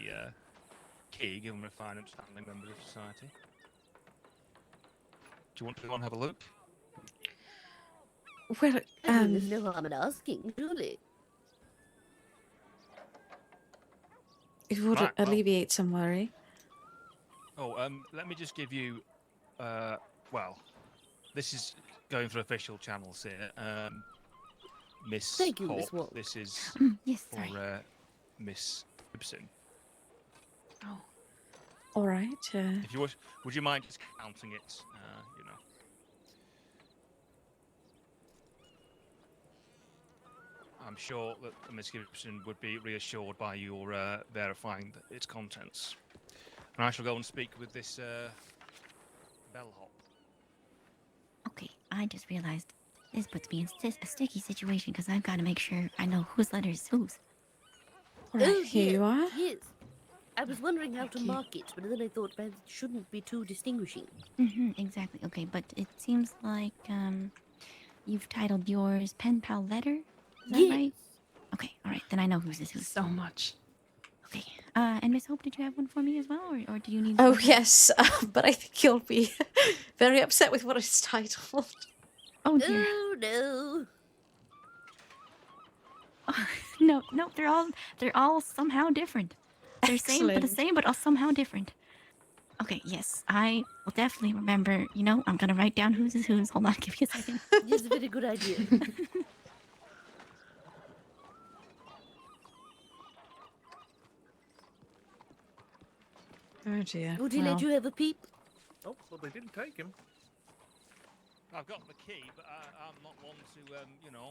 key, given we're a fine upstanding member of society. Do you want to go and have a look? Well, I mean, there's no harm in asking, surely. it would Right, well. alleviate some worry. Oh, let me just give you, well, this is going for official channels here. Miss Thank you, Hawk, Miss Wall. this is Yes, for sorry. Miss Gibson. Oh. All right. If you would you mind just counting it? You know. I'm sure that Miss Gibson would be reassured by your verifying its contents. And I shall go and speak with this bellhop. Okay, I just realized this puts me in a sticky situation because I've got to make sure I know whose letter is whose. Right, Oh, here you are. Yes. I was wondering how to mark it, but then I thought perhaps it shouldn't be too distinguishing. Exactly. Okay, but it seems like you've titled yours Pen Pal Letter. Is that Yes. right? Okay, all right. Then I know whose this is. So much. Okay. And Miss Hope, did you have one for me as well, or do you need? Oh, one? yes, but I think you'll be very upset with what it's titled. Oh dear. Oh No, they're all somehow different. They're Excellent. the same, but all somehow different. Okay, yes, I will definitely remember. You know, I'm gonna write down whose is whose. Hold on, give me a second. Yes, a very good idea. Oh dear. Would he let you have a peep? Oh, well, they didn't take him. I've got the key, but I'm not one to, you know,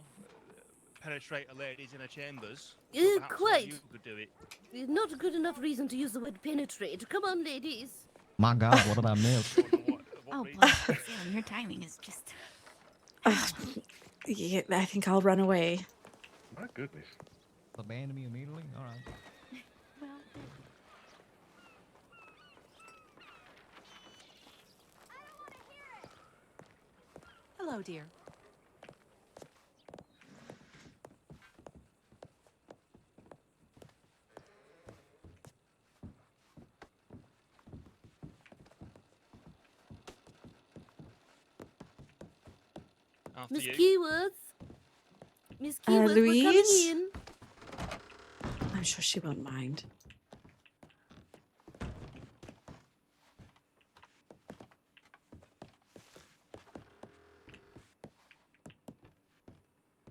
penetrate a lady's inner chambers. So perhaps Quite. You could do it. Not a good enough reason to use the word penetrate. Come on, ladies. My God, what did I miss? Oh, bless you, Sam, your timing is just. Yeah, I think I'll run away. My goodness. Abandon me immediately? All right. Hello, dear. After Miss you. Keyworth. Miss Keyworth, we're coming Louise? in. I'm sure she won't mind.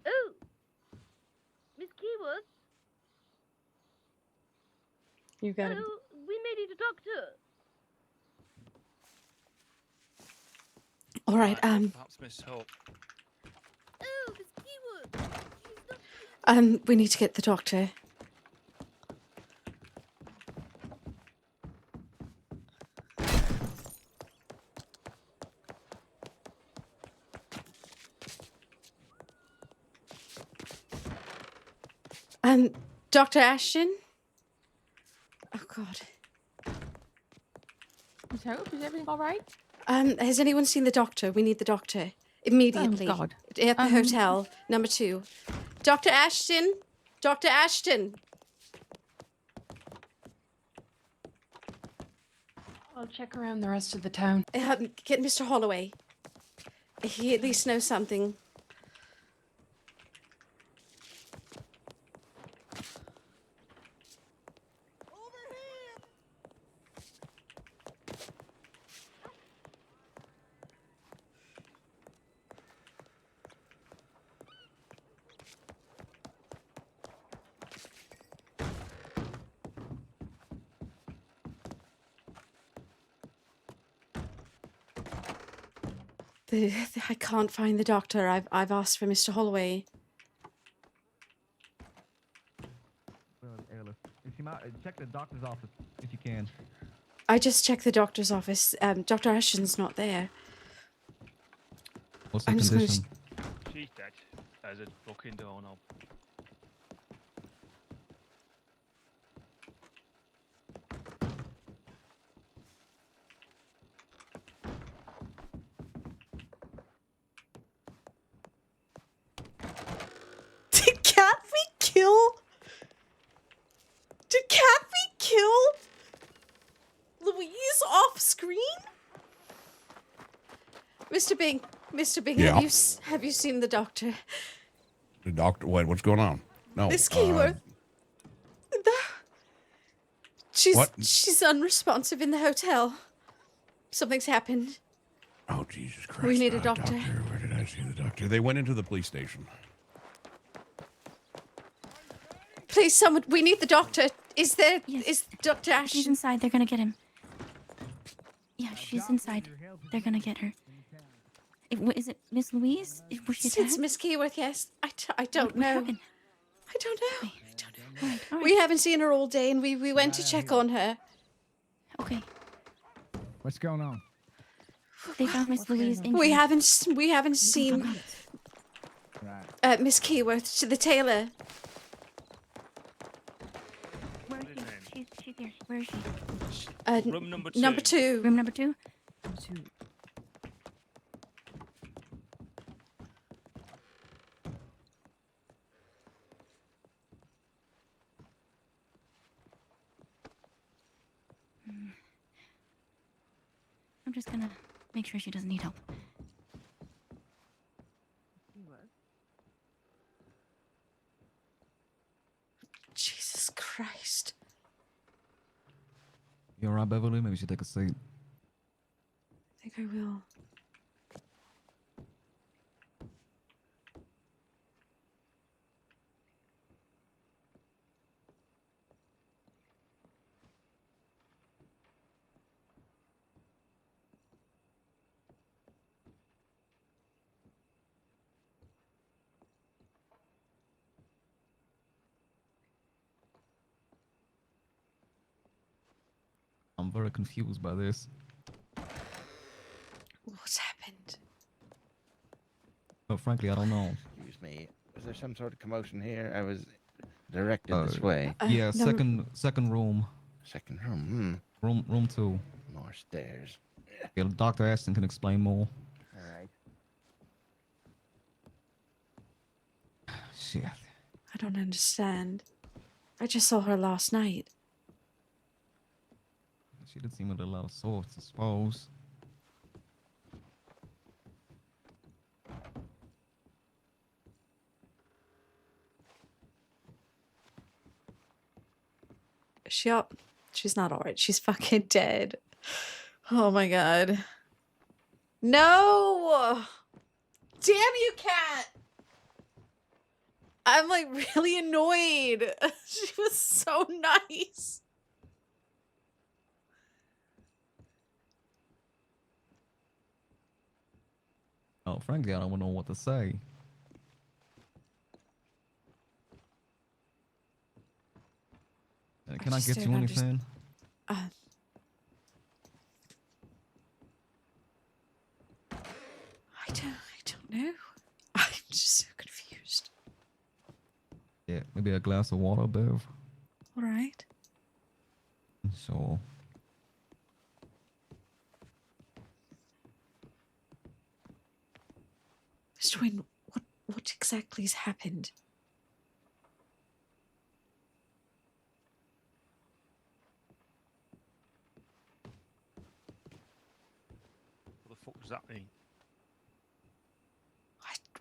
Oh, Miss Keyworth. You got Hello, we may need a doctor. All right. Perhaps Miss Hope. Oh, Miss Keywood. She's not. We need to get the doctor. Dr. Ashton? Oh, God. Miss Hope, is everything all right? Has anyone seen the doctor? We need the doctor. Immediately. Oh, God. At the hotel, number 2. Dr. Ashton? Dr. Ashton? I'll check around the rest of the town. Get Mr. Holloway. He at least knows something. I can't find the doctor. I've asked for Mr. Holloway. Well, Ayla, if you might check the doctor's office if you can. I just checked the doctor's office. Dr. Ashton's not there. What's the I'm just gonna condition? She's dead. There's a fucking doorknob. Did Kathy kill? Did Kathy kill Louise off screen? Mr. Bing, Yeah. have you seen the doctor? The doctor, what's going on? No. Miss Keyworth. What? She's unresponsive in the hotel. Something's happened. Oh, Jesus Christ. We need a doctor. Where did I see the doctor? They went into the police station. Please, someone. We need the doctor. Is there? Yes. Is Dr. Ashton? She's inside. They're gonna get him. Yeah, she's inside. They're gonna get her. Is it Miss Louise? Was she It's attacked? Miss Keyworth. Yes. I don't What know. happened? I don't know. Okay. All right. We haven't seen her all day, and we went to check on her. Okay. What's going on? They found Miss Louise injured. We haven't seen Right. Miss Keyworth to the tailor. Where is she? She's here. Where is she? Room number 2. Number 2. Room number 2? I'm just gonna make sure she doesn't need help. Jesus Christ. You alright, Beverly? Maybe you should take a seat. I think I will. I'm very confused by this. What's happened? But frankly, I don't know. Excuse me. Was there some sort of commotion here? I was directed this way. Yeah, no. second room. Second room. Room 2. More stairs. Yeah, Dr. Ashton can explain more. All right. Shit. I don't understand. I just saw her last night. She did seem a little out of sorts, I suppose. Is she up? She's not alright. She's fucking dead. Oh my god. No! Damn you, cat! I'm like really annoyed. She was so nice. Oh, frankly, I don't know what to say. Can I just get don't you understand. anything? I don't know. I'm just so confused. Yeah, maybe a glass of water, Bev. All right. So, Mr. Wynn, what exactly has happened? What the fuck does that mean?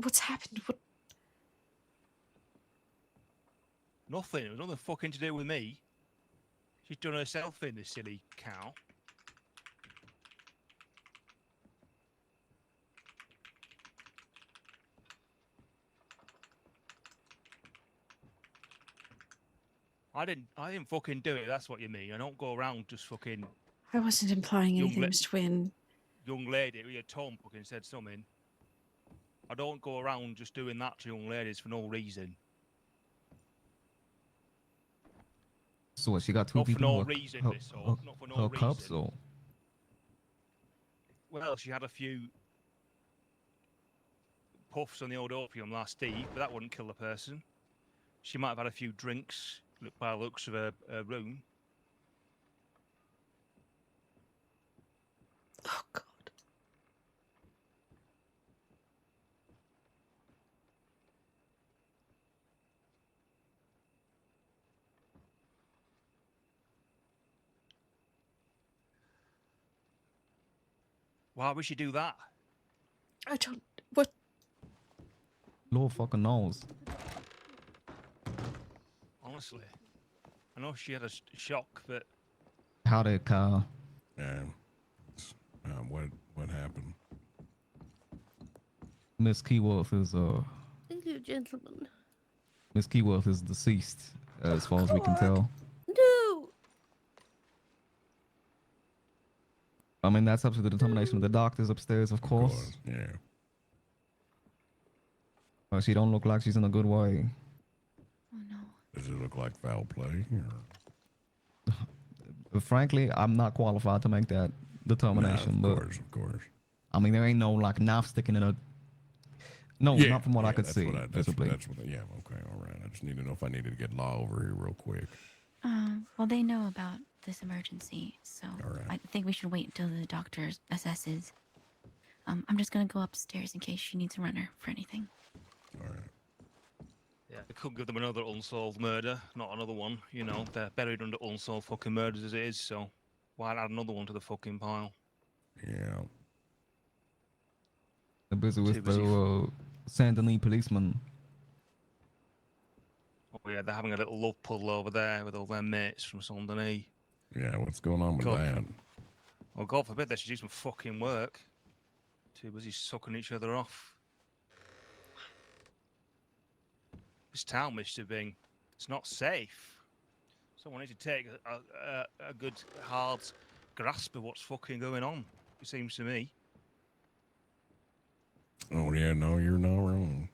What's happened? What? Nothing. It was nothing fucking to do with me. She's done herself in, this silly cow. I didn't fucking do it. That's what you mean. I don't go around just fucking. I wasn't implying anything, Mr. Wynn. Young lady with your tongue fucking said something. I don't go around just doing that to young ladies for no reason. so what, she got two Not for people. no her, reason, her, Miss her, Hawk. Not for no her reason. cups, or Well, she had a few puffs on the old opium last eve, but that wouldn't kill a person. She might have had a few drinks by the looks of her room. Oh, God. Why would she do that? I don't. What? Lord fucking knows. Honestly. I know she had a shock, but... How did Kyle? Yeah. What happened? Miss Keyworth is Thank you, gentlemen. Miss Keyworth is deceased, as far as we can tell. No! I mean, that's up to the determination of the doctors upstairs, of course. Yeah. But she don't look like she's in a good way. Oh no. Does it look like foul play? Frankly, I'm not qualified to make that determination. Of course. I mean, there ain't no like knife sticking in a. No, Yeah, not from what I could that's see. What that's visibly. yeah, okay, all right. I just need to know if I needed to get Law over here real quick. Well, they know about this emergency, so I think we should wait until the doctor assesses. I'm just gonna go upstairs in case she needs a runner for anything. All right. Yeah, they could give them another unsolved murder, not another one. You know, they're buried under unsolved fucking murders as it is, so why add another one to the fucking pile? Yeah. They're busy with Too busy the Saint Denis policeman. Oh yeah, they're having a little love puddle over there with all their mates from Saint Denis. Yeah, what's going on with that? Well, God forbid they should do some fucking work. Too busy sucking each other off. This town, Mr. Bing, it's not safe. Someone needs to take a good hard grasp of what's fucking going on, it seems to me. Oh, yeah, no, you're not wrong.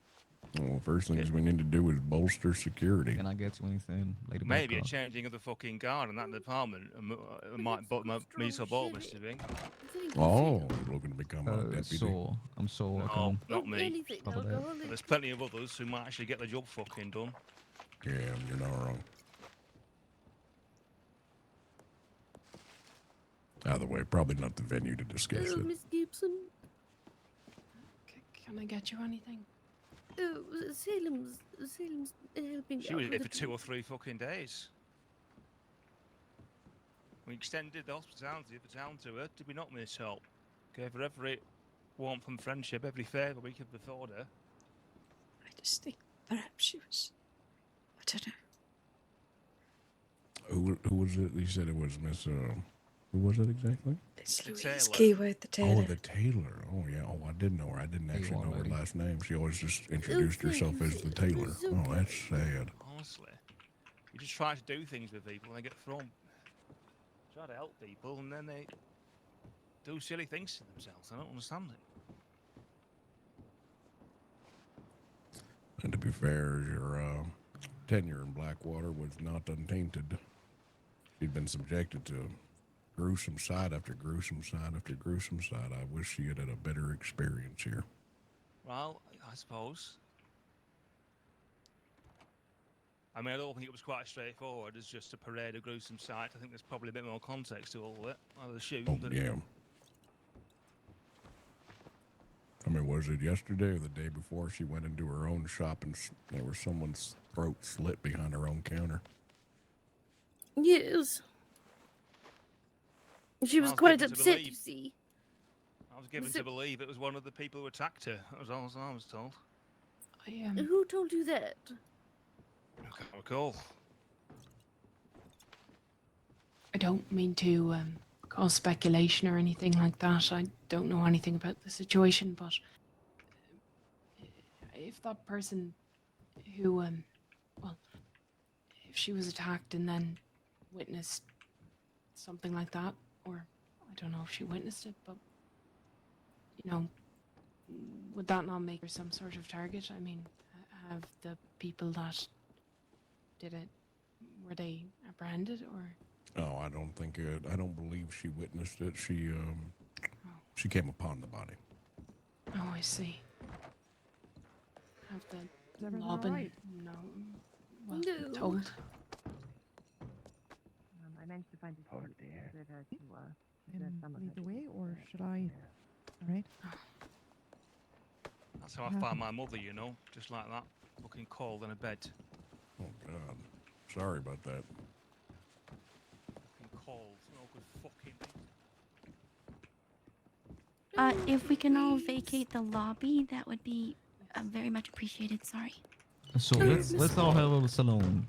Well, first things we need to do is bolster security. Can I get you anything, Lady Maybe a Buttercup? changing of the fucking guard in that department might butt me so bold, Mr. Bing. Oh, you're looking to become a deputy? Sure. I'm sure. I No, can not me. Anything cover that. alcoholic. There's plenty of others who might actually get the job fucking done. Yeah, you're not wrong. Either way, probably not the venue to discuss Oh, it. Miss Gibson. Can I get you anything? Oh, Salem's helping She out was with there the for 2 or 3 fucking days. We extended the hospitality of the town to her, did we not, Miss Hope? Gave her every warmth and friendship, every favour we could afford her. I just think perhaps she was. I don't know. Who was it? You said it was Miss. Who was it exactly? It's The Louise Taylor. Keyword, the Taylor. Oh, the Taylor. Oh, yeah. Oh, I did know her. I didn't actually know her last name. She always just introduced herself as the Taylor. Oh, that's sad. Honestly. You just try to do things with people and they get thrown. Try to help people and then they do silly things to themselves. I don't understand it. And to be fair, your tenure in Blackwater was not untainted. She'd been subjected to gruesome sight after gruesome sight after gruesome sight. I wish she had had a better experience here. Well, I suppose. I mean, I don't think it was quite straightforward as just a parade of gruesome sights. I think there's probably a bit more context to all of it. I would assume. Oh, But yeah. I mean, was it yesterday or the day before she went into her own shop and there was someone's throat slit behind her own counter? Yes. She was quite upset, you see. I was given to believe it was one of the people who attacked her. That was all I was told. Who told you that? I can't recall. I don't mean to cause speculation or anything like that. I don't know anything about the situation, but if that person who, well, if she was attacked and then witnessed something like that, or I don't know if she witnessed it, but, you know, would that not make her some sort of target? I mean, have the people that did it, were they apprehended or? Oh, I don't think it. I don't believe she witnessed it. She came upon the body. Oh, I see. Have the everything law been alright? well told? I managed to find a Oh dear. lead the way, or should I? All right. That's how I found my mother, you know, just like that, looking cold in a bed. Oh God, sorry about that. Looking cold, no good fucking. If we can all vacate the lobby, that would be very much appreciated. Sorry. So let's all head to the saloon.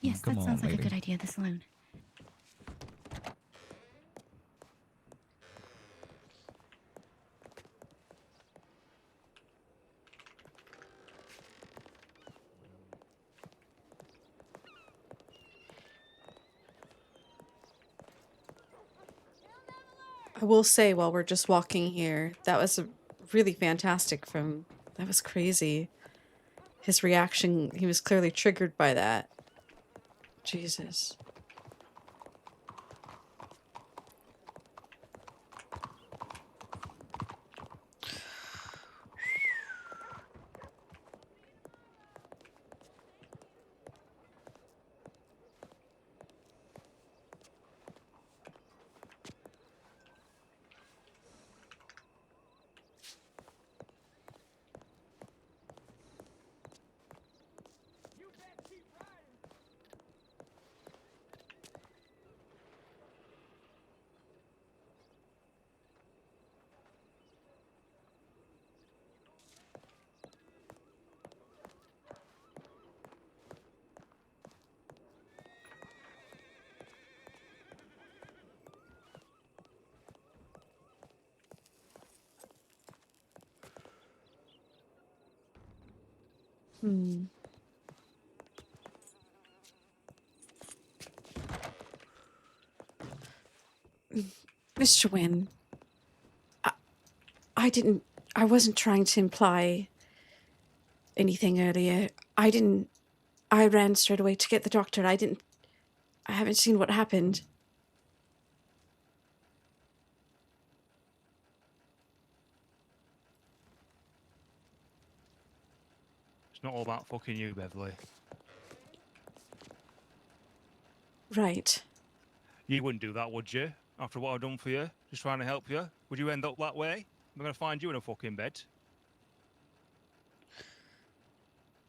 Yes, Come that on, sounds like a lady. good idea. The saloon. I will say, while we're just walking here, that was really fantastic that was crazy. His reaction, he was clearly triggered by that. Jesus. Hmm. Mr. Wynn, I wasn't trying to imply anything earlier. I ran straight away to get the doctor. I haven't seen what happened. It's not all about fucking you, Beverly. Right. You wouldn't do that, would you? After what I've done for you, just trying to help you, would you end up that way? I'm gonna find you in a fucking bed.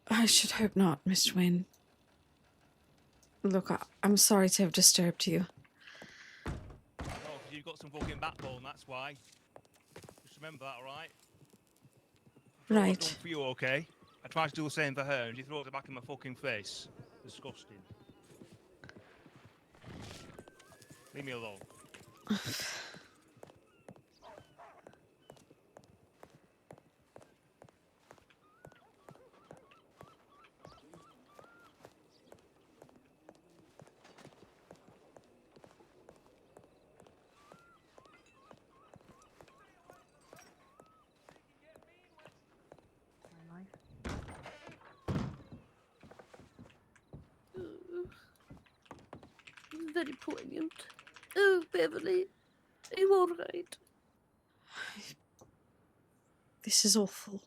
I should hope not, Mr. Wynn. Look, I'm sorry to have disturbed you. Oh, 'cause you've got some fucking backbone, that's why. Just remember that, alright? What I've Right. done for you, okay? I tried to do the same for her, and she throws it back in my fucking face. Disgusting. Leave me alone. very poignant. Oh, Beverly, are you all right? This is awful.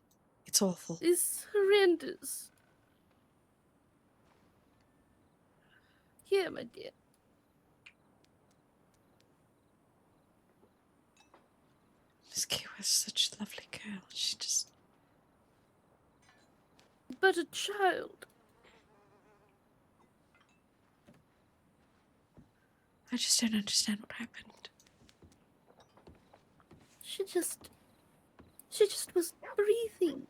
It's awful. It's horrendous. Here, my dear. Miss Kay was such a lovely girl. She just... But a child. I just don't understand what happened. She just wasn't breathing.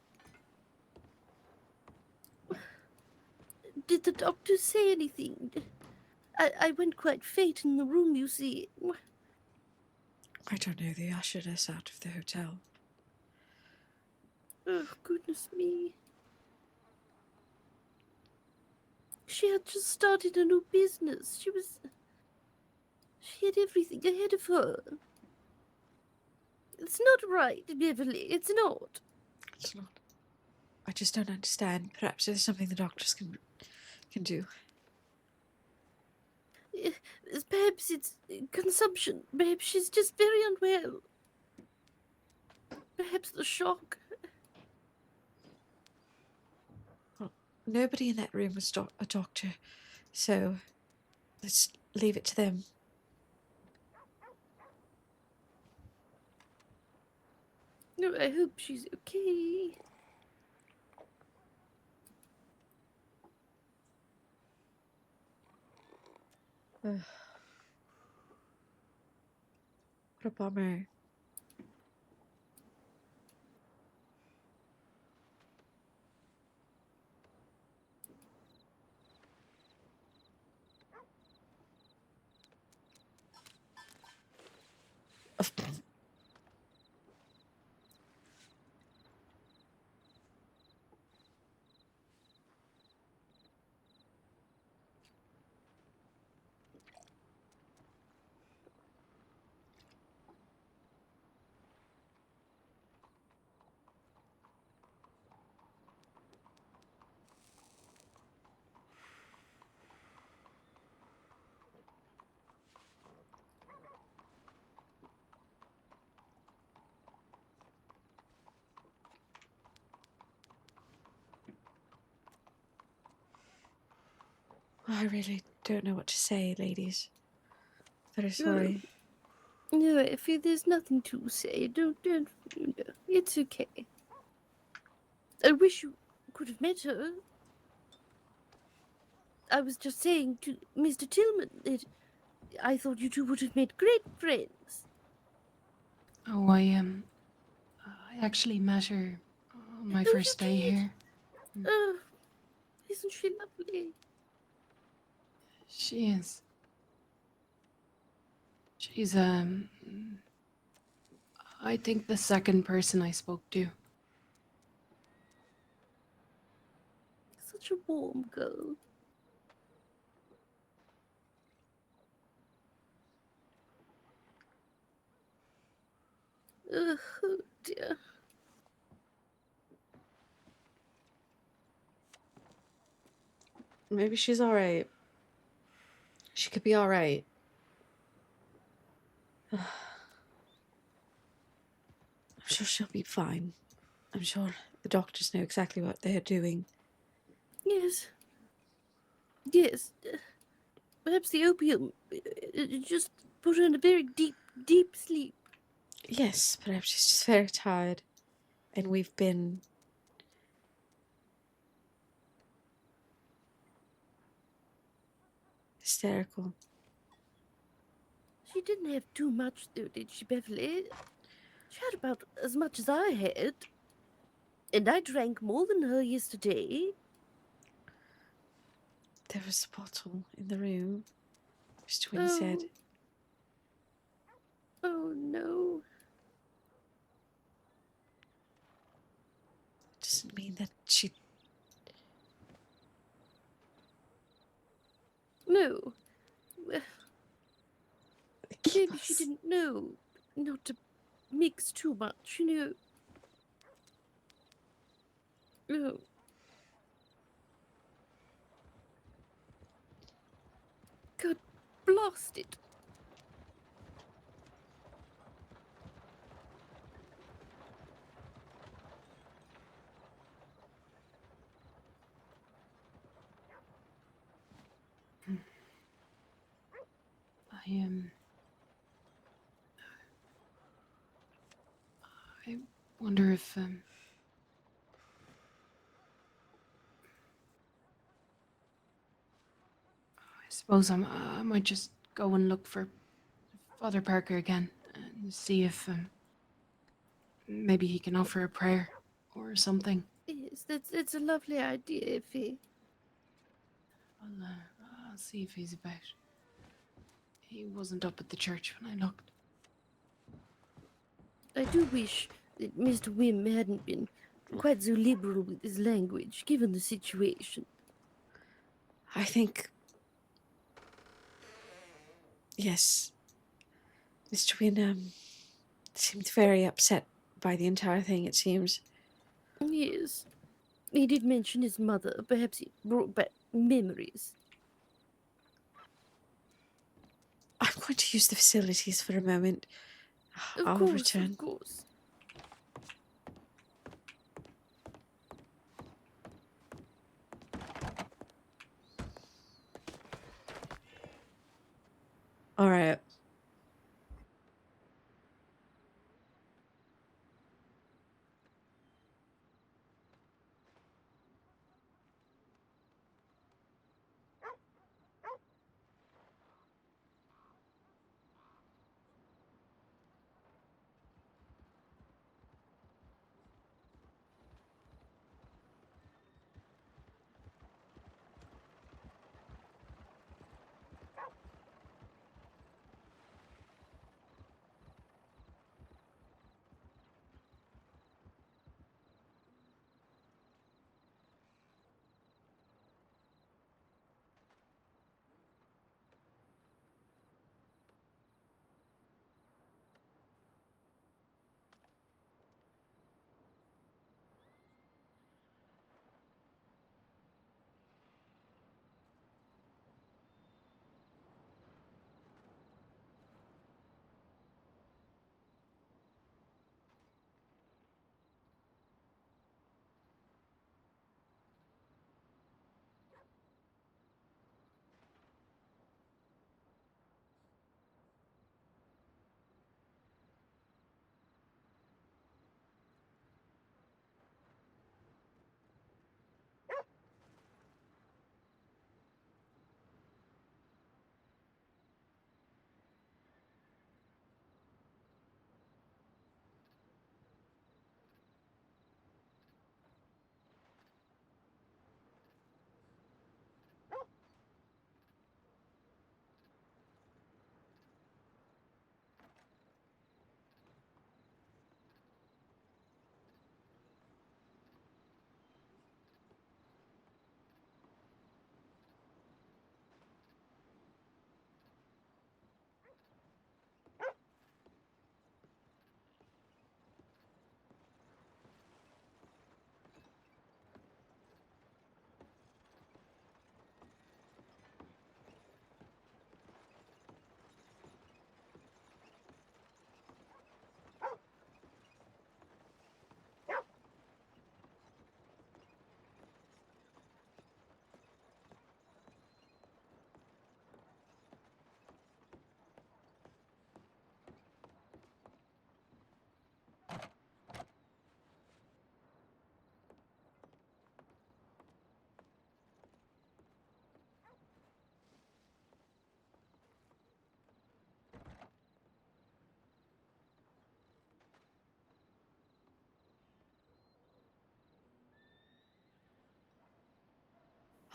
Did the doctor say anything? I went quite faint in the room, you see. I don't know. They ushered us out of the hotel. Oh, goodness me. She had just started a new business. She had everything ahead of her. It's not right, Beverly. It's not. It's not. I just don't understand. Perhaps there's something the doctors can do. Perhaps it's consumption. Perhaps she's just very unwell. Perhaps the shock. Well, nobody in that room was a doctor, so let's leave it to them. No, I hope she's okay. What a bummer. I really don't know what to say, ladies. Very sorry. No, if there's nothing to say, don't, it's okay. I wish you could have met her. I was just saying to Mr. Tillman that I thought you two would have made great friends. Oh, I actually met her on my first day here. Oh, isn't she lovely? She is. She's, I think the second person I spoke to. Such a warm girl. Oh dear. Maybe she's alright. She could be alright. I'm sure she'll be fine. I'm sure the doctors know exactly what they're doing. Yes. Yes. Perhaps the opium just put her in a very deep sleep. Yes, perhaps she's just very tired. And we've been... hysterical. She didn't have too much, though, did she, Beverly? She had about as much as I had. And I drank more than her yesterday. There was a bottle in the room, Mr. Wynne said. Oh, no. Doesn't mean that she... No. Well, maybe she didn't know not to mix too much, you know. Oh. God past it. I wonder if I suppose I might just go and look for Father Parker again and see if maybe he can offer a prayer or something. Yes, that's a lovely idea, Effie. I'll see if he's about. He wasn't up at the church when I looked. I do wish that Mr. Wim hadn't been quite so liberal with his language, given the situation. I think. Yes. Mr. Wynne seemed very upset by the entire thing, it seems. Yes. He did mention his mother. Perhaps it brought back memories. I'm going to use the facilities for a moment. I'll return. Of course. All right.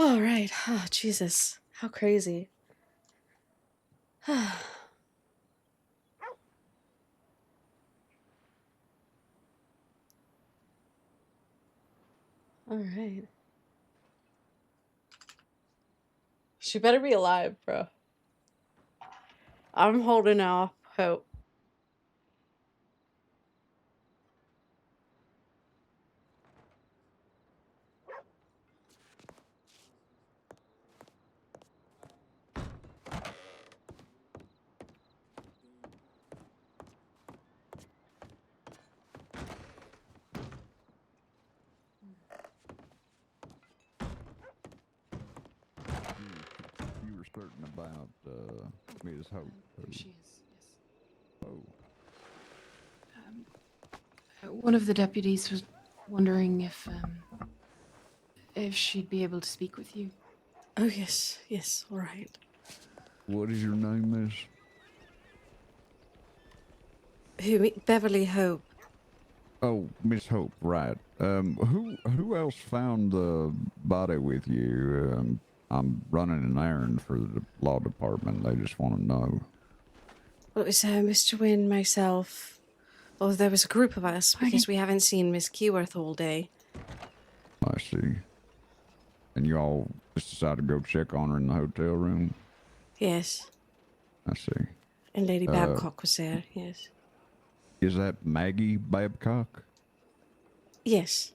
All right. Oh, Jesus. How crazy. All right. She better be alive, bro. I'm holding off hope. about Ms. Hope? Here she is. Yes. Oh, One of the deputies was wondering if she'd be able to speak with you. Oh, yes, yes, all right. what is your name, miss? Beverly Hope. Oh, Miss Hope, right. Who else found the body with you? I'm running an errand for the law department. They just want to know. Well, it was Mr. Wynne, myself. Well, there was a group of us because we haven't seen Miss Keyworth all day. I see. And you all just decided to go check on her in the hotel room? Yes. I see. And Lady Babcock was there, yes. Is that Maggie Babcock? Yes.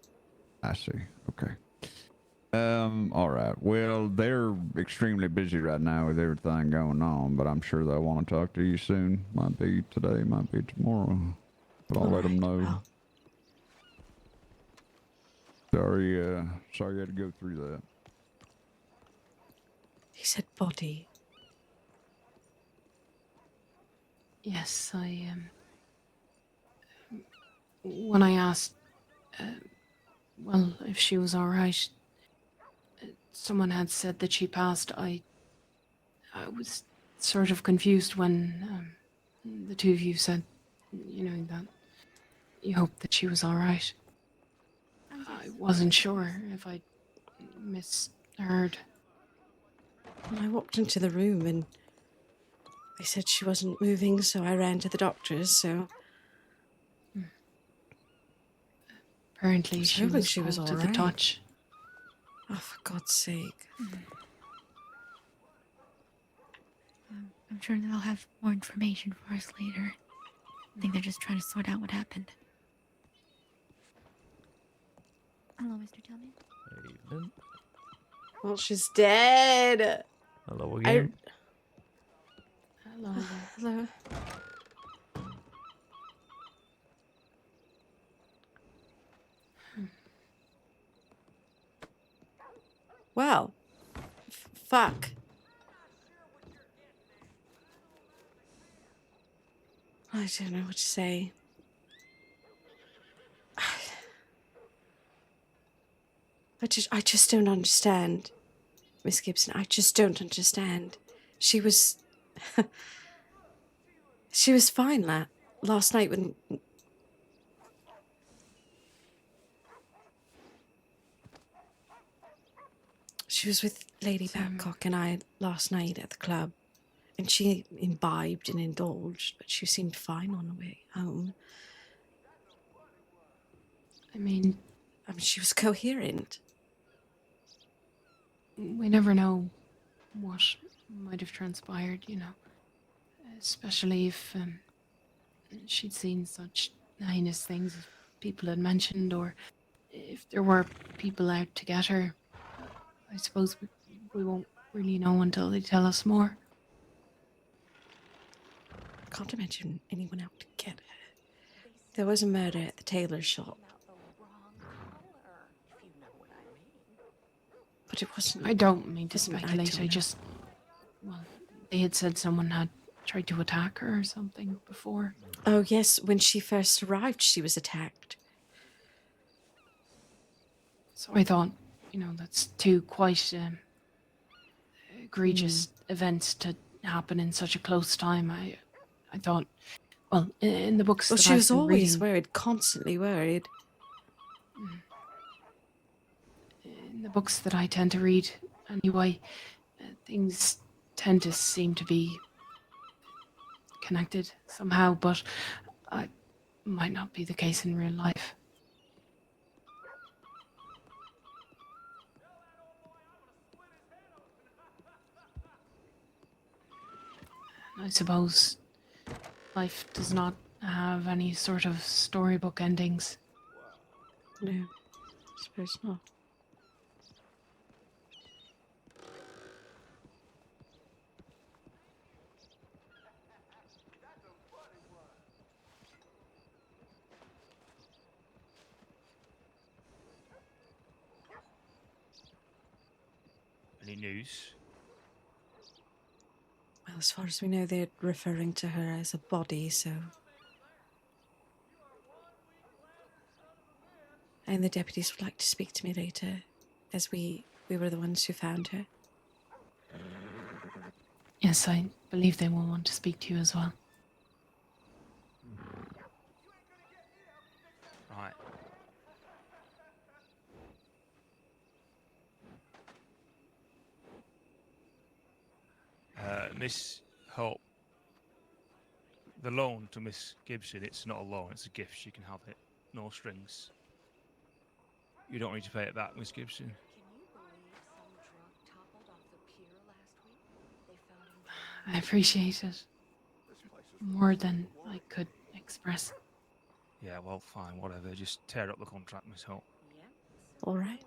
I see. Okay. All right. Well, they're extremely busy right now with everything going on, but I'm sure they'll want to talk to you soon. Might be today, might be tomorrow. But I'll let them know. Well. Sorry you had to go through that. He said body. Yes, when I asked, well, if she was all right, someone had said that she passed. I was sort of confused when the two of you said, that you hoped that she was all right. I wasn't sure if I misheard. Well, I walked into the room and they said she wasn't moving, so I ran to the doctors, so... Apparently she was all to right. the touch. Oh, for God's sake. I'm sure they'll have more information for us later. I think they're just trying to sort out what happened. Hello, Mr. Tillman. Evening. Well, she's dead. Hello again. Hello. Hello. Well, fuck. I don't know what to say. I just don't understand, Miss Gibson. I just don't understand. She was fine last night when she was with Lady Babcock and I last night at the club, and she imbibed and indulged, but she seemed fine on the way home. I mean, she was coherent. We never know what might have transpired, especially if she'd seen such heinous things as people had mentioned, or if there were people out to get her. I suppose we won't really know until they tell us more. I can't imagine anyone out to get her. There was a murder at the tailor shop. But it wasn't... I don't mean to wasn't speculate, they had said someone had tried to attack her or something before. Oh, yes, when she first arrived, she was attacked. So I thought, that's two quite egregious events to happen in such a close time. I thought, well, in the books Well, that she I've was been always reading, worried, constantly worried. in the books that I tend to read, anyway, things tend to seem to be connected somehow, but it might not be the case in real life. I suppose life does not have any sort of storybook endings. No, I suppose not. Any news? As far as we know, they're referring to her as a body, so... And the deputies would like to speak to me later, as we were the ones who found her. Yes, I believe they will want to speak to you as well. Right. Miss Hope, the loan to Miss Gibson, it's not a loan, it's a gift. She can have it. No strings. You don't need to pay it back, Miss Gibson. I appreciate it more than I could express. Yeah, well, fine, whatever. Just tear up the contract, Miss Hope. All right.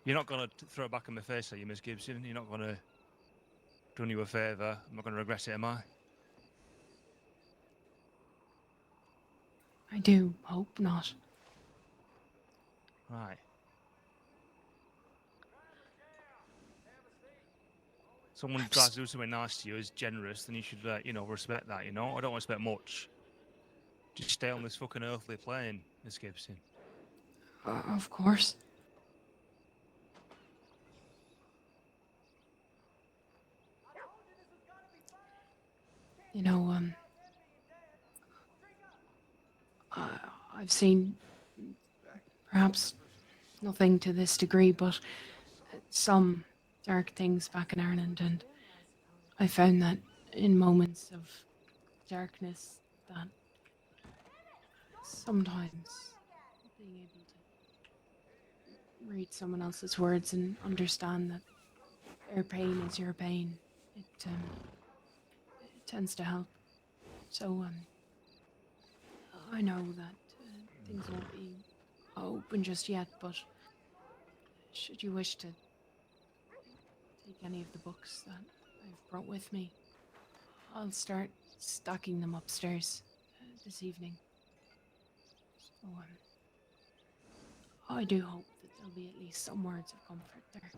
You're not going to throw it back in my face, are you, Miss Gibson? You're not going to do you a favour. I'm not going to regret it, am I? I do hope not. Right. Someone who tries to do something nice to you is generous, then you should, respect that, I don't expect much. Just stay on this fucking earthly plane, Miss Gibson. Of course. I've seen perhaps nothing to this degree, but some dark things back in Ireland, and I found that in moments of darkness that sometimes being able to read someone else's words and understand that their pain is your pain, it tends to help. So I know that things won't be open just yet, but should you wish to take any of the books that I've brought with me, I'll start stocking them upstairs this evening. So I do hope that there'll be at least some words of comfort there.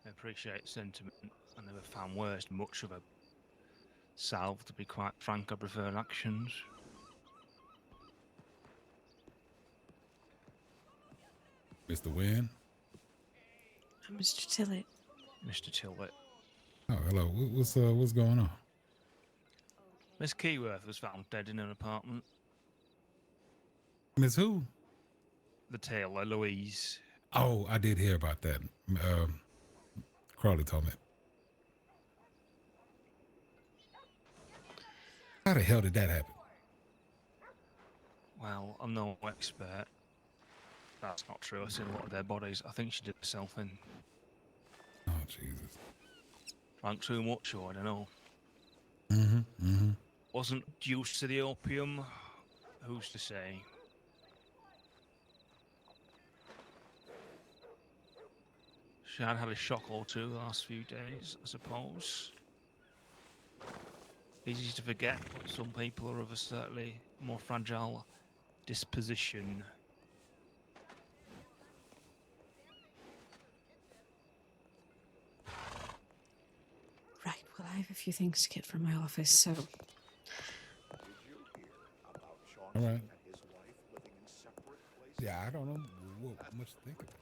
I appreciate sentiment. I never found words much of a salve, to be quite frank. I prefer actions. Mr. Wynn? Mr. Tillett. Mr. Tillett. Oh, hello. What's going on? Miss Keyworth was found dead in an apartment. Miss who? The tailor, Louise. Oh, I did hear about that. Crawley told me. How the hell did that happen? Well, I'm no expert. That's not true. I've seen a lot of their bodies. I think she did herself in. Oh, Jesus. Drank too much, or I don't know. Mm-hmm. Wasn't used to the opium. Who's to say? She had had a shock or two the last few days, I suppose. Easy to forget, but some people are of a certainly more fragile disposition. Right, well, I have a few things to get from my office, so... All right. Yeah, I don't know what much to think of it.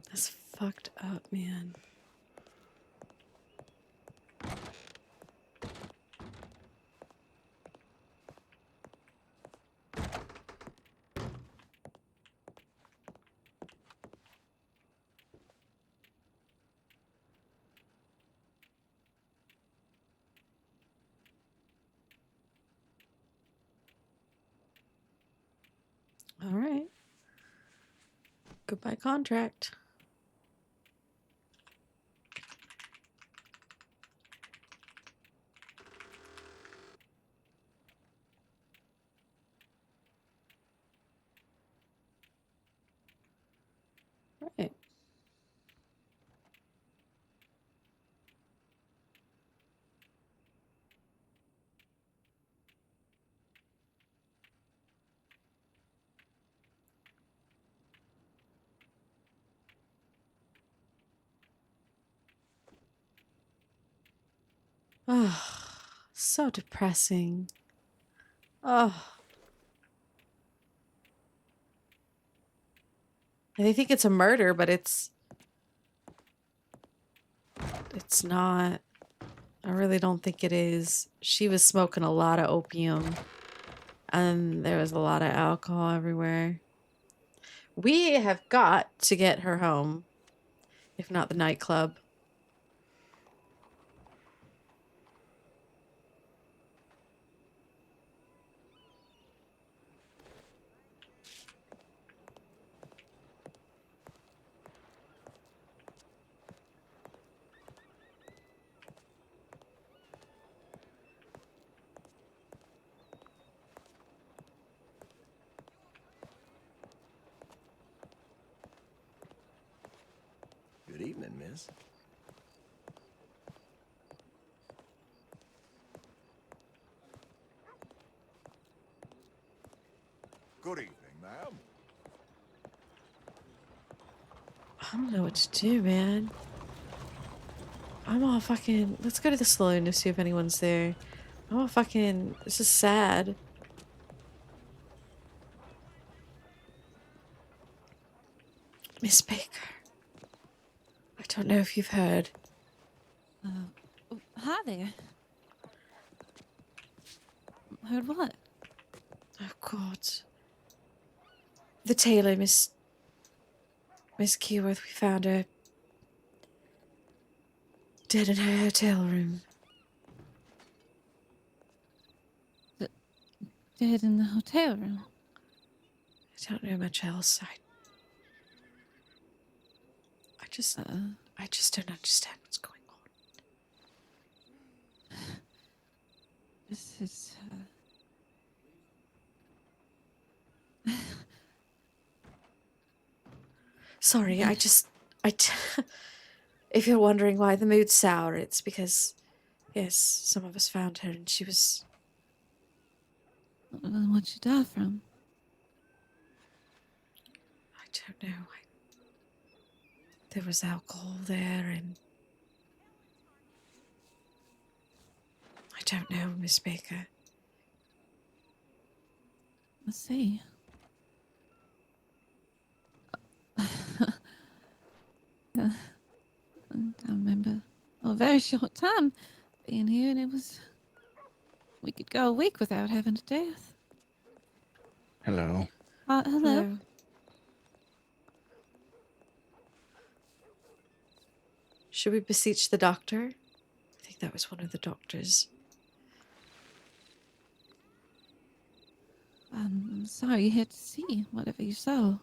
That's fucked up, man. All right. Goodbye, contract. Oh, so depressing. Oh. And they think it's a murder, but it's not. I really don't think it is. She was smoking a lot of opium, and there was a lot of alcohol everywhere. We have got to get her home, if not the nightclub. Good evening, miss. Good evening, ma'am. I don't know what to do, man. I'm all fucking... Let's go to the saloon to see if anyone's there. I'm all fucking... This is sad. Miss Baker. I don't know if you've heard. Hi there. Heard what? Oh, God. The tailor, Miss Keyworth, we found her dead in her hotel room. Dead in the hotel room? I don't know much else. I just don't understand what's going on. This is... Sorry, if you're wondering why the mood's sour, it's because, yes, some of us found her and she was... What'd she die from? I don't know. There was alcohol there and... I don't know, Miss Baker. I see. I remember a very short time being here, and it was... We could go a week without having a death. Hello. Hello. Should we beseech the doctor? I think that was one of the doctors. I'm sorry you had to see whatever you saw.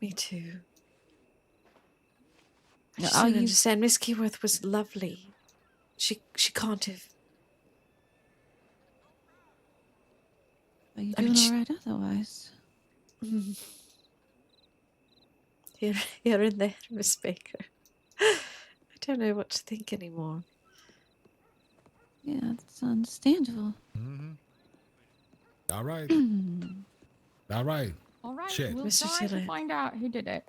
Me too. I Now, just don't understand. Miss Keyworth was lovely. She can't have... Are you doing all right otherwise? Here and there, Miss Baker. I don't know what to think anymore. Yeah, it's understandable. All right. All right. All right, Shit. we'll Mr. try to Tiller. find out who did it.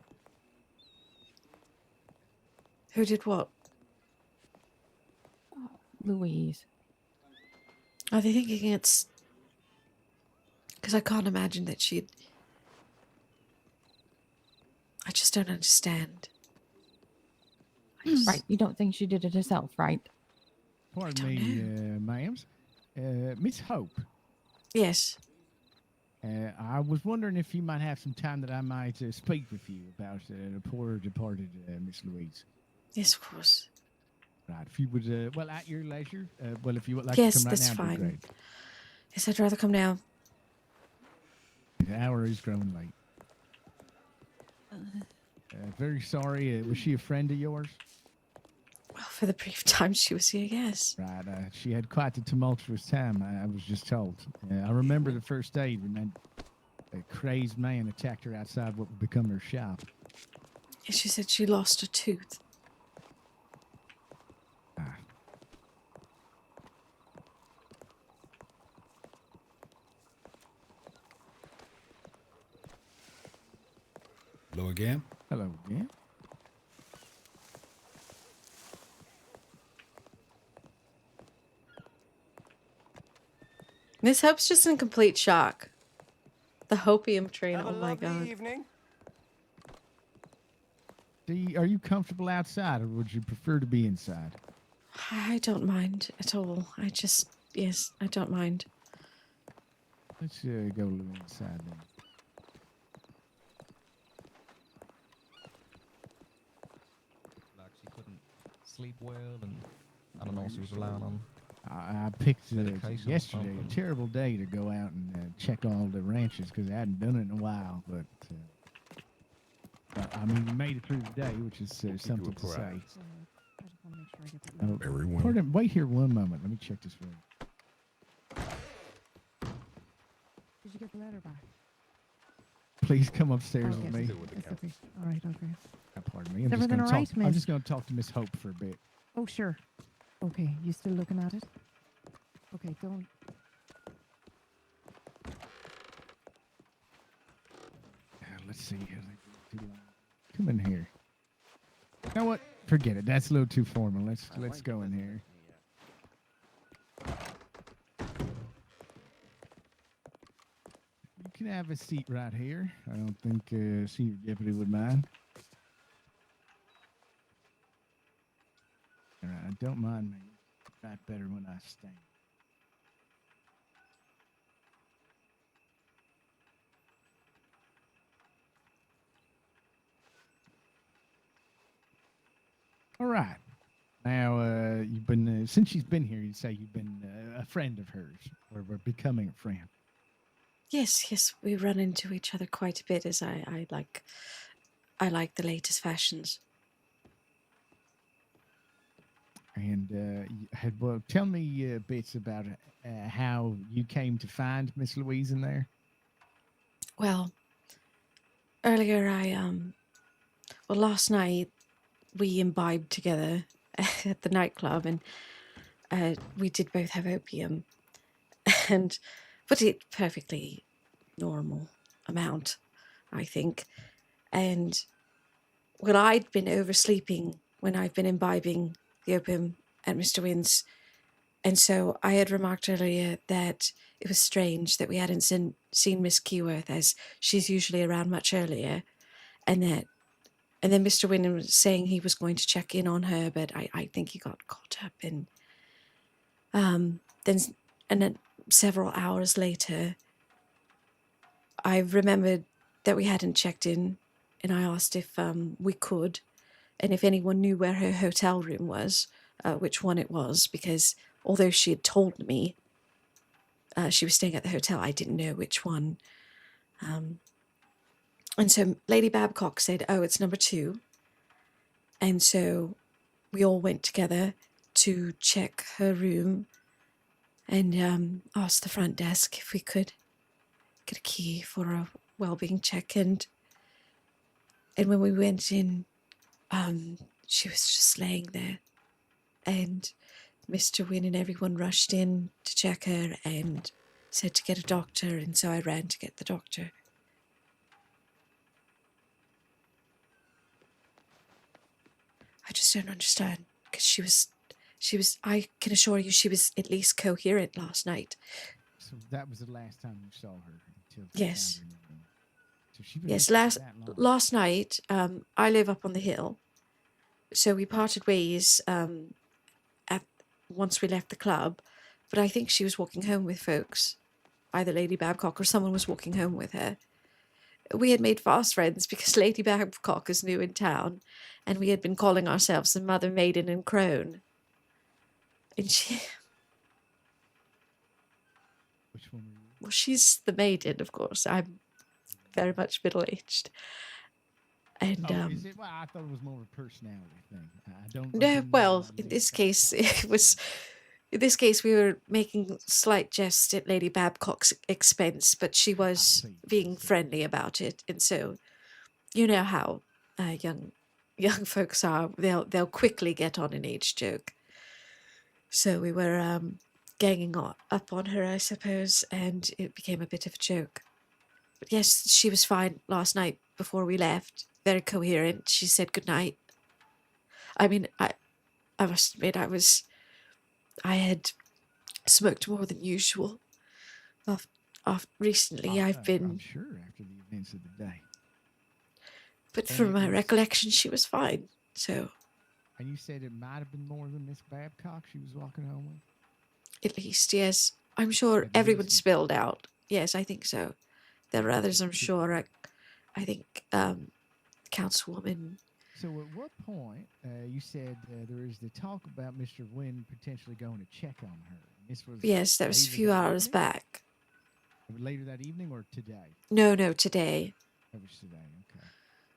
Who did what? Louise. Are they thinking it's... Because I can't imagine that she'd... I just don't understand. Right, you don't think she did it herself, right? Pardon me, ma'ams. Miss Hope. Yes. I was wondering if you might have some time that I might speak with you about the poor departed Miss Louise. Yes, of course. Right, if you would, well, at your leisure. Well, if you would like Yes, to come right that's now, it'd be fine. great. Yes, I'd rather come now. The hour is growing late. Very sorry. Was she a friend of yours? Well, for the brief time she was here, yes. Right. She had quite a tumultuous time, I was just told. I remember the first day when that crazed man attacked her outside what would become her shop. Yes, she said she lost a tooth. Hello again. Hello again. Miss Hope's just in complete shock. The hopium train, Have oh a my lovely god. evening. Are you comfortable outside, or would you prefer to be inside? I don't mind at all. Yes, I don't mind. Let's go a little inside then. Like she couldn't sleep well, and I don't know, she was relying on. I picked medication or yesterday something. a terrible day to go out and check all the ranches because I hadn't done it in a while. But I mean, we made it through the day, which is something to say. Very well. Pardon, wait here one moment. Let me check this room. Did you get the letter back? Please come upstairs Oh, with yes, me. it's okay. All right, okay. Pardon me. Is everything all right, I'm miss? just going to talk to Miss Hope for a bit. Oh, sure. Okay, you still looking at it? Okay, don't. Let's see. Come in here. You know what? Forget it. That's a little too formal. Let's go in here. You can have a seat right here. I don't think Senior Deputy would mind. All right, I don't mind me. Right better when I stand. All right. Now, you've been since she's been here. You say you've been a friend of hers, or we're becoming a friend. Yes, we run into each other quite a bit as I like the latest fashions. And well, tell me bits about how you came to find Miss Louise in there. Well, earlier last night we imbibed together at the nightclub, and we did both have opium, but it perfectly normal amount, I think. And well, I'd been oversleeping when I've been imbibing the opium at Mr. Wynn's, and so I had remarked earlier that it was strange that we hadn't seen Miss Keyworth, as she's usually around much earlier, and then Mr. Wynn was saying he was going to check in on her, but I think he got caught up in. Then several hours later, I remembered that we hadn't checked in, and I asked if we could, and if anyone knew where her hotel room was, which one it was, because although she had told me she was staying at the hotel, I didn't know which one. And so Lady Babcock said, "Oh, it's number 2." And so we all went together to check her room and asked the front desk if we could get a key for a well-being check. And when we went in, she was just laying there. And Mr. Wynn and everyone rushed in to check her and said to get a doctor. And so I ran to get the doctor. I just don't understand, because she was, I can assure you, she was at least coherent last night. So that was the last time you saw her until. Yes. So she was Yes, that long. last night, I live up on the hill, so we parted ways once we left the club, but I think she was walking home with folks, either Lady Babcock or someone was walking home with her. We had made fast friends because Lady Babcock is new in town, and we had been calling ourselves the Mother, Maiden, and Crone. And she... Which one were you? Well, she's the maiden, of course. I'm very much middle-aged. And, Is it? Well, I thought it was more of a personality thing. I don't. no, well, in this case, it was... In this case, we were making slight jest at Lady Babcock's expense, but she was being friendly about it. And so, you know how young folks are. They'll quickly get on an age joke. So we were ganging up on her, I suppose, and it became a bit of a joke. But yes, she was fine last night before we left. Very coherent. She said goodnight. I mean, I must admit, I had smoked more than usual, Recently, I've I'm been, sure after the events of the day. but And from it my was- recollection, she was fine. So, And you said it might have been more than Miss Babcock she was walking home with? at least, yes. I'm sure At everyone least. spilled out. Yes, I think so. There were others, I'm sure. I think Councilwoman. So at what point, you said there is the talk about Mr. Wynn potentially going to check on her. This was Yes, that was a later few that hours evening? back. Later that evening or today? No, today. That was today, okay.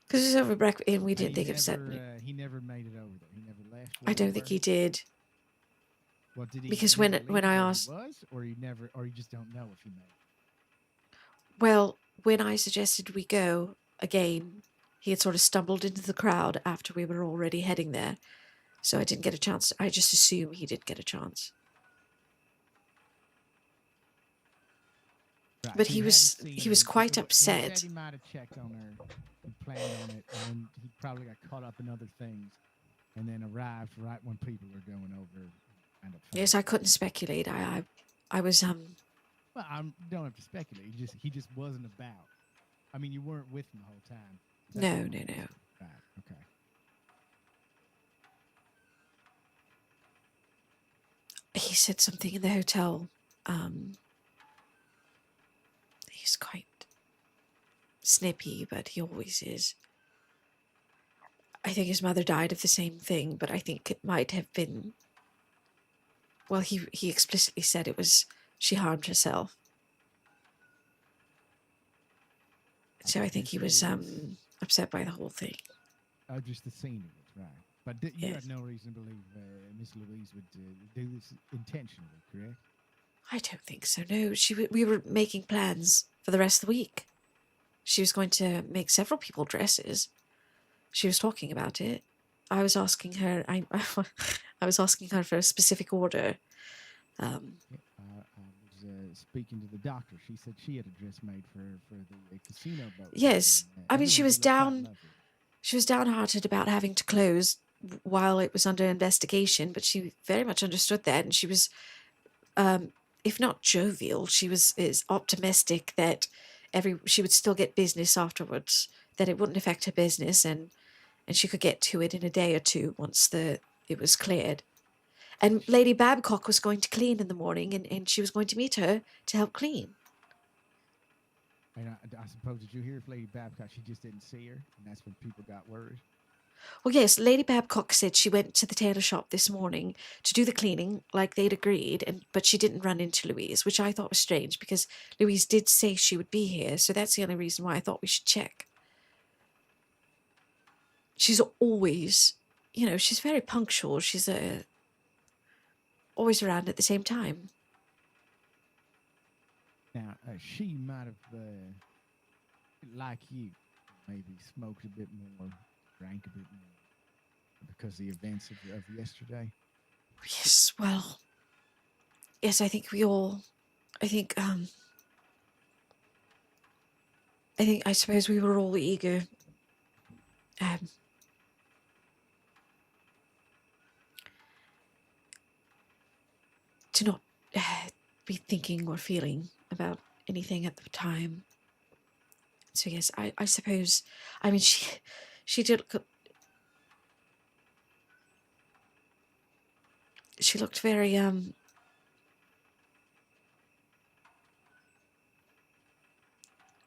Because it was over breakfast, and we And didn't he think it was that. he never made it over there. He never left. I don't think he did. Well, did he? Because never when leave I where asked, he was, or you just don't know if he made it. well, when I suggested we go again, he had sort of stumbled into the crowd after we were already heading there, so I didn't get a chance. I just assumed he did get a chance. Right, But so he you was hadn't seen he was him. quite He upset. said he might have checked on her, he planned on it, and he probably got caught up in other things, and then arrived right when people were going over. And Yes, I couldn't speculate. I was Well, I don't have to speculate. He just wasn't about. I mean, you weren't with him the whole time. No. Right. Okay. He said something in the hotel. He's quite snippy, but he always is. I think his mother died of the same thing, but I think it might have been. Well, he explicitly said it was she harmed herself. So I think he was upset by the whole thing. Oh, just the scene of it, right? But you had no reason to believe Miss Louise would do this intentionally, correct? I don't think so. No, we were making plans for the rest of the week. She was going to make several people dresses. She was talking about it. I was asking her. I was asking her for a specific order. I was speaking to the doctor. She said she had a dress made for the casino boat. Yes, I mean she was down. She was downhearted about having to close while it was under investigation, but she very much understood that, and she was, if not jovial, she is optimistic that she would still get business afterwards, that it wouldn't affect her business, and she could get to it in a day or two once it was cleared. And Lady Babcock was going to clean in the morning, and she was going to meet her to help clean. And I suppose, did you hear if Lady Babcock, she just didn't see her, and that's when people got worried? Well, yes, Lady Babcock said she went to the tailor shop this morning to do the cleaning like they'd agreed, but she didn't run into Louise, which I thought was strange because Louise did say she would be here, so that's the only reason why I thought we should check. She's always, she's very punctual. She's always around at the same time. Now, she might have, like you, maybe smoked a bit more, drank a bit more because of the events of yesterday. Yes, well, yes, I think I suppose we were all eager to not be thinking or feeling about anything at the time. So yes, I suppose, I mean, she did look, she looked very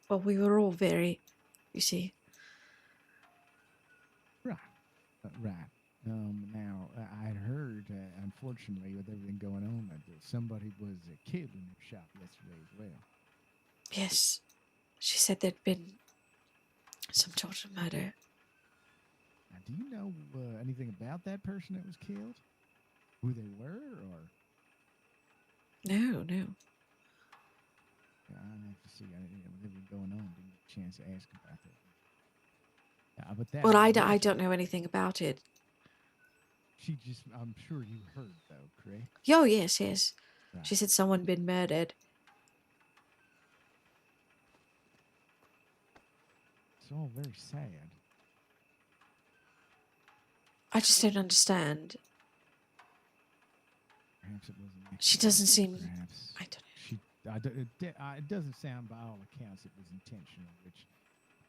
well, we were all very, you see. Right. Right. Now, I had heard, unfortunately, with everything going on, that somebody was killed in your shop yesterday as well. Yes. She said there'd been some sort of murder. Now, do you know anything about that person that was killed? Who they were, or? No. Yeah, I have to see. With everything going on, didn't get a chance to ask about that. But that. Well, I don't know anything about it. I'm sure you heard, though, correct? Oh, yes. Right. She said someone been murdered. It's all very sad. I just don't understand. Perhaps it wasn't. She doesn't seem. Perhaps I don't know. She it doesn't sound by all accounts it was intentional, which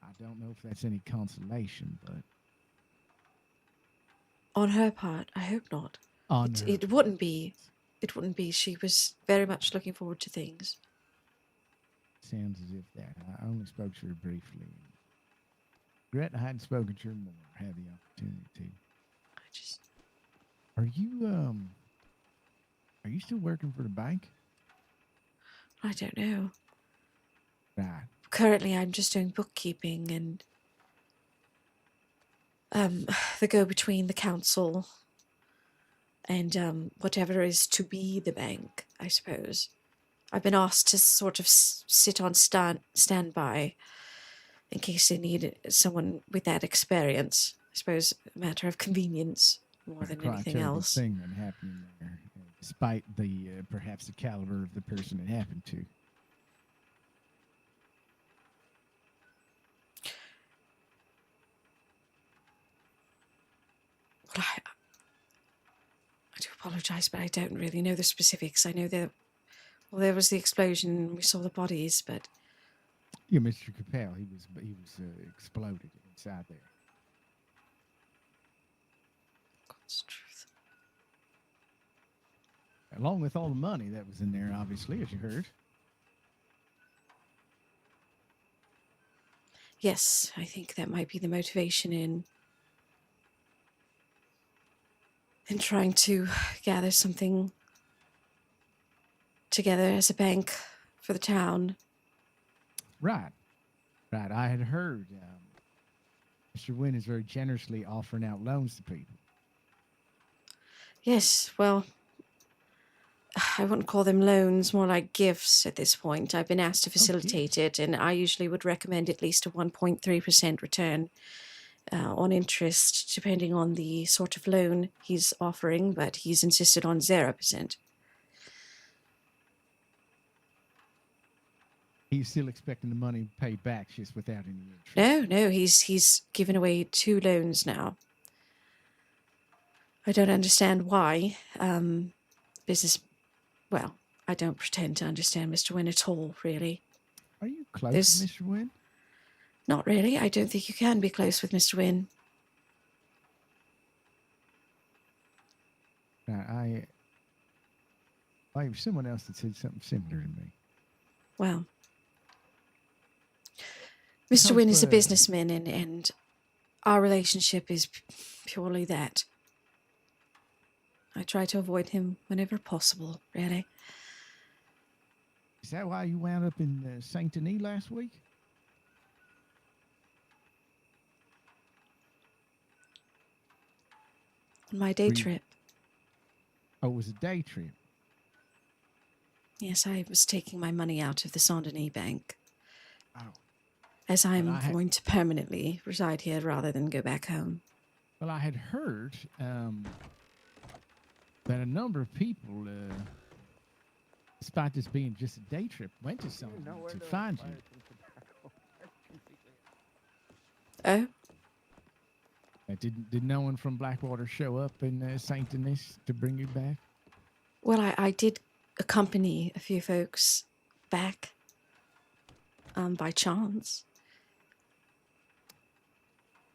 I don't know if that's any consolation, but On her part, I hope not. on It wouldn't be. It wouldn't be. She was very much looking forward to things. sounds as if that. I only spoke to her briefly. Regret I hadn't spoken to her more. Had the opportunity to. Are you still working for the bank? I don't know. Right. Currently, I'm just doing bookkeeping and the go-between the council and whatever is to be the bank, I suppose. I've been asked to sort of sit on standby in case they need someone with that experience. I suppose a matter of convenience more than Quite anything a terrible else. thing that happened there, despite the perhaps the caliber of the person it happened to. Well, I do apologise, but I don't really know the specifics. I know that, well, there was the explosion and we saw the bodies, but... Yeah, Mr. Capel, he was exploded inside there. God's truth. Along with all the money that was in there, obviously, as you heard. Yes, I think that might be the motivation in trying to gather something together as a bank for the town. Right. I had heard Mr. Wynn is very generously offering out loans to people. Yes, well, I wouldn't call them loans, more like gifts at this point. I've been asked to facilitate it, and I usually would recommend at least a 1.3% return on interest, depending on the sort of loan he's offering, but he's insisted on 0%. He's still expecting the money paid back just without any interest. No, he's given away 2 loans now. I don't understand why. Well, I don't pretend to understand Mr. Wynn at all, really. Are you close to Mr. Wynn? Not really. I don't think you can be close with Mr. Wynn. I have someone else that said something similar to me. Well, Mr. Wynn is a businessman, and our relationship is purely that. I try to avoid him whenever possible, really. Is that why you wound up in Saint Denis last week? On my day trip. Oh, it was a day trip. Yes, I was taking my money out of the Saint Denis bank. Oh. As I'm going to permanently reside here rather than go back home. Well, I had heard that a number of people, despite this being just a day trip, went to Saint Denis to find you. Oh? Did no one from Blackwater show up in Saint Denis to bring you back? Well, I did accompany a few folks back by chance.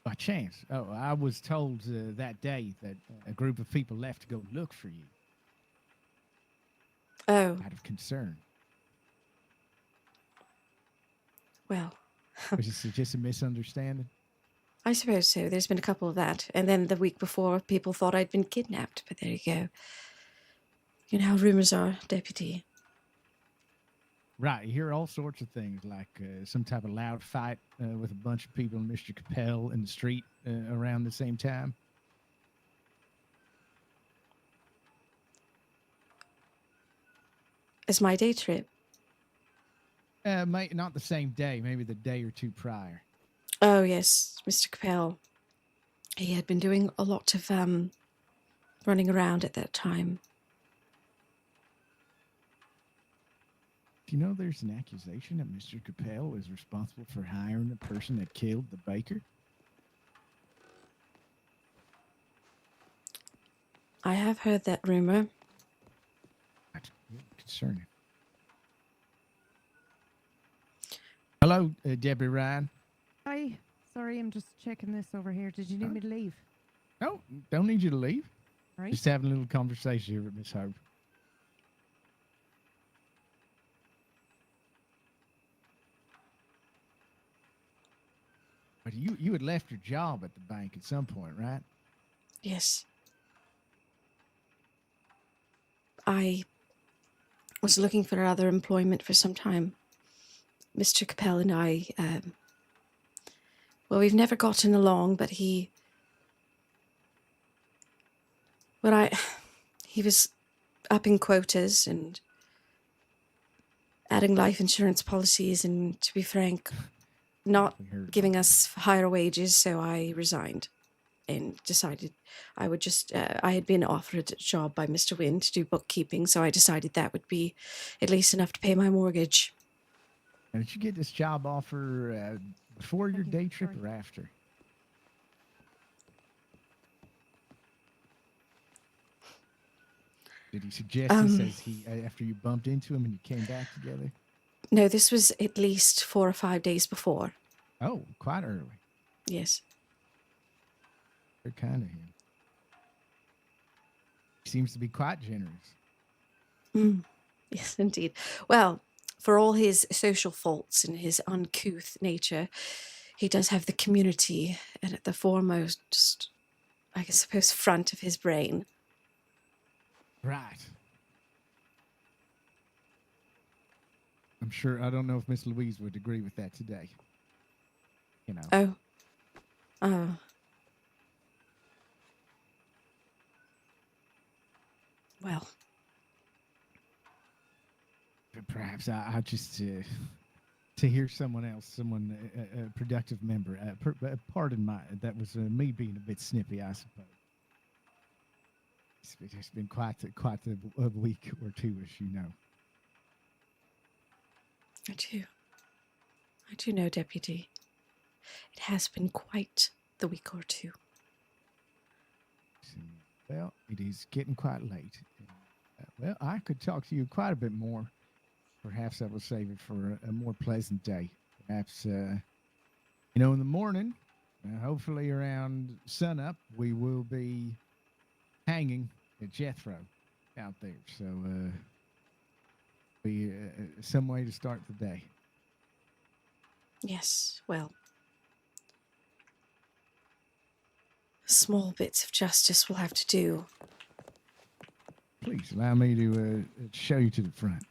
By chance? Oh, I was told that day that a group of people left to go look for you. Oh. Out of concern. Well. Was it just a misunderstanding? I suppose so. There's been a couple of that. And then the week before, people thought I'd been kidnapped. But there you go. You know how rumors are, Deputy. Right. You hear all sorts of things, like some type of loud fight with a bunch of people and Mr. Capel in the street around the same time. As my day trip? Not the same day. Maybe the day or two prior. Oh, yes, Mr. Capel. He had been doing a lot of running around at that time. Do you know there's an accusation that Mr. Capel is responsible for hiring the person that killed the baker? I have heard that rumor. That's really concerning. Hello, Debbie Ryan. Hi. Sorry, I'm just checking this over here. Did you need me to leave? No, don't need you to leave. Right. Just having a little conversation here with Miss Hope. But you had left your job at the bank at some point, right? Yes. I was looking for other employment for some time. Mr. Capel and I, well, we've never gotten along, but he was upping quotas and adding life insurance policies, and to be frank, not giving us higher wages, so I resigned and decided I would just, I had been offered a job by Mr. Wynne to do bookkeeping, so I decided that would be at least enough to pay my mortgage. And did you get this job offer before your day trip or after? Did he suggest this as after you bumped into him and you came back together? No, this was at least 4 or 5 days before. Oh, quite early. Yes. Very kind of him. He seems to be quite generous. Yes, indeed. Well, for all his social faults and his uncouth nature, he does have the community at the foremost, I suppose, front of his brain. Right. I'm sure, I don't know if Miss Louise would agree with that today. You know. Well. But perhaps I just, to hear someone else, a productive member, pardon that was me being a bit snippy, I suppose. It's been quite a week or two, as you know. I do know, Deputy. It has been quite the week or two. Well, it is getting quite late. Well, I could talk to you quite a bit more. Perhaps I will save it for a more pleasant day. Perhaps, in the morning, hopefully around sunup, we will be hanging at Jethro out there. So, be some way to start the day. Yes, well. Small bits of justice will have to do. Please allow me to show you to the front.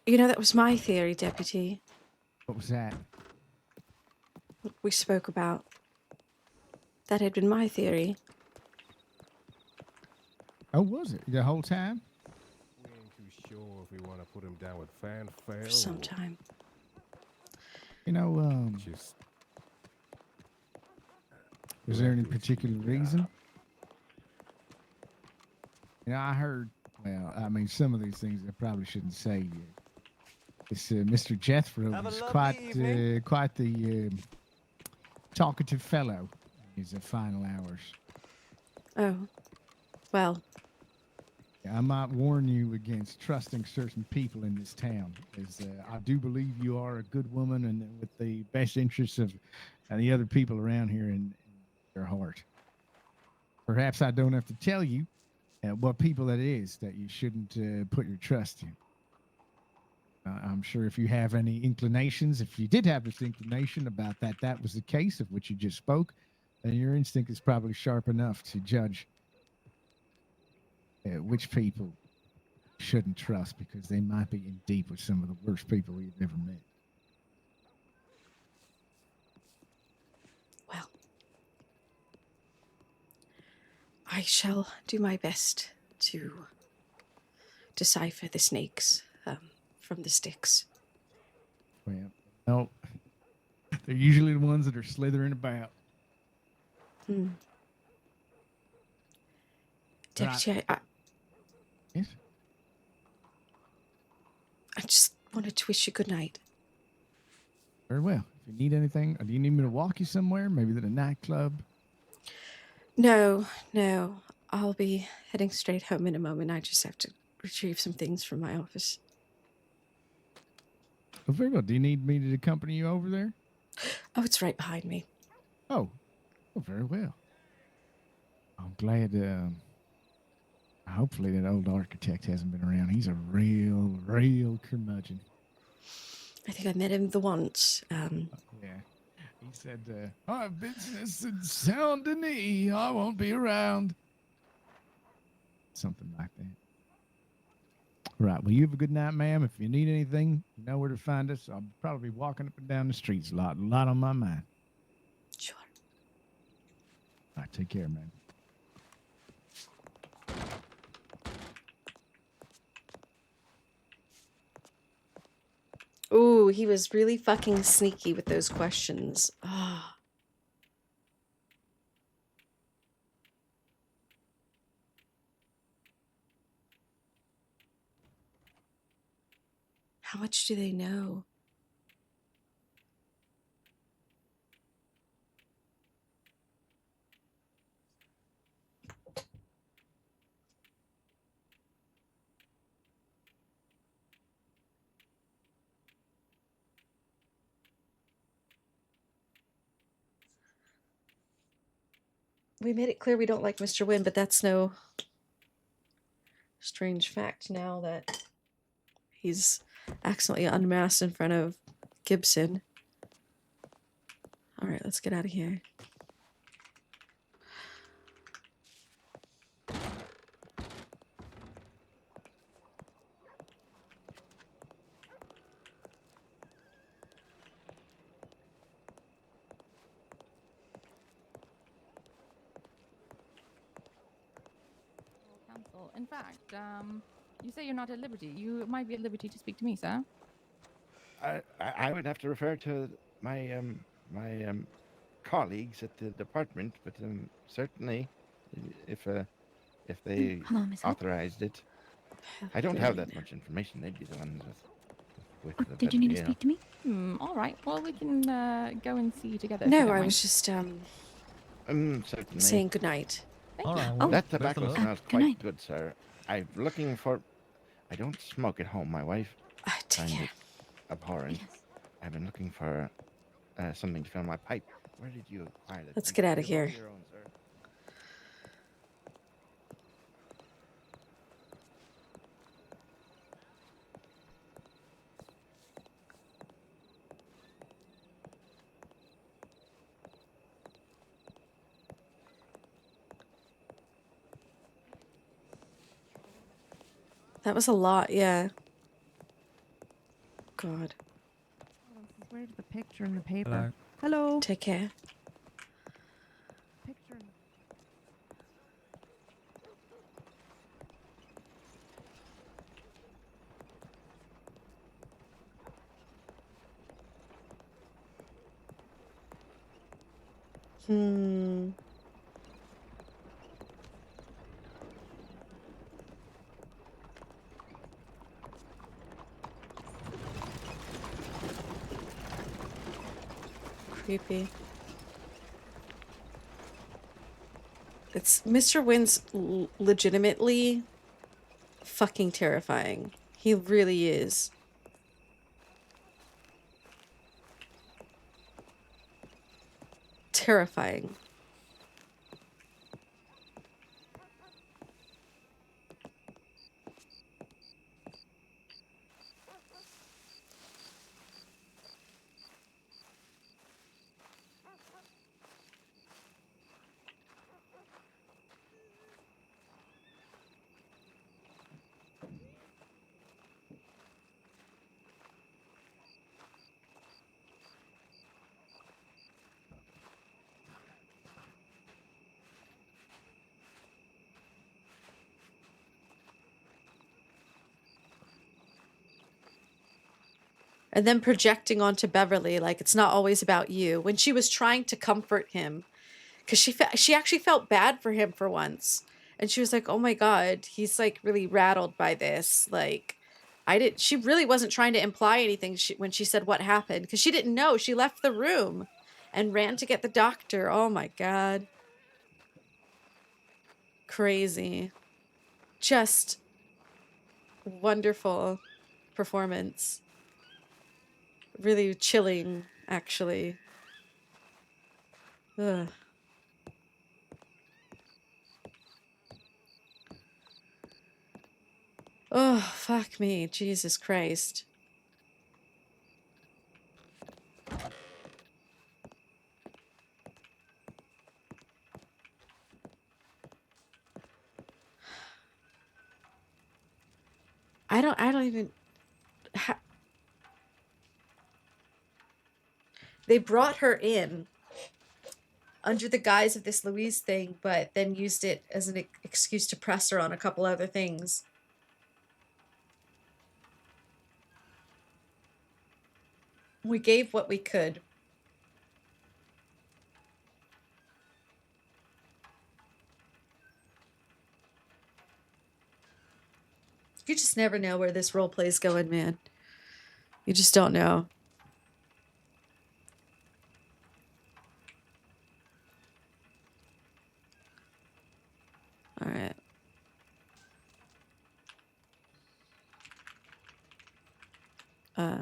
That was my theory, Deputy. What was that? What we spoke about. That had been my theory. Oh, was it? The whole time? We ain't too sure if we want to put him down with fanfare. For some time. Just. Was there any particular reason? I heard, some of these things I probably shouldn't say. This Mr. Jethro is quite the talkative fellow in his final hours. Oh, well. I might warn you against trusting certain people in this town, as I do believe you are a good woman and with the best interests of the other people around here in your heart. Perhaps I don't have to tell you what people that is that you shouldn't put your trust in. I'm sure if you have any inclinations, if you did have this inclination about that was the case of which you just spoke, then your instinct is probably sharp enough to judge which people you shouldn't trust, because they might be in deep with some of the worst people you've ever met. Well, I shall do my best to decipher the snakes from the sticks. Well, no, they're usually the ones that are slithering about. Deputy, Yes? I just wanted to wish you good night. Very well. If you need anything, or do you need me to walk you somewhere? Maybe to a nightclub? No, no. I'll be heading straight home in a moment. I just have to retrieve some things from my office. Well, very well. Do you need me to accompany you over there? Oh, it's right behind me. Oh, very well. I'm glad. Hopefully that old architect hasn't been around. He's a real curmudgeon. I think I met him the once. Yeah. He said, I have business in Saint Denis. I won't be around. Something like that. Right. Well, you have a good night, ma'am. If you need anything, you know where to find us. I'll probably be walking up and down the streets a lot on my mind. Sure. All right. Take care, man. Ooh, he was really fucking sneaky with those questions. Ah. How much do they know? We made it clear we don't like Mr. Wynn, but that's no strange fact now that he's accidentally unmasked in front of Gibson. All right, let's get out of here. Counsel. In fact, you say you're not at liberty. You might be at liberty to speak to me, sir. I would have to refer to my colleagues at the department, but certainly, if they Hello, Miss Hope. authorized it, I don't have that much information. They'd be the ones with the Did you need to speak to me? All right. Well, we can go and see you together. No, I was just certainly saying goodnight. All right. That best of tobacco luck. smells good quite night. good, sir. I'm looking for. I don't smoke at home. My wife Take finds care. it abhorrent. I've been looking for something to fill my pipe. Where did you acquire that? Let's get out of You hold here. your own, sir. That was a lot, yeah. God. Where's the picture in the paper? Hello. Hello. Take care. Picture in Creepy. It's Mr. Wynn's legitimately fucking terrifying. He really is. Terrifying. And then projecting onto Beverly like it's not always about you when she was trying to comfort him because she actually felt bad for him for once, and she was like, oh my god, he's like really rattled by this. Like she really wasn't trying to imply anything when she said what happened, because she didn't know. She left the room and ran to get the doctor. Oh my god. crazy. Just wonderful performance. Really chilling, actually. Ugh. Oh, fuck me. Jesus Christ. I don't even... They brought her in under the guise of this Louise thing, but then used it as an excuse to press her on a couple other things. We gave what we could. You just never know where this role play is going, man. You just don't know. All right. All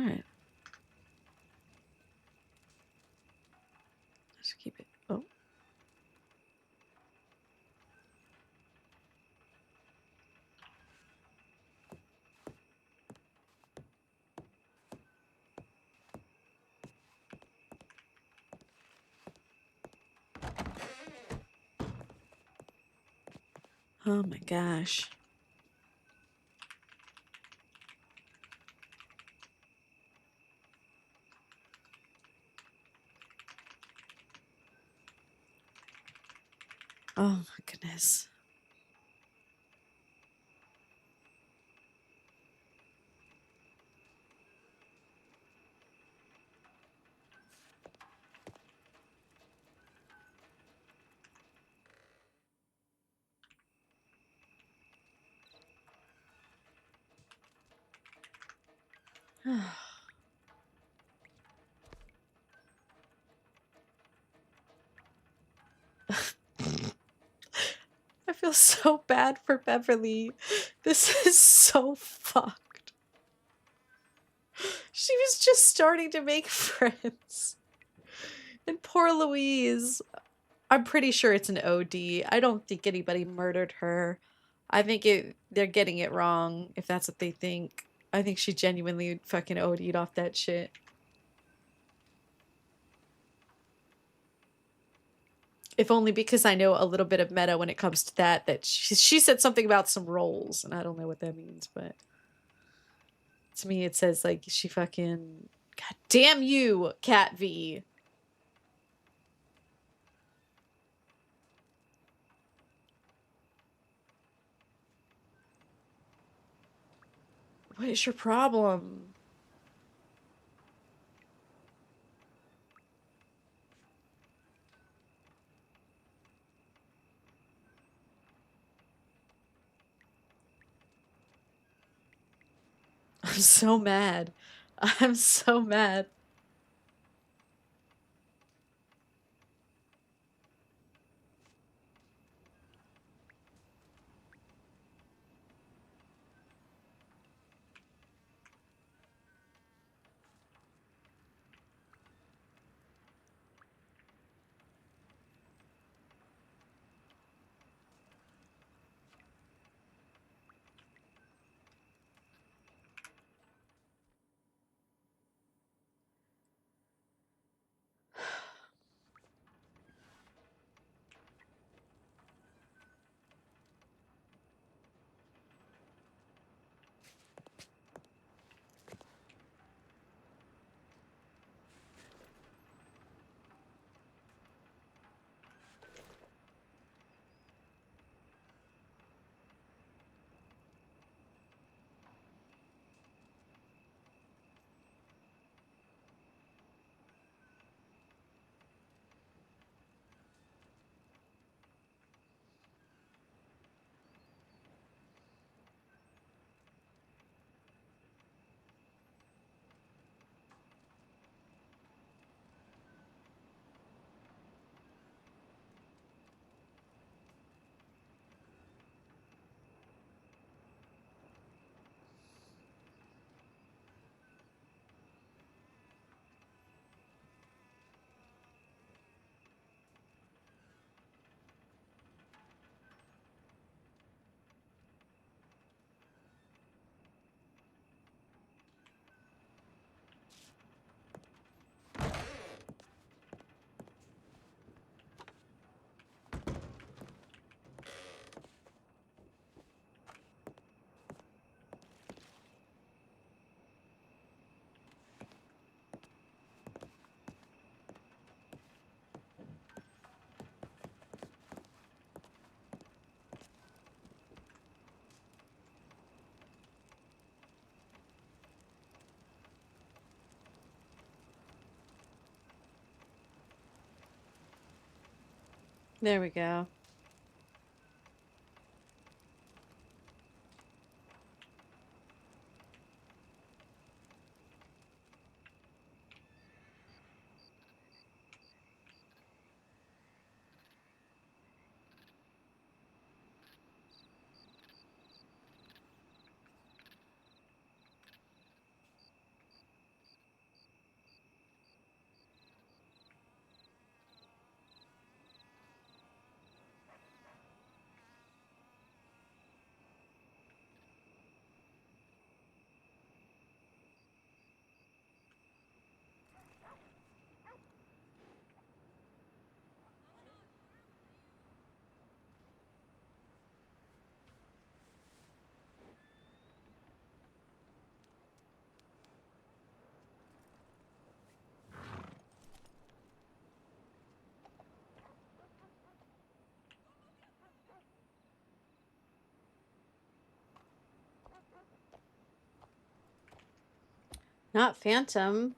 right. Let's keep it. Oh. Oh my gosh. Oh my goodness. I feel so bad for Beverly. This is so fucked. She was just starting to make friends. And poor Louise. I'm pretty sure it's an OD. I don't think anybody murdered her. I think they're getting it wrong if that's what they think. I think she genuinely fucking OD'd off that shit. If only because I know a little bit of meta when it comes to that she said something about some rolls, and I don't know what that means, but to me it says like she fucking... God damn you, Cat V. What is your problem? I'm so mad. I'm so mad. There we go. Not Phantom.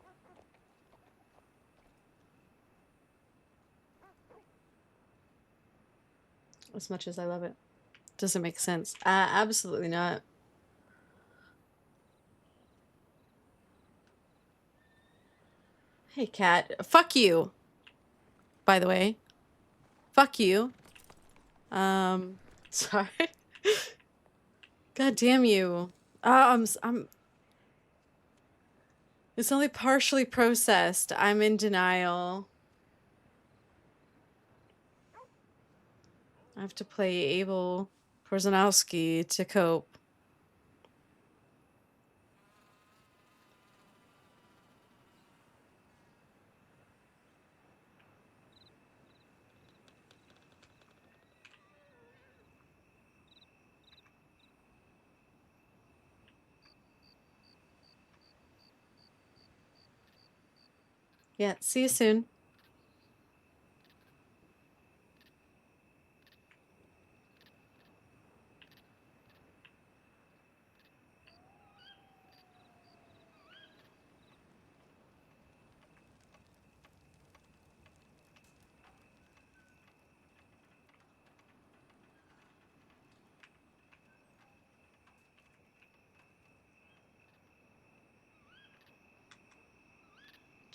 As much as I love it. Doesn't make sense. Absolutely not. Hey, cat. Fuck you. By the way. Fuck you. Sorry. God damn you. I'm It's only partially processed. I'm in denial. I have to play Abel Korzanowski to cope. Yeah, see you soon.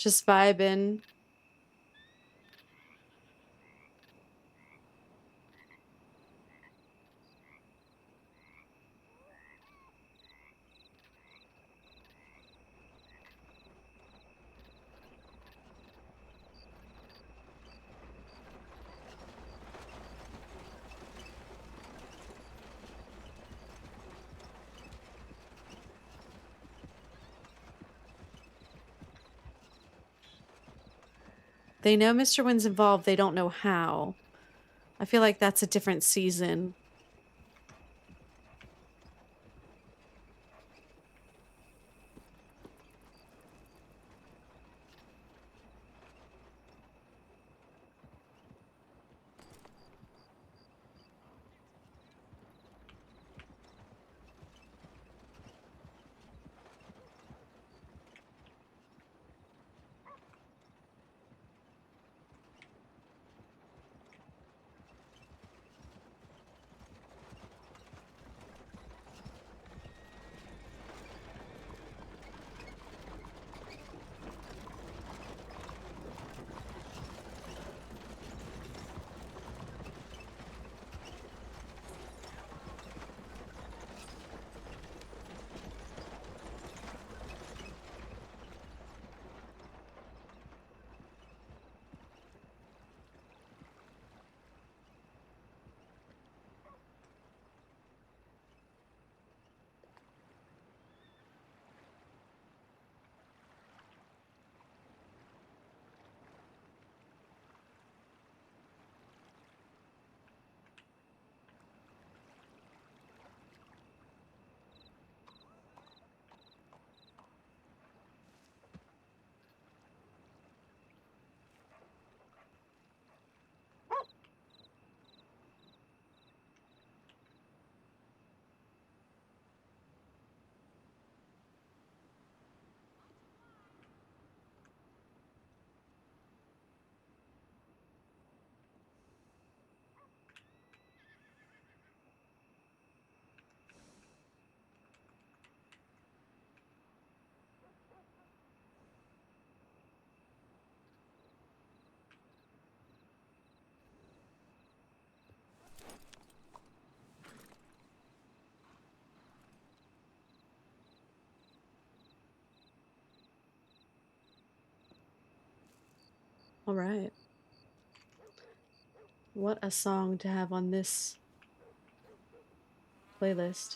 Just vibing. They know Mr. Wynn's involved, they don't know how. I feel like that's a different season. All right. What a song to have on this playlist.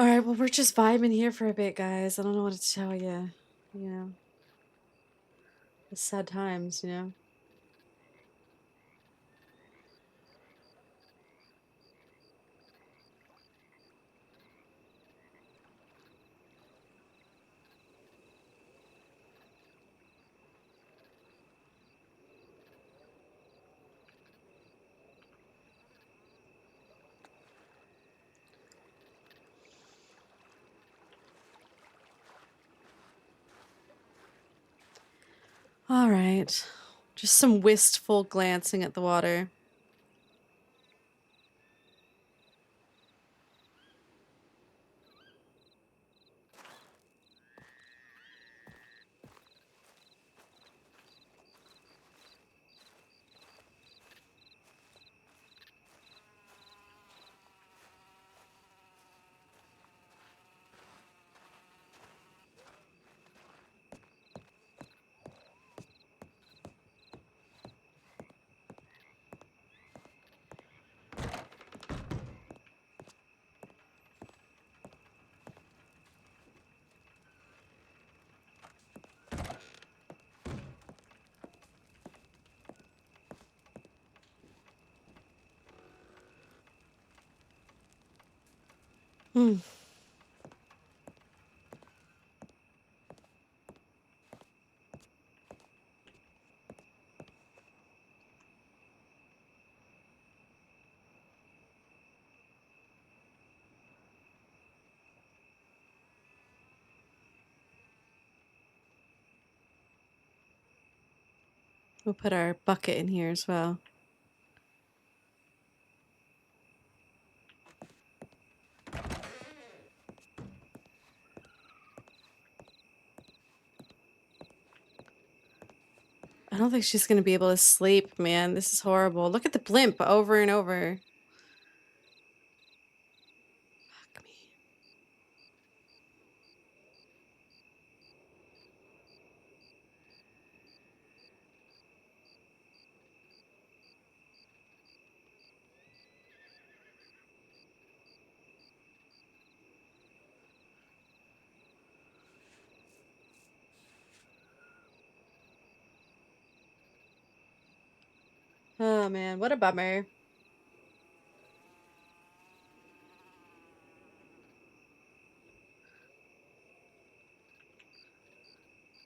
All right, well, we're just vibing here for a bit, guys. I don't know what to tell you. You know, it's sad times, you know. All right. Just some wistful glancing at the water. Hmm. We'll put our bucket in here as well. I don't think she's gonna be able to sleep, man. This is horrible. Look at the blimp over and over. Fuck me. Oh man, what a bummer.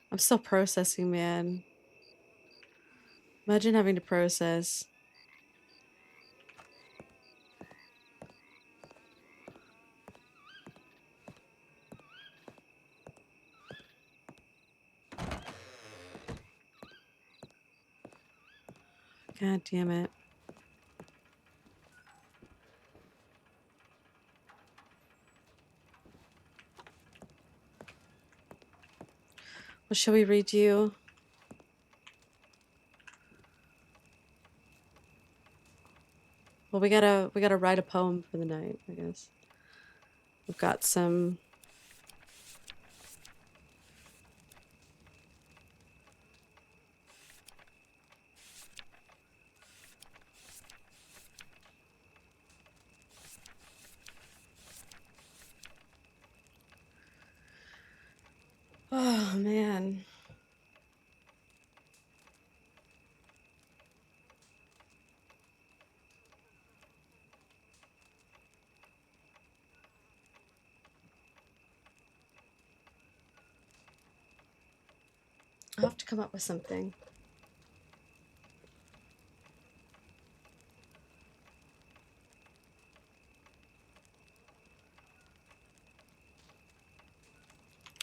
I'm still processing, man. Imagine having to process. God damn it. What shall we read you? Well, we gotta write a poem for the night, I guess. We've got some. Oh man. I'll have to come up with something.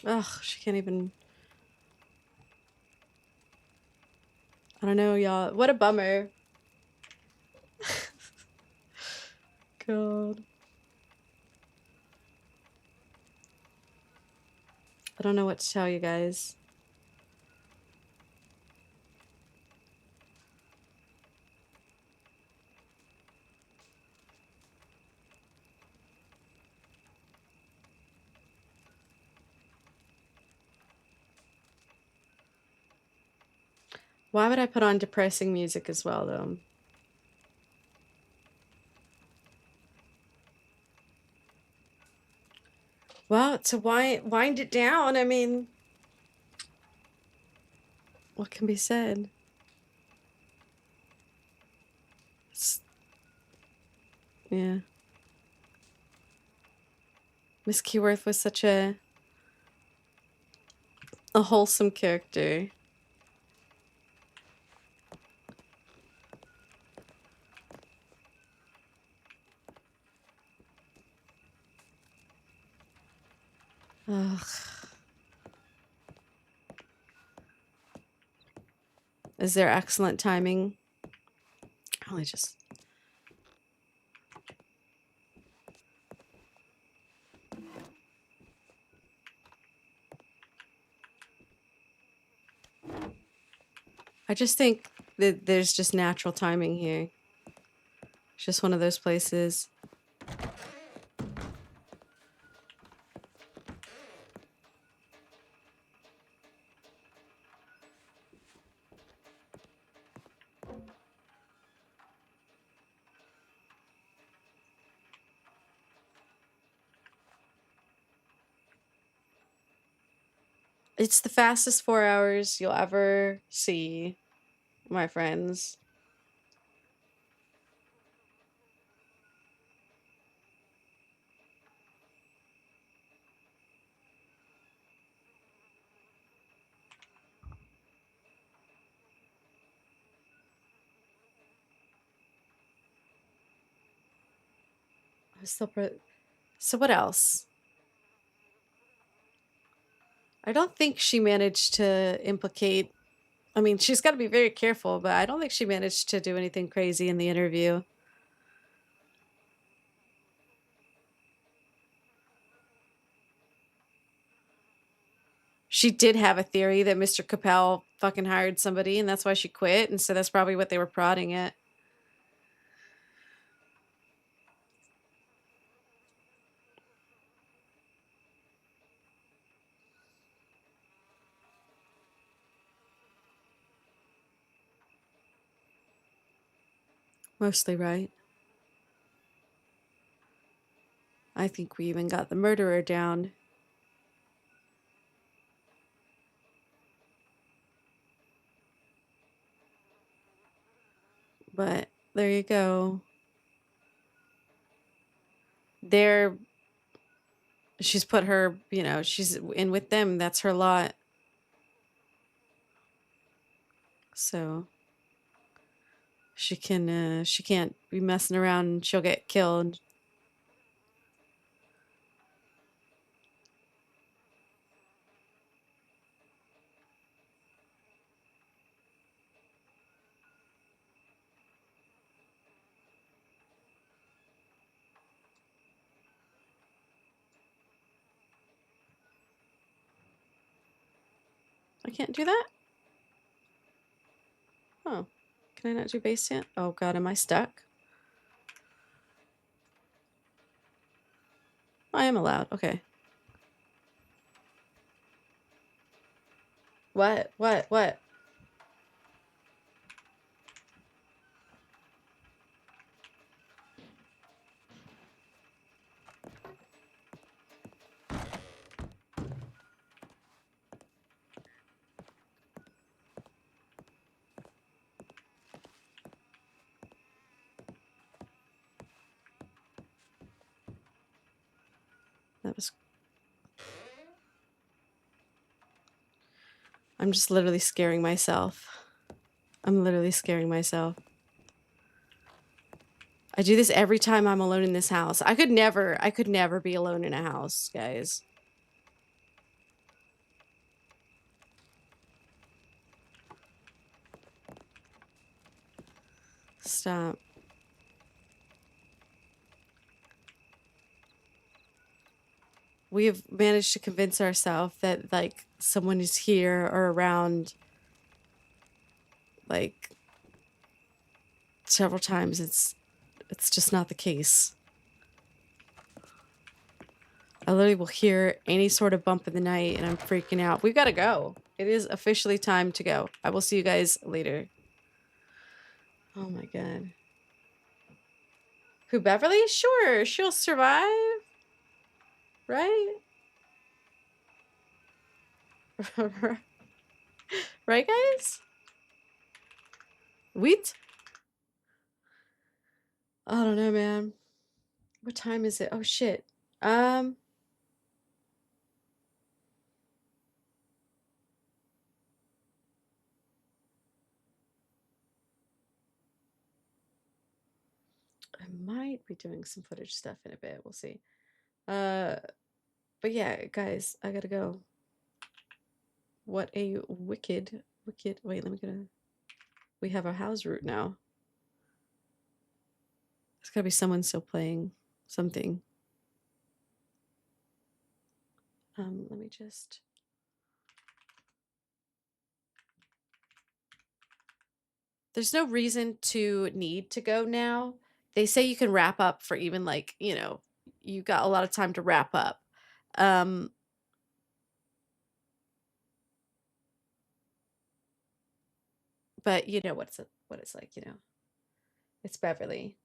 Ugh, she can't even. I don't know, y'all. What a bummer. God. I don't know what to tell you guys. Why would I put on depressing music as well, though? Well, to wind it down, I mean, what can be said? Yeah. Miss Keyworth was such a wholesome character. Ugh. Is there excellent timing? Probably just. I just think that there's just natural timing here. It's just one of those places. It's the fastest 4 hours you'll ever see, my friends. I'm still so what else? I don't think she managed to implicate I mean, she's got to be very careful, but I don't think she managed to do anything crazy in the interview. She did have a theory that Mr. Capel fucking hired somebody and that's why she quit. And so that's probably what they were prodding at. Mostly right. I think we even got the murderer down. But there you go. She's put her, she's in with them. That's her lot. So she can't be messing around and she'll get killed. I can't do that? Oh, can I not do base yet? Oh God, am I stuck? I am allowed. Okay. What? That was... I'm just literally scaring myself. I'm literally scaring myself. I do this every time I'm alone in this house. I could never be alone in a house, guys. Stop. We have managed to convince ourselves that, like, someone is here or around, like, several times. It's just not the case. I literally will hear any sort of bump in the night and I'm freaking out. We've got to go. It is officially time to go. I will see you guys later. Oh my God. Who, Beverly? Sure, she'll survive. Right? Right, guys? Wheat? I don't know, man. What time is it? Oh, shit. I might be doing some footage stuff in a bit. We'll see. But yeah, guys, I gotta go. What a wicked. Wait, let me get a... We have a house route now. There's gotta be someone still playing something. Let me just... There's no reason to need to go now. They say you can wrap up for even, like, you got a lot of time to wrap up. But you know what it's like, It's Beverly.